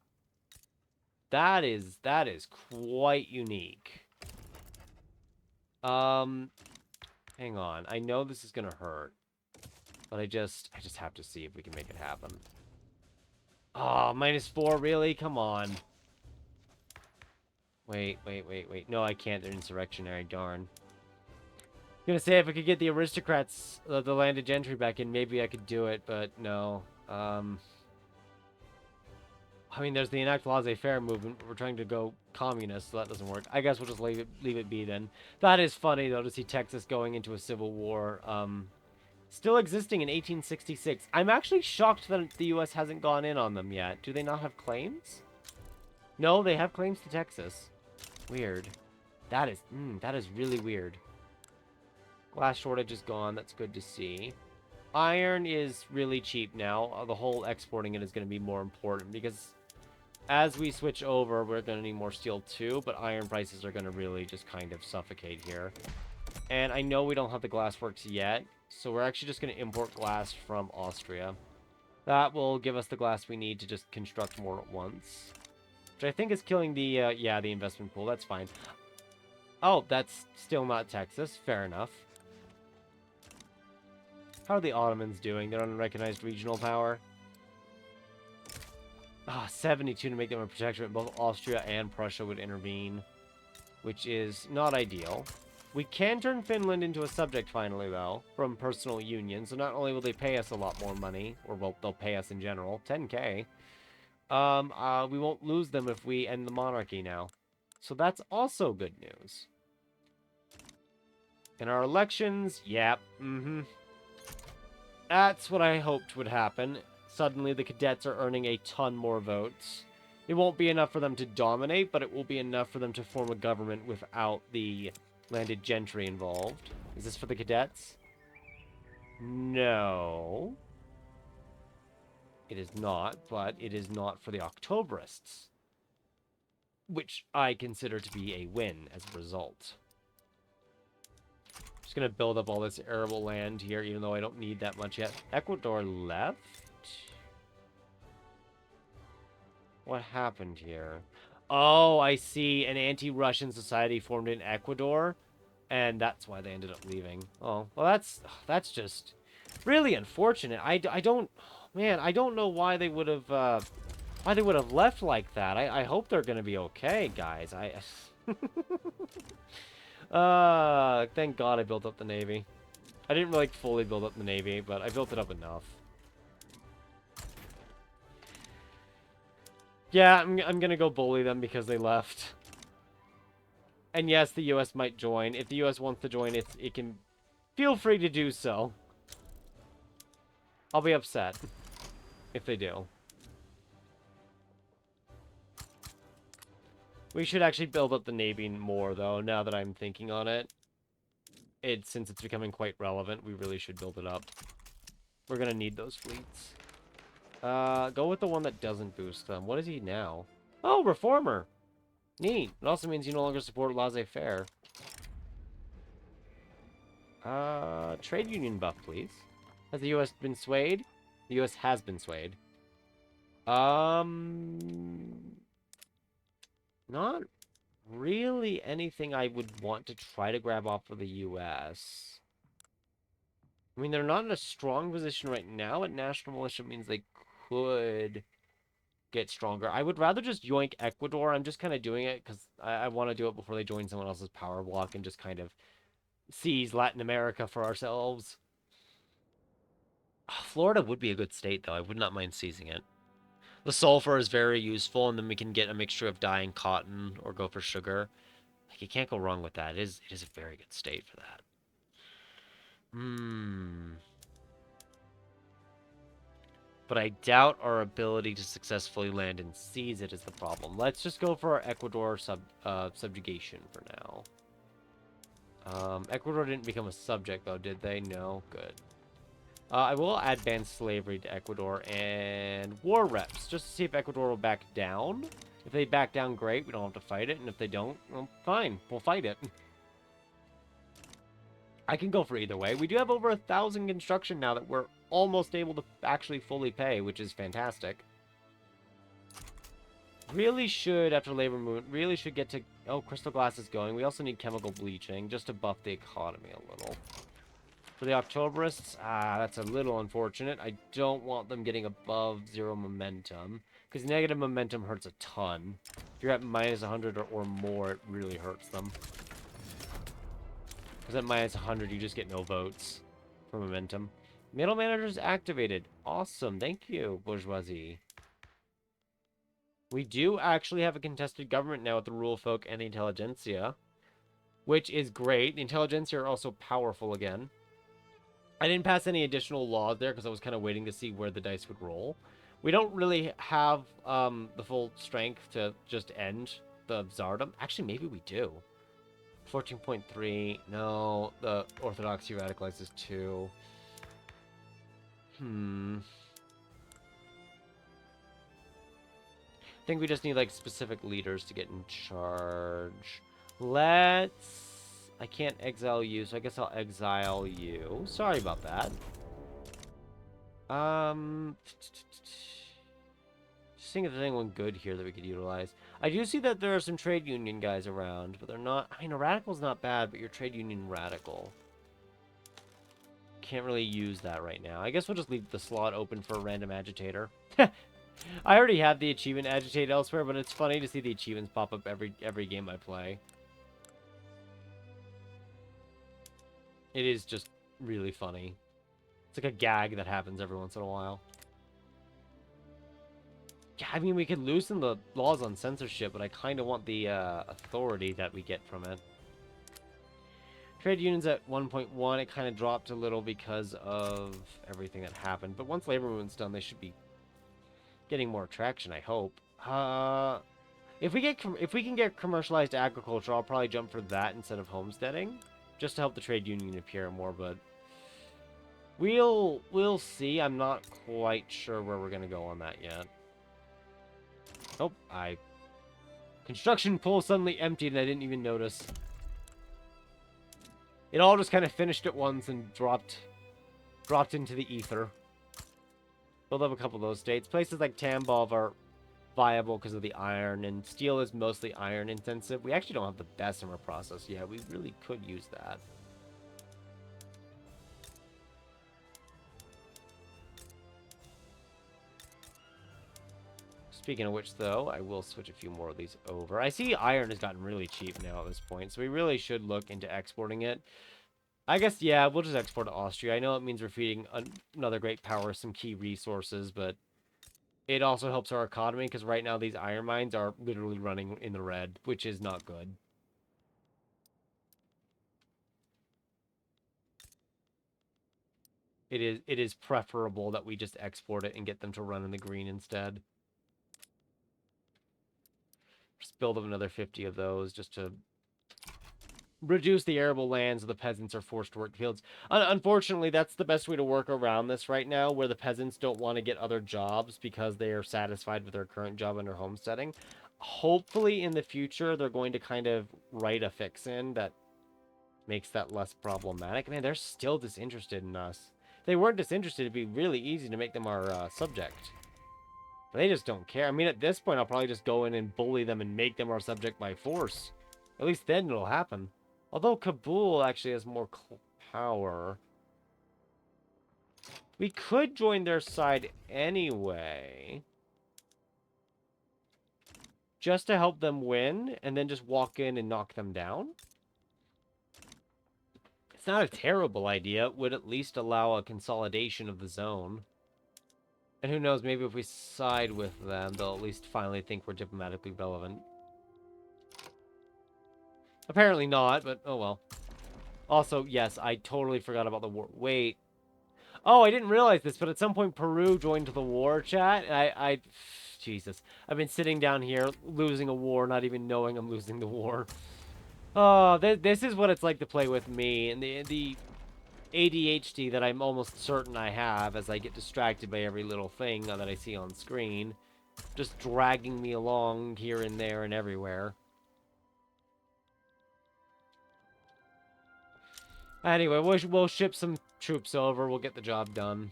S1: That is quite unique. Hang on. I know this is gonna hurt. But I just have to see if we can make it happen. Oh, -4, really? Come on. Wait. No, I can't. They're insurrectionary, darn. I'm gonna say if I could get the aristocrats, the landed gentry back in, maybe I could do it, but no. I mean, there's the enact laissez-faire movement, but we're trying to go communist, so that doesn't work. I guess we'll just leave it be then. That is funny, though, to see Texas going into a civil war. Still existing in 1866. I'm actually shocked that the U.S. hasn't gone in on them yet. Do they not have claims? No, they have claims to Texas. Weird. That is really weird. Glass shortage is gone. That's good to see. Iron is really cheap now. The whole exporting it is going to be more important because as we switch over, we're going to need more steel too, but iron prices are going to really just kind of suffocate here. And I know we don't have the glassworks yet, so we're actually just going to import glass from Austria. That will give us the glass we need to just construct more at once. Which I think is killing the, the investment pool. That's fine. Oh, that's still not Texas. Fair enough. How are the Ottomans doing? They're unrecognized regional power. 72 to make them a protectorate. Both Austria and Prussia would intervene, which is not ideal. We can turn Finland into a subject finally, though, from personal union. So not only will they pay us a lot more money, or well, they'll pay us in general, 10K. We won't lose them if we end the monarchy now. So that's also good news. In our elections, yep, That's what I hoped would happen. Suddenly the cadets are earning a ton more votes. It won't be enough for them to dominate, but it will be enough for them to form a government without the landed gentry involved. Is this for the cadets? No. It is not, but it is not for the Octoberists. Which I consider to be a win as a result. Just gonna build up all this arable land here, even though I don't need that much yet. Ecuador left? What happened here? Oh, I see. An anti-Russian society formed in Ecuador, and that's why they ended up leaving. Oh, well, that's just really unfortunate. I don't, man, I don't know why they would have left like that. I hope they're gonna be okay, guys. Thank God I built up the Navy. I didn't really fully build up the Navy, but I built it up enough. Yeah, I'm gonna go bully them because they left. And yes, the US might join. If the US wants to join, it can feel free to do so. I'll be upset if they do. We should actually build up the Navy more, though, now that I'm thinking on it. Since it's becoming quite relevant, we really should build it up. We're gonna need those fleets. Go with the one that doesn't boost them. What is he now? Oh, reformer. Neat. It also means you no longer support laissez-faire. Trade union buff, please. Has the U.S. been swayed? The U.S. has been swayed. Not really anything I would want to try to grab off of the U.S. I mean, they're not in a strong position right now, but national militia means they could get stronger. I would rather just yoink Ecuador. I'm just kind of doing it because I want to do it before they join someone else's power block and just kind of seize Latin America for ourselves. Florida would be a good state, though. I would not mind seizing it. The sulfur is very useful, and then we can get a mixture of dye and cotton or go for sugar. Like, you can't go wrong with that. It is a very good state for that. But I doubt our ability to successfully land and seize it is the problem. Let's just go for our Ecuador subjugation for now. Ecuador didn't become a subject, though, did they? No? Good. I will add banned slavery to Ecuador and war reps, just to see if Ecuador will back down. If they back down, great. We don't have to fight it. And if they don't, well, fine. We'll fight it. I can go for either way. We do have over 1,000 construction now that we're almost able to actually fully pay, which is fantastic. Really should, after labor movement, really should get to... Oh, crystal glass is going. We also need chemical bleaching, just to buff the economy a little. For the Octoberists, that's a little unfortunate. I don't want them getting above 0 momentum, because negative momentum hurts a ton. If you're at minus 100 or more, it really hurts them. Because at minus 100, you just get no votes for momentum. Middle managers activated. Awesome. Thank you, bourgeoisie. We do actually have a contested government now with the rule folk and the Intelligentsia, which is great. The Intelligentsia are also powerful again. I didn't pass any additional laws there because I was kind of waiting to see where the dice would roll. We don't really have the full strength to just end the czardom. Actually, maybe we do. 14.3. No, the orthodoxy radicalizes 2. I think we just need, like, specific leaders to get in charge. Let's... I can't exile you, so I guess I'll exile you. Sorry about that. Just think if there's anyone good here that we could utilize. I do see that there are some trade union guys around, but they're not... I mean, a radical's not bad, but you're trade union radical. Can't really use that right now. I guess we'll just leave the slot open for a random agitator. I already have the achievement agitate elsewhere, but it's funny to see the achievements pop up every game I play. It is just really funny. It's like a gag that happens every once in a while. Yeah, I mean, we could loosen the laws on censorship, but I kind of want the authority that we get from it. Trade unions at 1.1, it kind of dropped a little because of everything that happened. But once labor movement's done, they should be getting more traction, I hope. If we can get commercialized agriculture, I'll probably jump for that instead of homesteading, just to help the trade union appear more. But we'll see. I'm not quite sure where we're gonna go on that yet. Oh, construction pool suddenly emptied and I didn't even notice. It all just kind of finished at once and dropped into the ether. Build up a couple of those states. Places like Tambov are viable because of the iron, and steel is mostly iron intensive. We actually don't have the Bessemer process yet. We really could use that. Speaking of which, though, I will switch a few more of these over. I see iron has gotten really cheap now at this point, so we really should look into exporting it. I guess, yeah, we'll just export to Austria. I know it means we're feeding another great power some key resources, but it also helps our economy, because right now these iron mines are literally running in the red, which is not good. It is preferable that we just export it and get them to run in the green instead. Just build up another 50 of those just to reduce the arable land so the peasants are forced to work the fields. Unfortunately, that's the best way to work around this right now, where the peasants don't want to get other jobs because they are satisfied with their current job under homesteading. Hopefully, in the future, they're going to kind of write a fix in that makes that less problematic. Man, they're still disinterested in us. If they weren't disinterested, it'd be really easy to make them our subject. But they just don't care. I mean, at this point, I'll probably just go in and bully them and make them our subject by force. At least then it'll happen. Although Kabul actually has more power. We could join their side anyway. Just to help them win, and then just walk in and knock them down. It's not a terrible idea. It would at least allow a consolidation of the zone. And who knows, maybe if we side with them, they'll at least finally think we're diplomatically relevant. Apparently not, but oh well. Also, yes, I totally forgot about the war. Wait. Oh, I didn't realize this, but at some point Peru joined the war chat. And Jesus. I've been sitting down here losing a war, not even knowing I'm losing the war. Oh, this is what it's like to play with me. And the ADHD that I'm almost certain I have as I get distracted by every little thing that I see on screen. Just dragging me along here and there and everywhere. Anyway, we'll ship some troops over. We'll get the job done.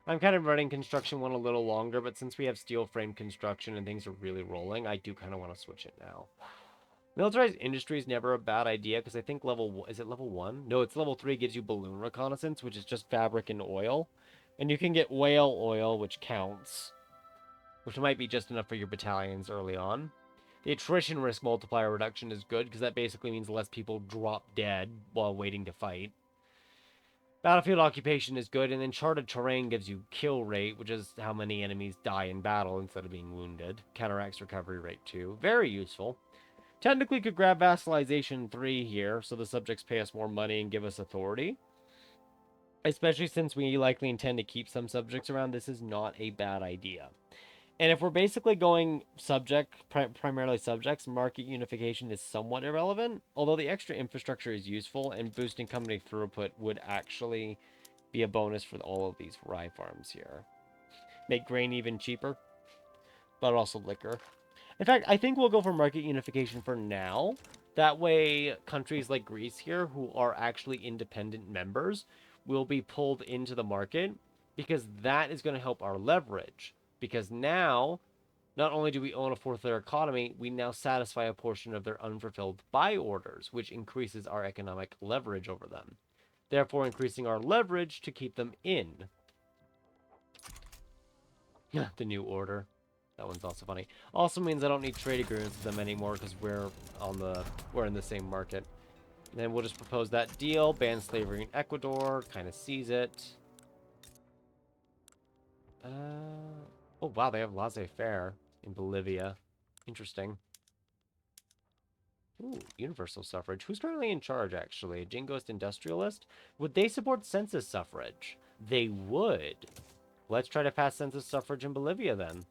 S1: I'm kind of running construction one a little longer, but since we have steel frame construction and things are really rolling, I do kind of want to switch it now. Militarized industry is never a bad idea, because I think is it level 1? No, it's level 3 gives you balloon reconnaissance, which is just fabric and oil. And you can get whale oil, which counts. Which might be just enough for your battalions early on. The attrition risk multiplier reduction is good, because that basically means less people drop dead while waiting to fight. Battlefield occupation is good, and then charted terrain gives you kill rate, which is how many enemies die in battle instead of being wounded. Counteracts recovery rate too. Very useful. Technically could grab vassalization 3 here, so the subjects pay us more money and give us authority. Especially since we likely intend to keep some subjects around, this is not a bad idea. And if we're basically going primarily subjects, market unification is somewhat irrelevant. Although the extra infrastructure is useful, and boosting company throughput would actually be a bonus for all of these rye farms here. Make grain even cheaper, but also liquor. In fact, I think we'll go for market unification for now. That way, countries like Greece here, who are actually independent members, will be pulled into the market, because that is going to help our leverage. Because now, not only do we own a fourth of their economy, we now satisfy a portion of their unfulfilled buy orders, which increases our economic leverage over them. Therefore, increasing our leverage to keep them in. The new order. That one's also funny. Also means I don't need trade agreements with them anymore because we're in the same market. And then we'll just propose that deal. Ban slavery in Ecuador. Kind of seize it. Oh, wow, they have laissez-faire in Bolivia. Interesting. Ooh, universal suffrage. Who's currently in charge, actually? A jingoist industrialist? Would they support census suffrage? They would. Let's try to pass census suffrage in Bolivia, then.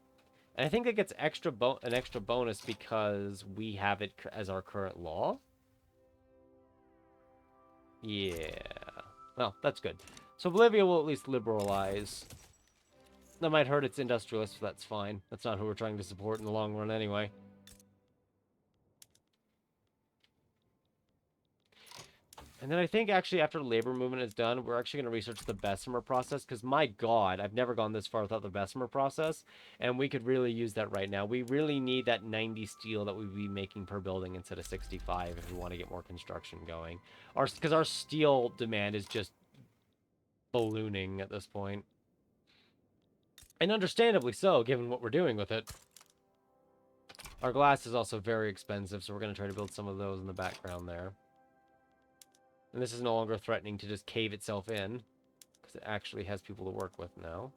S1: And I think it gets an extra bonus because we have it as our current law. Yeah. Well, that's good. So Bolivia will at least liberalize. That might hurt its industrialists, but that's fine. That's not who we're trying to support in the long run anyway. And then I think actually after the labor movement is done, we're actually going to research the Bessemer process, because my god, I've never gone this far without the Bessemer process, and we could really use that right now. We really need that 90 steel that we'd be making per building instead of 65 if we want to get more construction going. Because our steel demand is just ballooning at this point. And understandably so, given what we're doing with it. Our glass is also very expensive, so we're going to try to build some of those in the background there. And this is no longer threatening to just cave itself in, because it actually has people to work with now.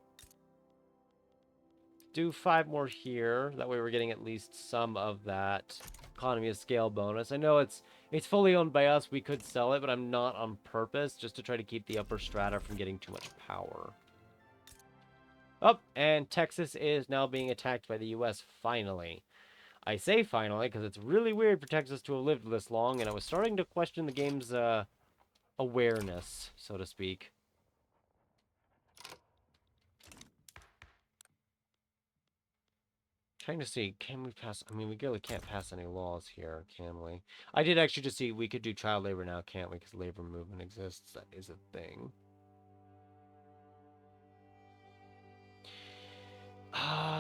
S1: Do 5 more here. That way we're getting at least some of that economy of scale bonus. I know it's fully owned by us. We could sell it, but I'm not on purpose, just to try to keep the upper strata from getting too much power. Oh, and Texas is now being attacked by the U.S. finally. I say finally because it's really weird for Texas to have lived this long, and I was starting to question the game's awareness, so to speak. Trying to see, can we pass? I mean, we really can't pass any laws here, can we? I did actually just see we could do child labor now, can't we? Because labor movement exists. That is a thing.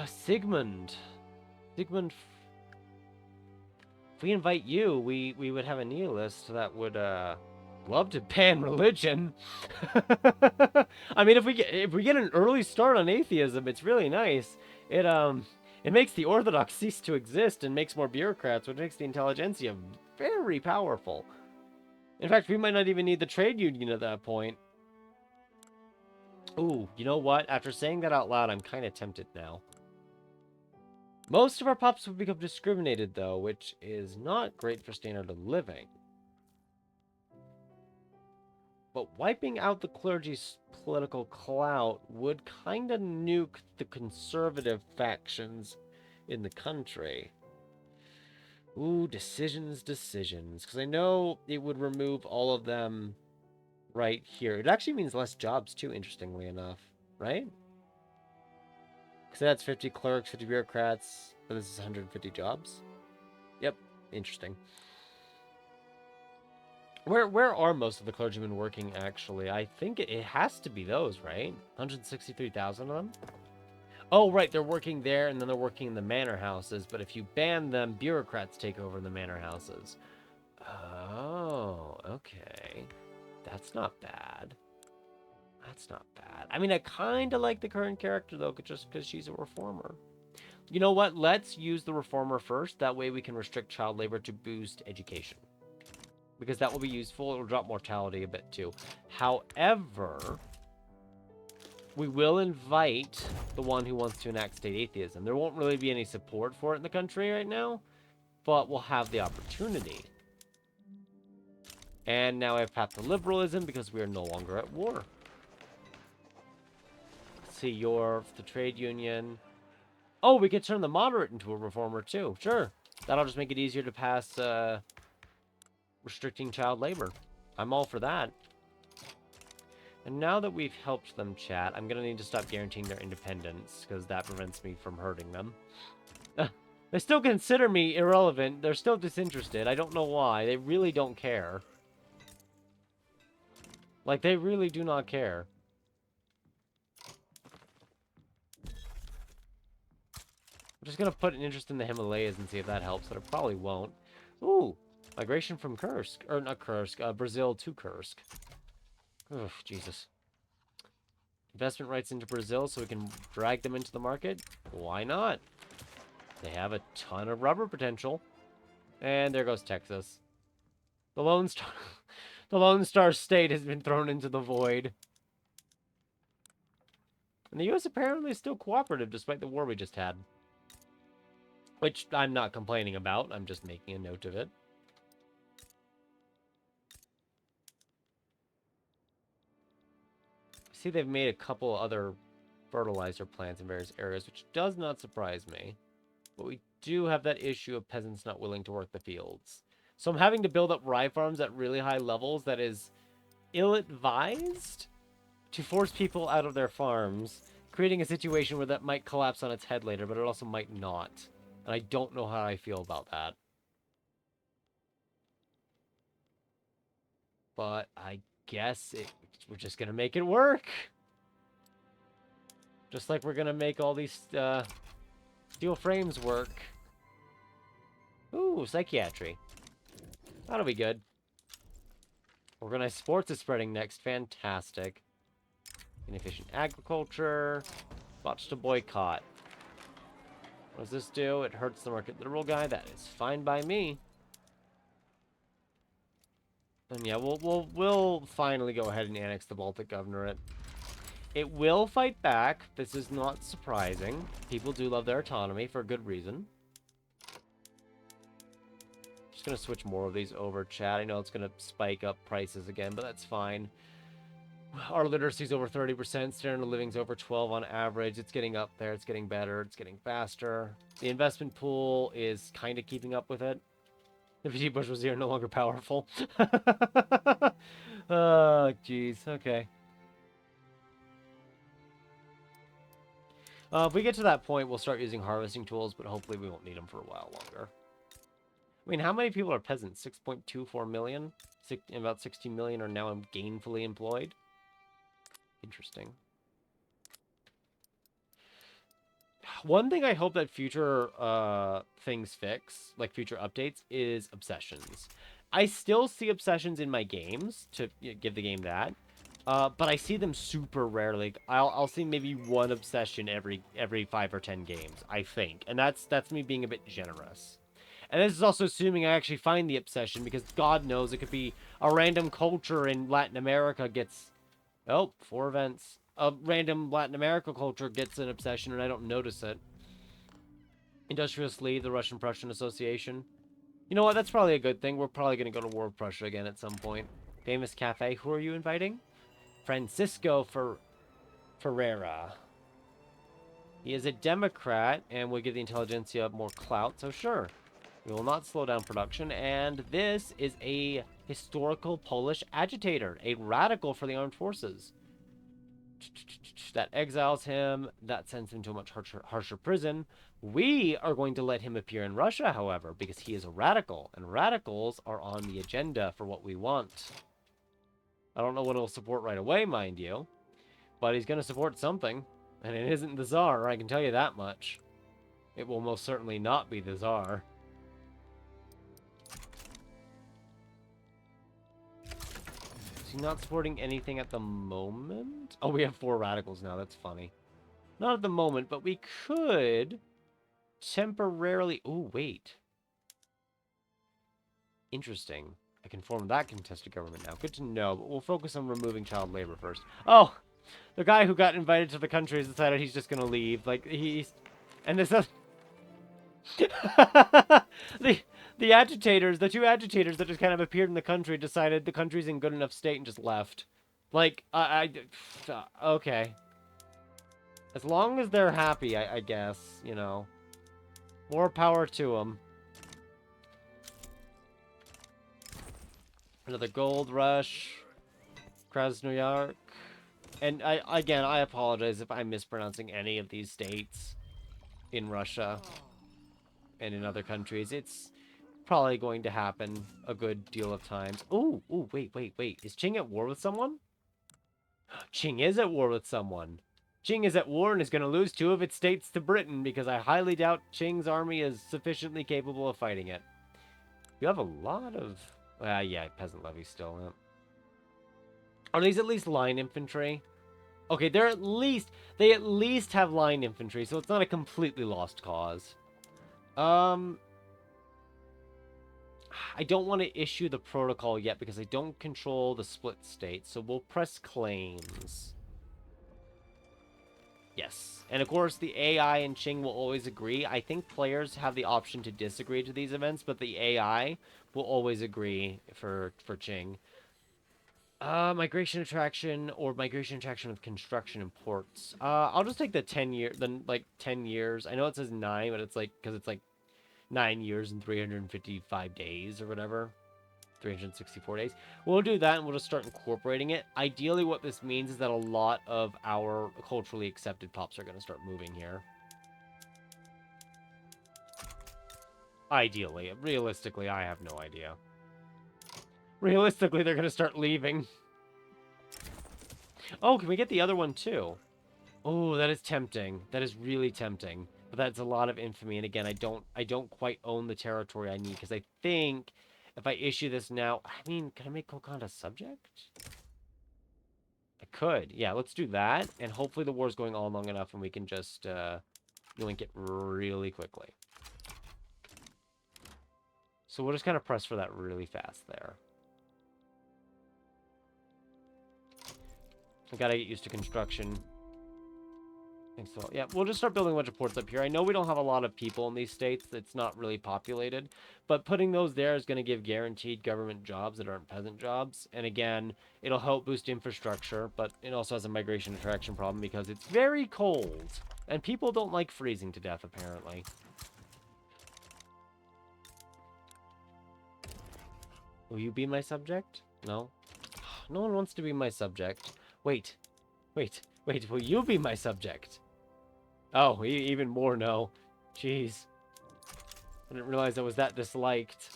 S1: Sigmund. Sigmund. If we invite you, we would have a nihilist that would love to ban religion. I mean, if we get an early start on atheism, it's really nice. It makes the Orthodox cease to exist and makes more bureaucrats, which makes the Intelligentsia very powerful. In fact, we might not even need the trade union at that point. Ooh, you know what? After saying that out loud, I'm kind of tempted now. Most of our pops would become discriminated, though, which is not great for standard of living. But wiping out the clergy's political clout would kind of nuke the conservative factions in the country. Ooh, decisions. Because I know it would remove all of them right here. It actually means less jobs, too, interestingly enough. Right? Because that's 50 clerks, 50 bureaucrats. But this is 150 jobs. Yep. Interesting. Where are most of the clergymen working, actually? I think it has to be those, right? 163,000 of them? Oh, right, they're working there, and then they're working in the manor houses. But if you ban them, bureaucrats take over the manor houses. Oh, okay. That's not bad. That's not bad. I mean, I kind of like the current character, though, just because she's a reformer. You know what? Let's use the reformer first. That way we can restrict child labor to boost education. Because that will be useful. It'll drop mortality a bit, too. However, we will invite the one who wants to enact state atheism. There won't really be any support for it in the country right now, but we'll have the opportunity. And now I have path to liberalism because we are no longer at war. Let's see, the trade union. Oh, we could turn the moderate into a reformer, too. Sure. That'll just make it easier to pass restricting child labor. I'm all for that. And now that we've helped them chat, I'm going to need to stop guaranteeing their independence, because that prevents me from hurting them. They still consider me irrelevant. They're still disinterested. I don't know why. They really don't care. Like, they really do not care. I'm just going to put an interest in the Himalayas and see if that helps, but it probably won't. Ooh, migration from Kursk. Or not Kursk, Brazil to Kursk. Ugh, Jesus. Investment rights into Brazil so we can drag them into the market? Why not? They have a ton of rubber potential. And there goes Texas. The Lone Star... the Lone Star State has been thrown into the void. And the U.S. apparently is still cooperative despite the war we just had. Which I'm not complaining about. I'm just making a note of it. See, they've made a couple other fertilizer plants in various areas, which does not surprise me. But we do have that issue of peasants not willing to work the fields. So I'm having to build up rye farms at really high levels that is ill-advised to force people out of their farms, creating a situation where that might collapse on its head later, but it also might not. And I don't know how I feel about that. But I guess we're just going to make it work. Just like we're going to make all these steel frames work. Ooh, psychiatry. That'll be good. Organized sports is spreading next. Fantastic. Inefficient agriculture. Botched to boycott. What does this do? It hurts the market liberal guy. That is fine by me. And yeah, we'll finally go ahead and annex the Baltic Governorate. It will fight back. This is not surprising. People do love their autonomy for a good reason. Just gonna switch more of these over, chat. I know it's gonna spike up prices again, but that's fine. Our literacy's over 30%. Standard of living's over 12 on average. It's getting up there. It's getting better. It's getting faster. The investment pool is kind of keeping up with it. If G. Bush was here, no longer powerful. Oh, jeez. Okay. If we get to that point, we'll start using harvesting tools, but hopefully we won't need them for a while longer. I mean, how many people are peasants? 6.24 million? About 16 million are now gainfully employed. Interesting. One thing I hope that future things fix, like future updates, is obsessions. I still see obsessions in my games, to give the game that. But I see them super rarely. I'll see maybe one obsession every 5 or 10 games, I think. And that's me being a bit generous. And this is also assuming I actually find the obsession, because God knows it could be a random culture in Latin America gets... Oh, 4 events. A random Latin America culture gets an obsession and I don't notice it. Industrialize leave the Russian-Prussian Association. You know what? That's probably a good thing. We're probably going to go to war with Prussia again at some point. Famous cafe. Who are you inviting? Francisco Ferreira. He is a Democrat and will give the Intelligentsia more clout, so sure. We will not slow down production, and this is a historical Polish agitator, a radical for the armed forces. That exiles him, that sends him to a much harsher prison. We are going to let him appear in Russia, however, because he is a radical, and radicals are on the agenda for what we want. I don't know what he'll support right away, mind you, but he's going to support something, and it isn't the Tsar, I can tell you that much. It will most certainly not be the Tsar. Is he not supporting anything at the moment? Oh, we have 4 radicals now, that's funny. Not at the moment, but we could temporarily... Oh, wait. Interesting. I can form that contested government now. Good to know, but we'll focus on removing child labor first. Oh! The guy who got invited to the country has decided he's just gonna leave. Like, he's... And this... the agitators, the 2 agitators that just kind of appeared in the country decided the country's in good enough state and just left. Like, okay. As long as they're happy, I guess, you know. More power to them. Another gold rush. Krasnoyarsk. And again, I apologize if I'm mispronouncing any of these states in Russia and in other countries. It's probably going to happen a good deal of times. Ooh, wait. Is Qing at war with someone? Qing is at war with someone. Qing is at war and is going to lose 2 of its states to Britain because I highly doubt Qing's army is sufficiently capable of fighting it. You have a lot of... yeah, peasant levy still. Yeah. Are these at least line infantry? Okay, they at least have line infantry, so it's not a completely lost cause. I don't want to issue the protocol yet because I don't control the split state, so we'll press claims. Yes. And of course, the AI and Qing will always agree. I think players have the option to disagree to these events, but the AI will always agree for Qing. Migration attraction or migration attraction with construction and ports. I'll just take the 10 years. I know it says 9, but it's like, because it's like 9 years and 355 days or whatever. 364 days. We'll do that and we'll just start incorporating it. Ideally, what this means is that a lot of our culturally accepted pops are going to start moving here. Ideally. Realistically, I have no idea. Realistically, they're going to start leaving. Oh, can we get the other one too? Oh, that is tempting. That is really tempting. But that's a lot of infamy. And again, I don't quite own the territory I need because I think if I issue this now, I mean, can I make Kokanda subject? I could. Yeah, let's do that. And hopefully the war's going on long enough and we can just link it really quickly. So we'll just kind of press for that really fast there. I gotta get used to construction. Thanks so. Yeah, we'll just start building a bunch of ports up here. I know we don't have a lot of people in these states. It's not really populated. But putting those there is going to give guaranteed government jobs that aren't peasant jobs. And again, it'll help boost infrastructure, but it also has a migration attraction problem because it's very cold. And people don't like freezing to death, apparently. Will you be my subject? No? No one wants to be my subject. Wait. Will you be my subject? Oh, even more no. Jeez. I didn't realize I was that disliked.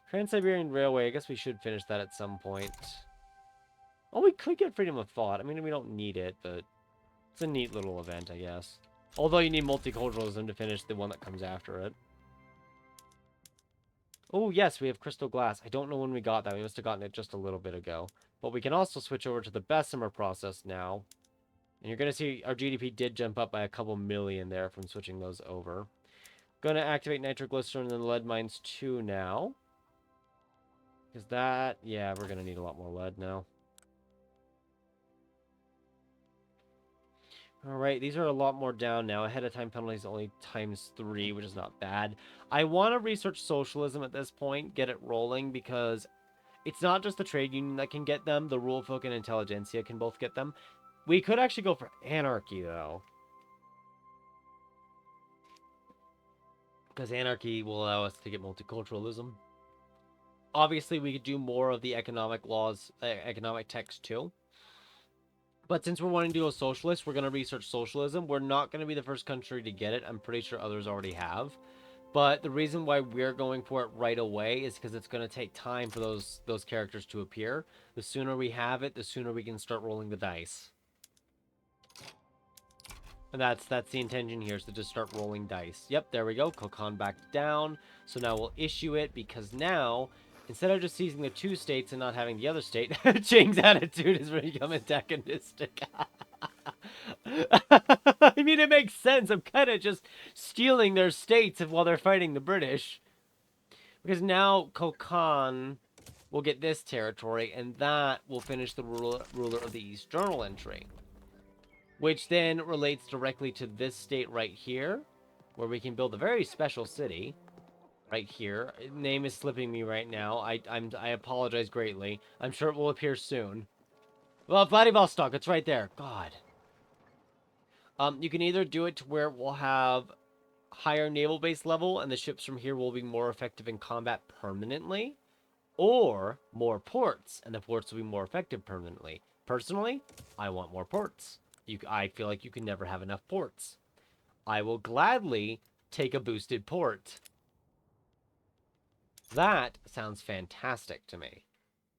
S1: Trans-Siberian Railway, I guess we should finish that at some point. Oh, we could get freedom of thought. I mean, we don't need it, but it's a neat little event, I guess. Although you need multiculturalism to finish the one that comes after it. Oh, yes, we have crystal glass. I don't know when we got that. We must have gotten it just a little bit ago. But we can also switch over to the Bessemer process now. And you're going to see our GDP did jump up by a couple million there from switching those over. Going to activate nitroglycerin and lead mines too now. Because that, yeah, we're going to need a lot more lead now. Alright, these are a lot more down now. Ahead of time penalties only ×3, which is not bad. I want to research socialism at this point, get it rolling, because it's not just the trade union that can get them. The rule folk and Intelligentsia can both get them. We could actually go for anarchy, though. Because anarchy will allow us to get multiculturalism. Obviously, we could do more of the economic laws, economic text, too. But since we're wanting to go socialist, we're going to research socialism. We're not going to be the first country to get it. I'm pretty sure others already have. But the reason why we're going for it right away is because it's going to take time for those characters to appear. The sooner we have it, the sooner we can start rolling the dice. And that's the intention here, is to just start rolling dice. Yep, there we go. Kokon back down. So now we'll issue it, because now, instead of just seizing the 2 states and not having the other state, Ching's attitude is become antagonistic. I mean, it makes sense. I'm kind of just stealing their states while they're fighting the British. Because now Kokon will get this territory, and that will finish the ruler of the East Journal entry. Which then relates directly to this state right here, where we can build a very special city. Right here. Name is slipping me right now. I apologize greatly. I'm sure it will appear soon. Well, Vladivostok, it's right there. God. You can either do it to where we'll have higher naval base level, and the ships from here will be more effective in combat permanently, or more ports, and the ports will be more effective permanently. Personally, I want more ports. I feel like you can never have enough ports. I will gladly take a boosted port. That sounds fantastic to me.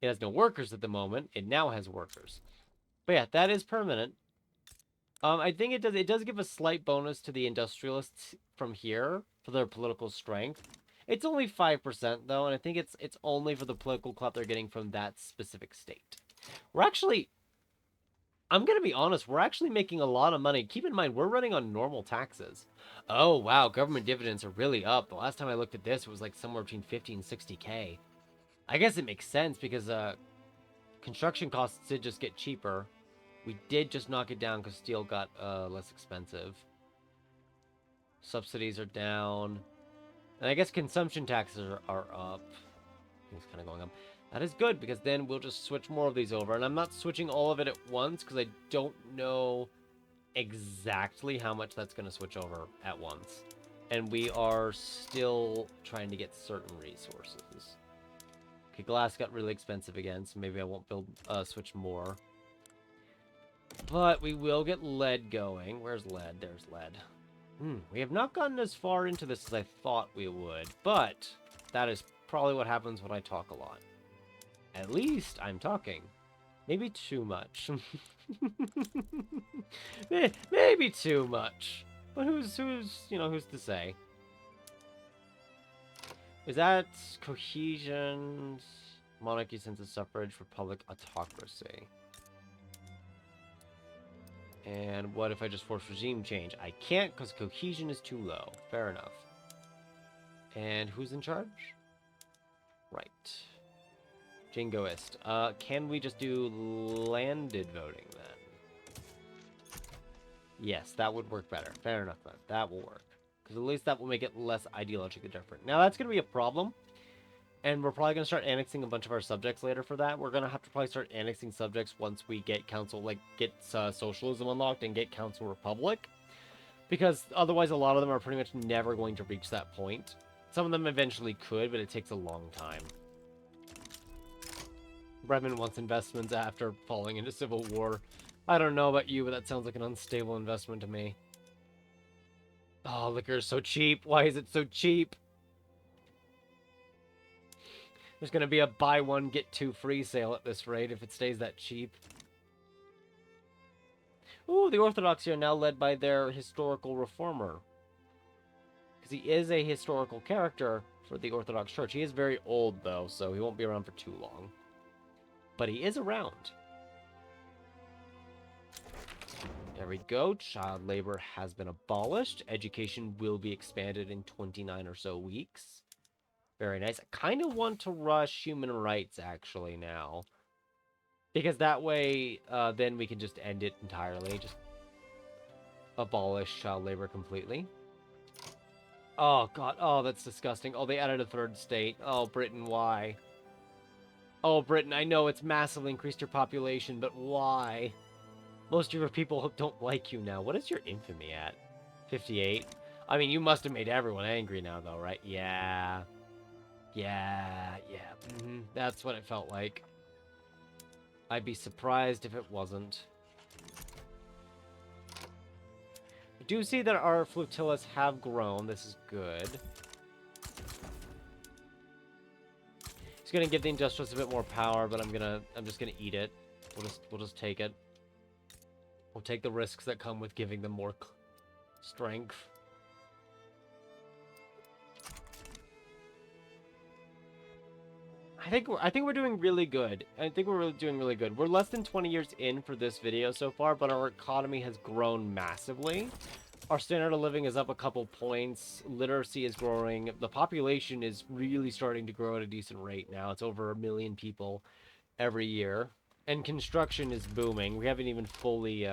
S1: It has no workers at the moment. It now has workers. But yeah, that is permanent. I think it does give a slight bonus to the industrialists from here for their political strength. It's only 5% though, and I think it's only for the political clout they're getting from that specific state. We're actually, I'm going to be honest, we're actually making a lot of money. Keep in mind, we're running on normal taxes. Oh, wow, government dividends are really up. The last time I looked at this, it was like somewhere between 50 and 60K. I guess it makes sense because construction costs did just get cheaper. We did just knock it down because steel got less expensive. Subsidies are down. And I guess consumption taxes are up. Things kind of going up. That is good, because then we'll just switch more of these over. And I'm not switching all of it at once, because I don't know exactly how much that's going to switch over at once. And we are still trying to get certain resources. Okay, glass got really expensive again, so maybe I won't switch more. But we will get lead going. Where's lead? There's lead. We have not gotten as far into this as I thought we would, but that is probably what happens when I talk a lot. At least I'm talking. Maybe too much. Maybe too much. But who's to say? Is that cohesion, monarchy, census, suffrage, republic, autocracy? And what if I just force regime change? I can't because cohesion is too low. Fair enough. And who's in charge? Right. Jingoist. Can we just do landed voting then? Yes, that would work better. Fair enough, then. That will work. Because at least that will make it less ideologically different. Now, that's going to be a problem. And we're probably going to start annexing a bunch of our subjects later for that. We're going to have to probably start annexing subjects once we get council, like, get socialism unlocked and get council republic. Because otherwise, a lot of them are pretty much never going to reach that point. Some of them eventually could, but it takes a long time. Bremen wants investments after falling into civil war. I don't know about you, but that sounds like an unstable investment to me. Oh, liquor is so cheap. Why is it so cheap? There's going to be a buy one, get two free sale at this rate if it stays that cheap. Ooh, the Orthodoxy are now led by their historical reformer. Because he is a historical character for the Orthodox Church. He is very old, though, so he won't be around for too long. But he is around. There we go. Child labor has been abolished. Education will be expanded in 29 or so weeks. Very nice. I kind of want to rush human rights, actually, now. Because that way, then we can just end it entirely. Just abolish child labor completely. Oh, God. Oh, that's disgusting. Oh, they added a third state. Oh, Britain, why? Oh, Britain, I know it's massively increased your population, but why? Most of your people don't like you now. What is your infamy at? 58? I mean, you must have made everyone angry now, though, right? Yeah. Yeah. That's what it felt like. I'd be surprised if it wasn't. I do see that our flotillas have grown. This is good. It's gonna give the industrialists a bit more power, but I'm just gonna eat it. We'll just take it. We'll take the risks that come with giving them more strength. I think we're doing really good. I think we're doing really good. We're less than 20 years in for this video so far, but our economy has grown massively. Our standard of living is up a couple points. Literacy is growing. The population is really starting to grow at a decent rate now. It's over 1 million people every year. And construction is booming. We haven't even fully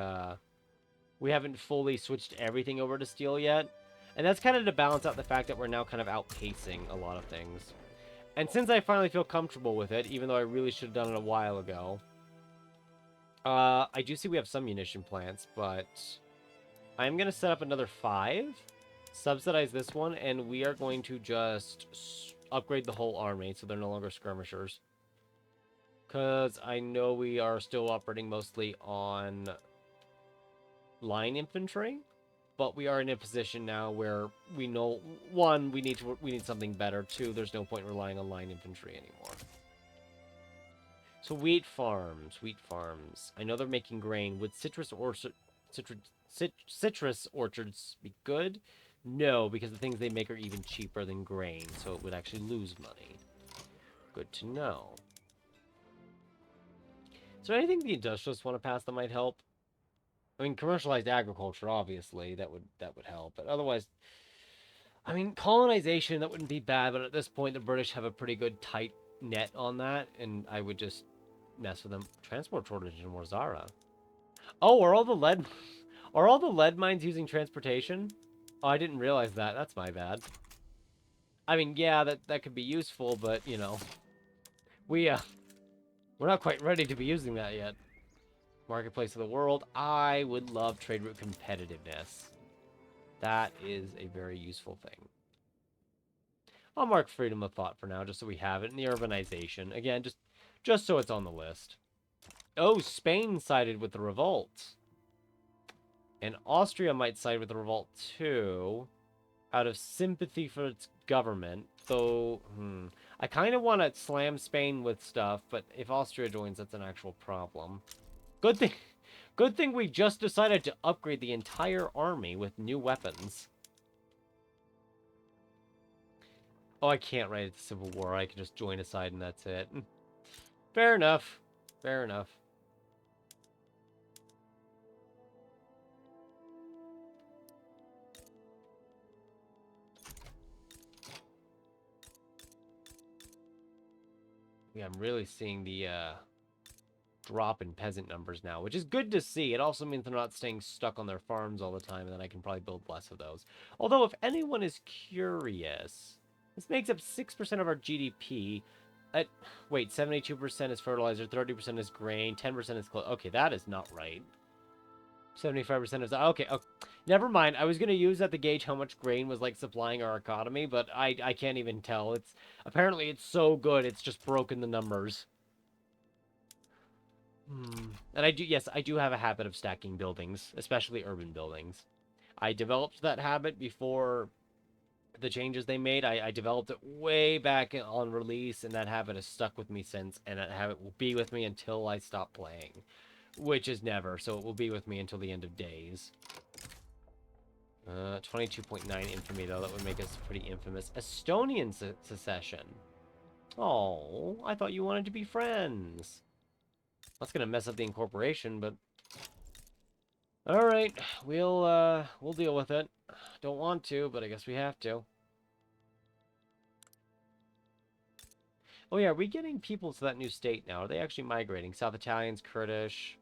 S1: switched everything over to steel yet. And that's kind of to balance out the fact that we're now kind of outpacing a lot of things. And since I finally feel comfortable with it, even though I really should have done it a while ago, I do see we have some munition plants, but I'm going to set up another 5, subsidize this one, and we are going to just upgrade the whole army so they're no longer skirmishers. Because I know we are still operating mostly on line infantry, but we are in a position now where we know, 1, we need something better. 2, there's no point relying on line infantry anymore. So wheat farms. I know they're making grain. Would citrus orchards be good? No, because the things they make are even cheaper than grain, so it would actually lose money. Good to know. Is there anything the industrialists want to pass that might help? I mean, commercialized agriculture, obviously, that would help. But otherwise, I mean, colonization, that wouldn't be bad. But at this point, the British have a pretty good tight net on that, and I would just mess with them. Transport shortage in Warzara. Oh, are all the lead mines using transportation? Oh, I didn't realize that. That's my bad. I mean, yeah, that could be useful, but you know, we're not quite ready to be using that yet. Marketplace of the world. I would love trade route competitiveness. That is a very useful thing. I'll mark freedom of thought for now, just so we have it. And the urbanization. Again, just so it's on the list. Oh, Spain sided with the revolt. And Austria might side with the revolt too, out of sympathy for its government. Though, I kind of want to slam Spain with stuff, but if Austria joins, that's an actual problem. Good thing we just decided to upgrade the entire army with new weapons. Oh, I can't write it to Civil War. I can just join a side and that's it. Fair enough. Fair enough. Yeah, I'm really seeing the, drop in peasant numbers now, which is good to see. It also means they're not staying stuck on their farms all the time, and then I can probably build less of those. Although, if anyone is curious, this makes up 6% of our GDP. Wait, 72% is fertilizer, 30% is grain, 10% is clothes. Okay, that is not right. 75% is... Okay, okay, never mind. I was going to use that to gauge how much grain was, like, supplying our economy, but I can't even tell. Apparently, it's so good, it's just broken the numbers. And I do have a habit of stacking buildings, especially urban buildings. I developed that habit before the changes they made. I developed it way back on release, and that habit has stuck with me since, and that habit will be with me until I stop playing, which is never, so it will be with me until the end of days. 22.9 infamy, though. That would make us pretty infamous. Estonian secession. Oh, I thought you wanted to be friends. That's gonna mess up the incorporation, but... Alright, we'll deal with it. Don't want to, but I guess we have to. Oh yeah, are we getting people to that new state now? Are they actually migrating? South Italians, Kurdish...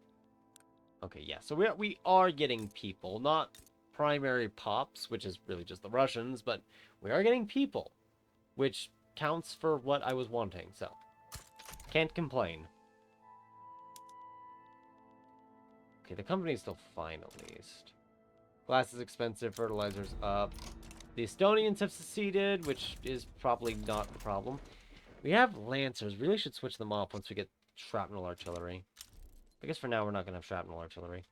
S1: Okay, yeah, so we are getting people, not primary pops, which is really just the Russians, but we are getting people, which counts for what I was wanting, so can't complain. Okay, the company's still fine, at least. Glass is expensive, fertilizer's up. The Estonians have seceded, which is probably not a problem. We have Lancers. Really should switch them off once we get shrapnel artillery. I guess for now we're not going to have shrapnel artillery.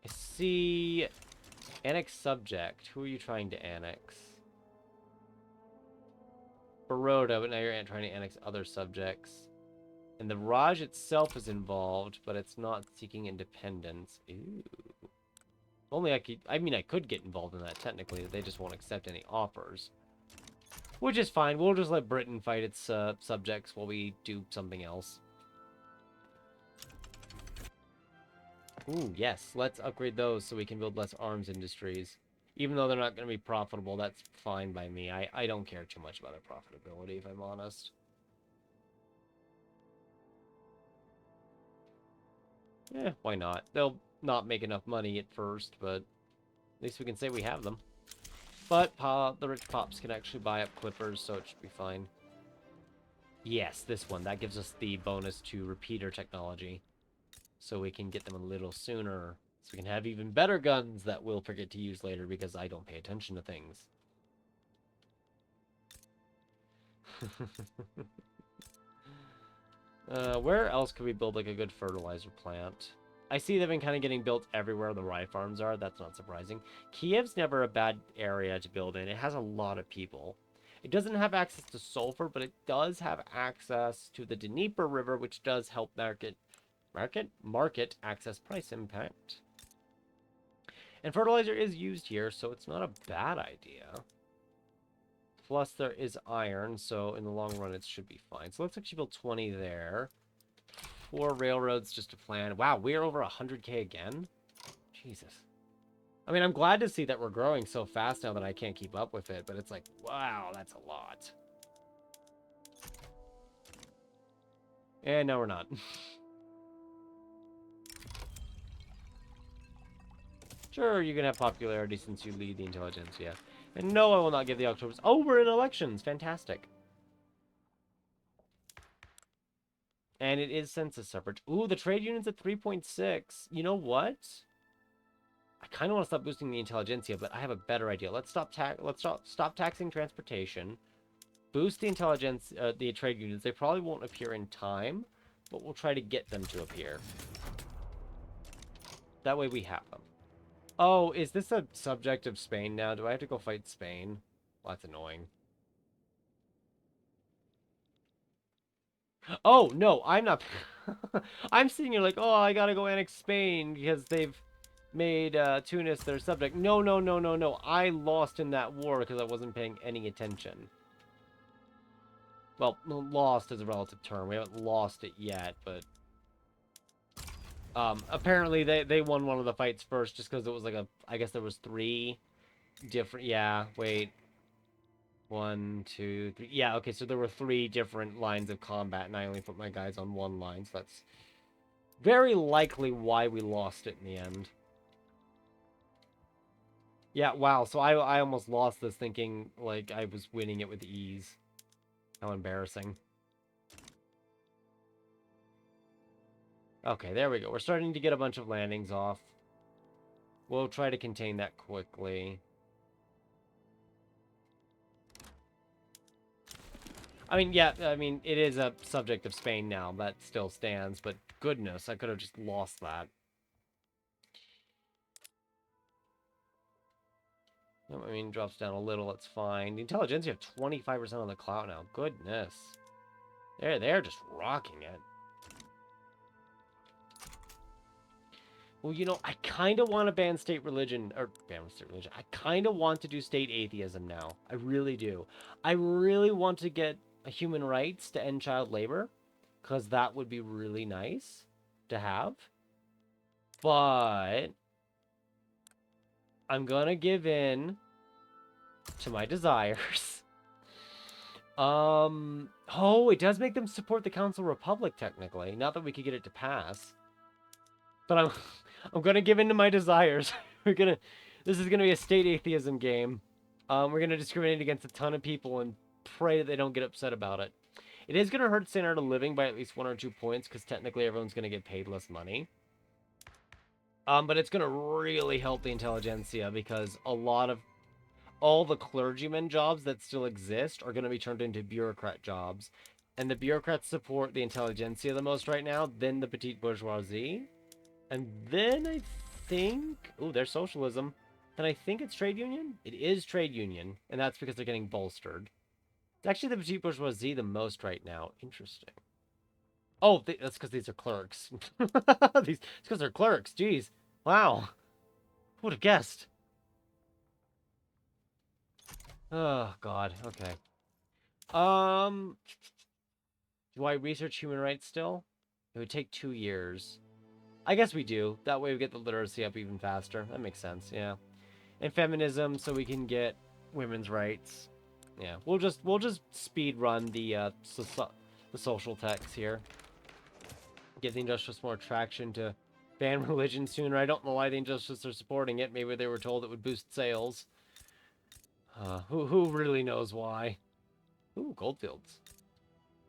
S1: I see... Annex subject. Who are you trying to annex? Baroda, but now you're trying to annex other subjects. And the Raj itself is involved, but it's not seeking independence. Ooh. Only I could... I mean, I could get involved in that, technically. They just won't accept any offers. Which is fine. We'll just let Britain fight its subjects while we do something else. Ooh, yes. Let's upgrade those so we can build less arms industries. Even though they're not going to be profitable, that's fine by me. I don't care too much about their profitability, if I'm honest. Eh, why not? They'll not make enough money at first, but at least we can say we have them. But the rich pops can actually buy up clippers, so it should be fine. Yes, this one. That gives us the bonus to repeater technology. So we can get them a little sooner. So we can have even better guns that we'll forget to use later because I don't pay attention to things. Where else could we build like a good fertilizer plant? I see they've been kind of getting built everywhere the rye farms are. That's not surprising. Kiev's never a bad area to build in. It has a lot of people. It doesn't have access to sulfur, but it does have access to the Dnieper River, which does help market access price impact. And fertilizer is used here, so it's not a bad idea. Plus, there is iron, so in the long run, it should be fine. So let's actually build 20 there. 4 railroads just to plan. Wow, we're over 100k again? Jesus. I mean, I'm glad to see that we're growing so fast now that I can't keep up with it, but it's like, wow, that's a lot. And no, we're not. Sure, you can have popularity since you lead the Intelligentsia. And no, I will not give the Octobers. Oh, we're in elections. Fantastic. And it is census suffrage. Ooh, the trade union's at 3.6. You know what? I kind of want to stop boosting the Intelligentsia, but I have a better idea. Let's stop taxing transportation. Boost the the trade unions. They probably won't appear in time, but we'll try to get them to appear. That way we have them. Oh, is this a subject of Spain now? Do I have to go fight Spain? Well, that's annoying. Oh, no, I'm not... I'm sitting here like, oh, I gotta go annex Spain because they've made Tunis their subject. No, no, no, no, no. I lost in that war because I wasn't paying any attention. Well, lost is a relative term. We haven't lost it yet, but... apparently they won one of the fights first just because it was like a... I guess there was 3 different... Yeah, wait. 1, 2, 3. Yeah, okay, so there were 3 different lines of combat, and I only put my guys on one line, so that's very likely why we lost it in the end. Yeah, wow, so I almost lost this thinking, like, I was winning it with ease. How embarrassing. Okay, there we go. We're starting to get a bunch of landings off. We'll try to contain that quickly. I mean, yeah, I mean, it is a subject of Spain now. That still stands, but goodness, I could have just lost that. I mean, drops down a little, it's fine. The Intelligentsia have 25% on the clout now. Goodness. They're just rocking it. Well, you know, I kind of want to ban state religion, or ban state religion. I kind of want to do state atheism now. I really do. I really want to get a human rights to end child labor, because that would be really nice to have. But I'm gonna give in to my desires. Oh, it does make them support the Council Republic, technically. Not that we could get it to pass. But I'm gonna give in to my desires. This is gonna be a state atheism game. We're gonna discriminate against a ton of people and pray that they don't get upset about it. It is gonna hurt standard of living by at least 1 or 2 points, because technically everyone's gonna get paid less money. But it's gonna really help the intelligentsia, because a lot of all the clergyman jobs that still exist are gonna be turned into bureaucrat jobs. And the bureaucrats support the intelligentsia the most right now, then the petite bourgeoisie. And then I think... Oh, there's socialism. Then I think it's trade union? It is trade union, and that's because they're getting bolstered. It's actually the petite bourgeoisie the most right now. Interesting. Oh, that's because these are clerks. It's because they're clerks. Jeez. Wow. Who would have guessed? Oh, God. Okay. Do I research human rights still? It would take 2 years. I guess we do. That way we get the literacy up even faster. That makes sense, yeah. And feminism, so we can get women's rights. Yeah, we'll just speed run the social techs here. Get the industrialists more traction to ban religion sooner. I don't know why the industrialists are supporting it. Maybe they were told it would boost sales. Who really knows why? Ooh, goldfields.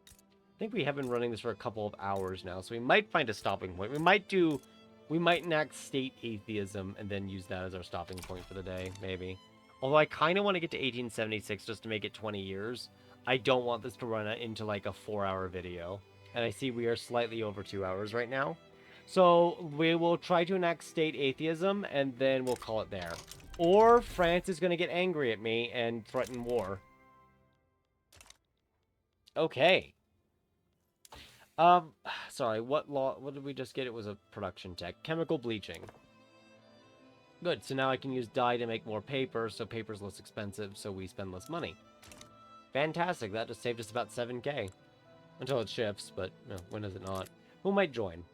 S1: I think we have been running this for a couple of hours now, so we might find a stopping point. We might enact state atheism and then use that as our stopping point for the day, maybe. Although I kind of want to get to 1876 just to make it 20 years. I don't want this to run into like a 4-hour video. And I see we are slightly over 2 hours right now. So we will try to enact state atheism, and then we'll call it there. Or France is going to get angry at me and threaten war. Okay. Sorry, what did we just get? It was a production tech. Chemical bleaching. Good, so now I can use dye to make more paper, so paper's less expensive, so we spend less money. Fantastic, that just saved us about 7k. Until it shifts, but no, when does it not? Who might join?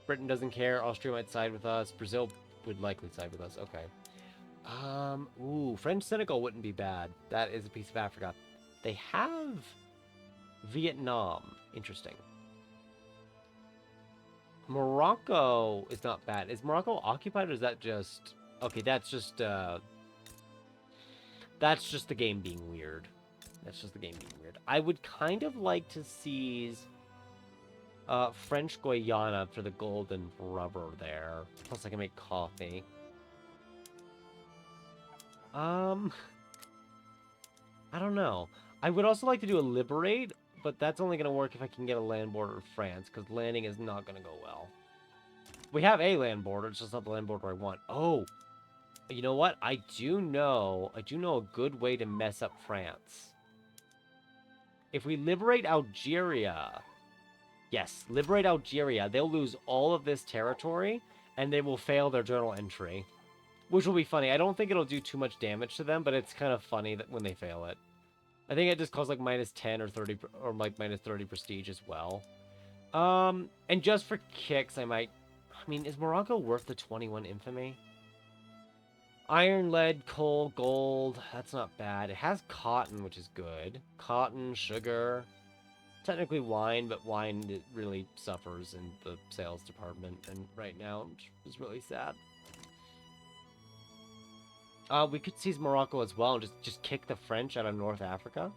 S1: Britain doesn't care, Austria might side with us, Brazil would likely side with us, okay. Ooh, French Senegal wouldn't be bad. That is a piece of Africa. They have Vietnam. Interesting. Morocco is not bad. Is Morocco occupied, or is that just... Okay, that's just the game being weird. That's just the game being weird. I would kind of like to seize French Guiana for the gold and rubber there. Plus I can make coffee. I don't know. I would also like to do a liberate, but that's only going to work if I can get a land border of France, because landing is not going to go well. We have a land border, it's just not the land border I want. Oh, you know what? I do know a good way to mess up France. If we liberate Algeria, yes, liberate Algeria, they'll lose all of this territory, and they will fail their journal entry. Which will be funny. I don't think it'll do too much damage to them, but it's kind of funny that when they fail it. I think it just costs like -10 or 30, or like -30 prestige as well. And just for kicks, I mean, is Morocco worth the 21 infamy? Iron, lead, coal, gold. That's not bad. It has cotton, which is good. Cotton, sugar. Technically wine, but wine it really suffers in the sales department, and right now is really sad. We could seize Morocco as well and just kick the French out of North Africa.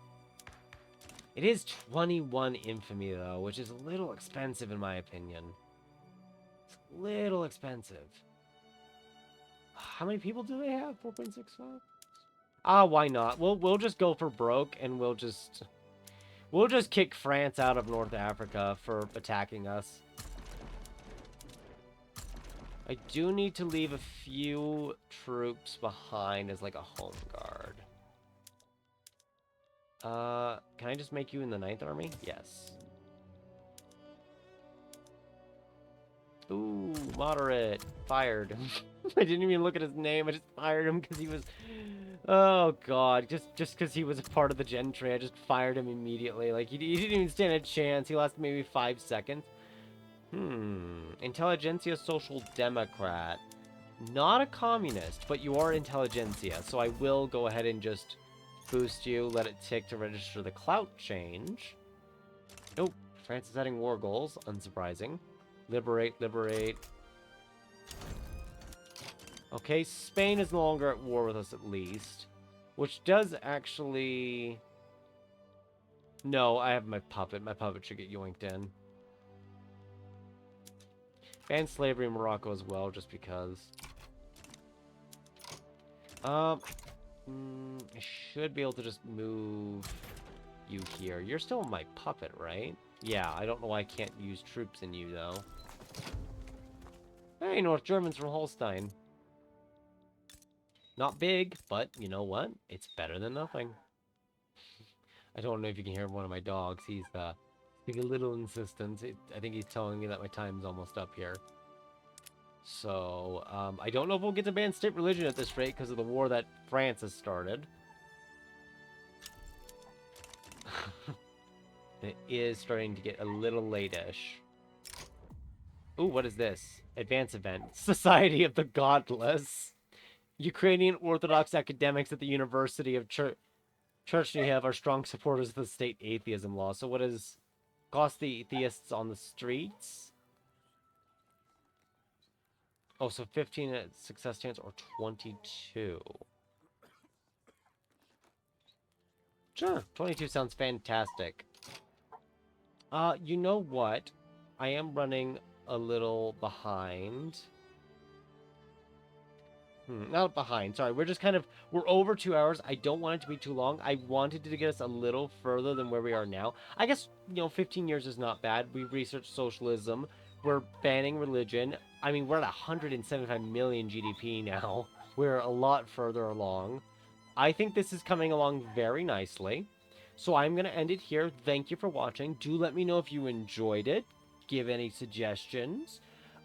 S1: It is 21 infamy, though, which is a little expensive in my opinion. It's a little expensive. How many people do they have? 4.65? Why not? We'll just go for broke, and we'll just kick France out of North Africa for attacking us. I do need to leave a few troops behind as like a home guard. Can I just make you in the 9th Army? Yes. Ooh, moderate. Fired. I didn't even look at his name. I just fired him because he was... Oh, God. Just because he was a part of the gentry, I just fired him immediately. Like, he didn't even stand a chance. He lasted maybe 5 seconds. Intelligentsia Social Democrat. Not a communist, but you are Intelligentsia, so I will go ahead and just boost you, let it tick to register the clout change. Nope. France is setting war goals. Unsurprising. Liberate, liberate. Okay, Spain is no longer at war with us at least. Which does actually... No, I have my puppet. My puppet should get yoinked in. Ban slavery in Morocco as well, just because. I should be able to just move you here. You're still my puppet, right? Yeah, I don't know why I can't use troops in you, though. Hey, North Germans from Holstein. Not big, but you know what? It's better than nothing. I don't know if you can hear one of my dogs. He's being a little insistent. I think he's telling me that my time's almost up here. So, I don't know if we'll get to ban state religion at this rate because of the war that France has started. It is starting to get a little late-ish. Ooh, what is this? Advance event. Society of the Godless. Ukrainian Orthodox academics at the University of Chernihiv are strong supporters of the state atheism law. So what is... Cost the atheists on the streets? Oh, so 15 success chance or 22. Sure, 22 sounds fantastic. You know what? I am running a little behind. Not behind, sorry. We're just kind of, we're over 2 hours. I don't want it to be too long. I wanted to get us a little further than where we are now. I guess, 15 years is not bad. We researched socialism. We're banning religion. I mean, we're at 175 million GDP now. We're a lot further along. I think this is coming along very nicely. So I'm going to end it here. Thank you for watching. Do let me know if you enjoyed it. Give any suggestions.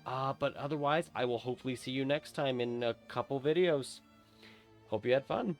S1: But otherwise, I will hopefully see you next time in a couple videos. Hope you had fun.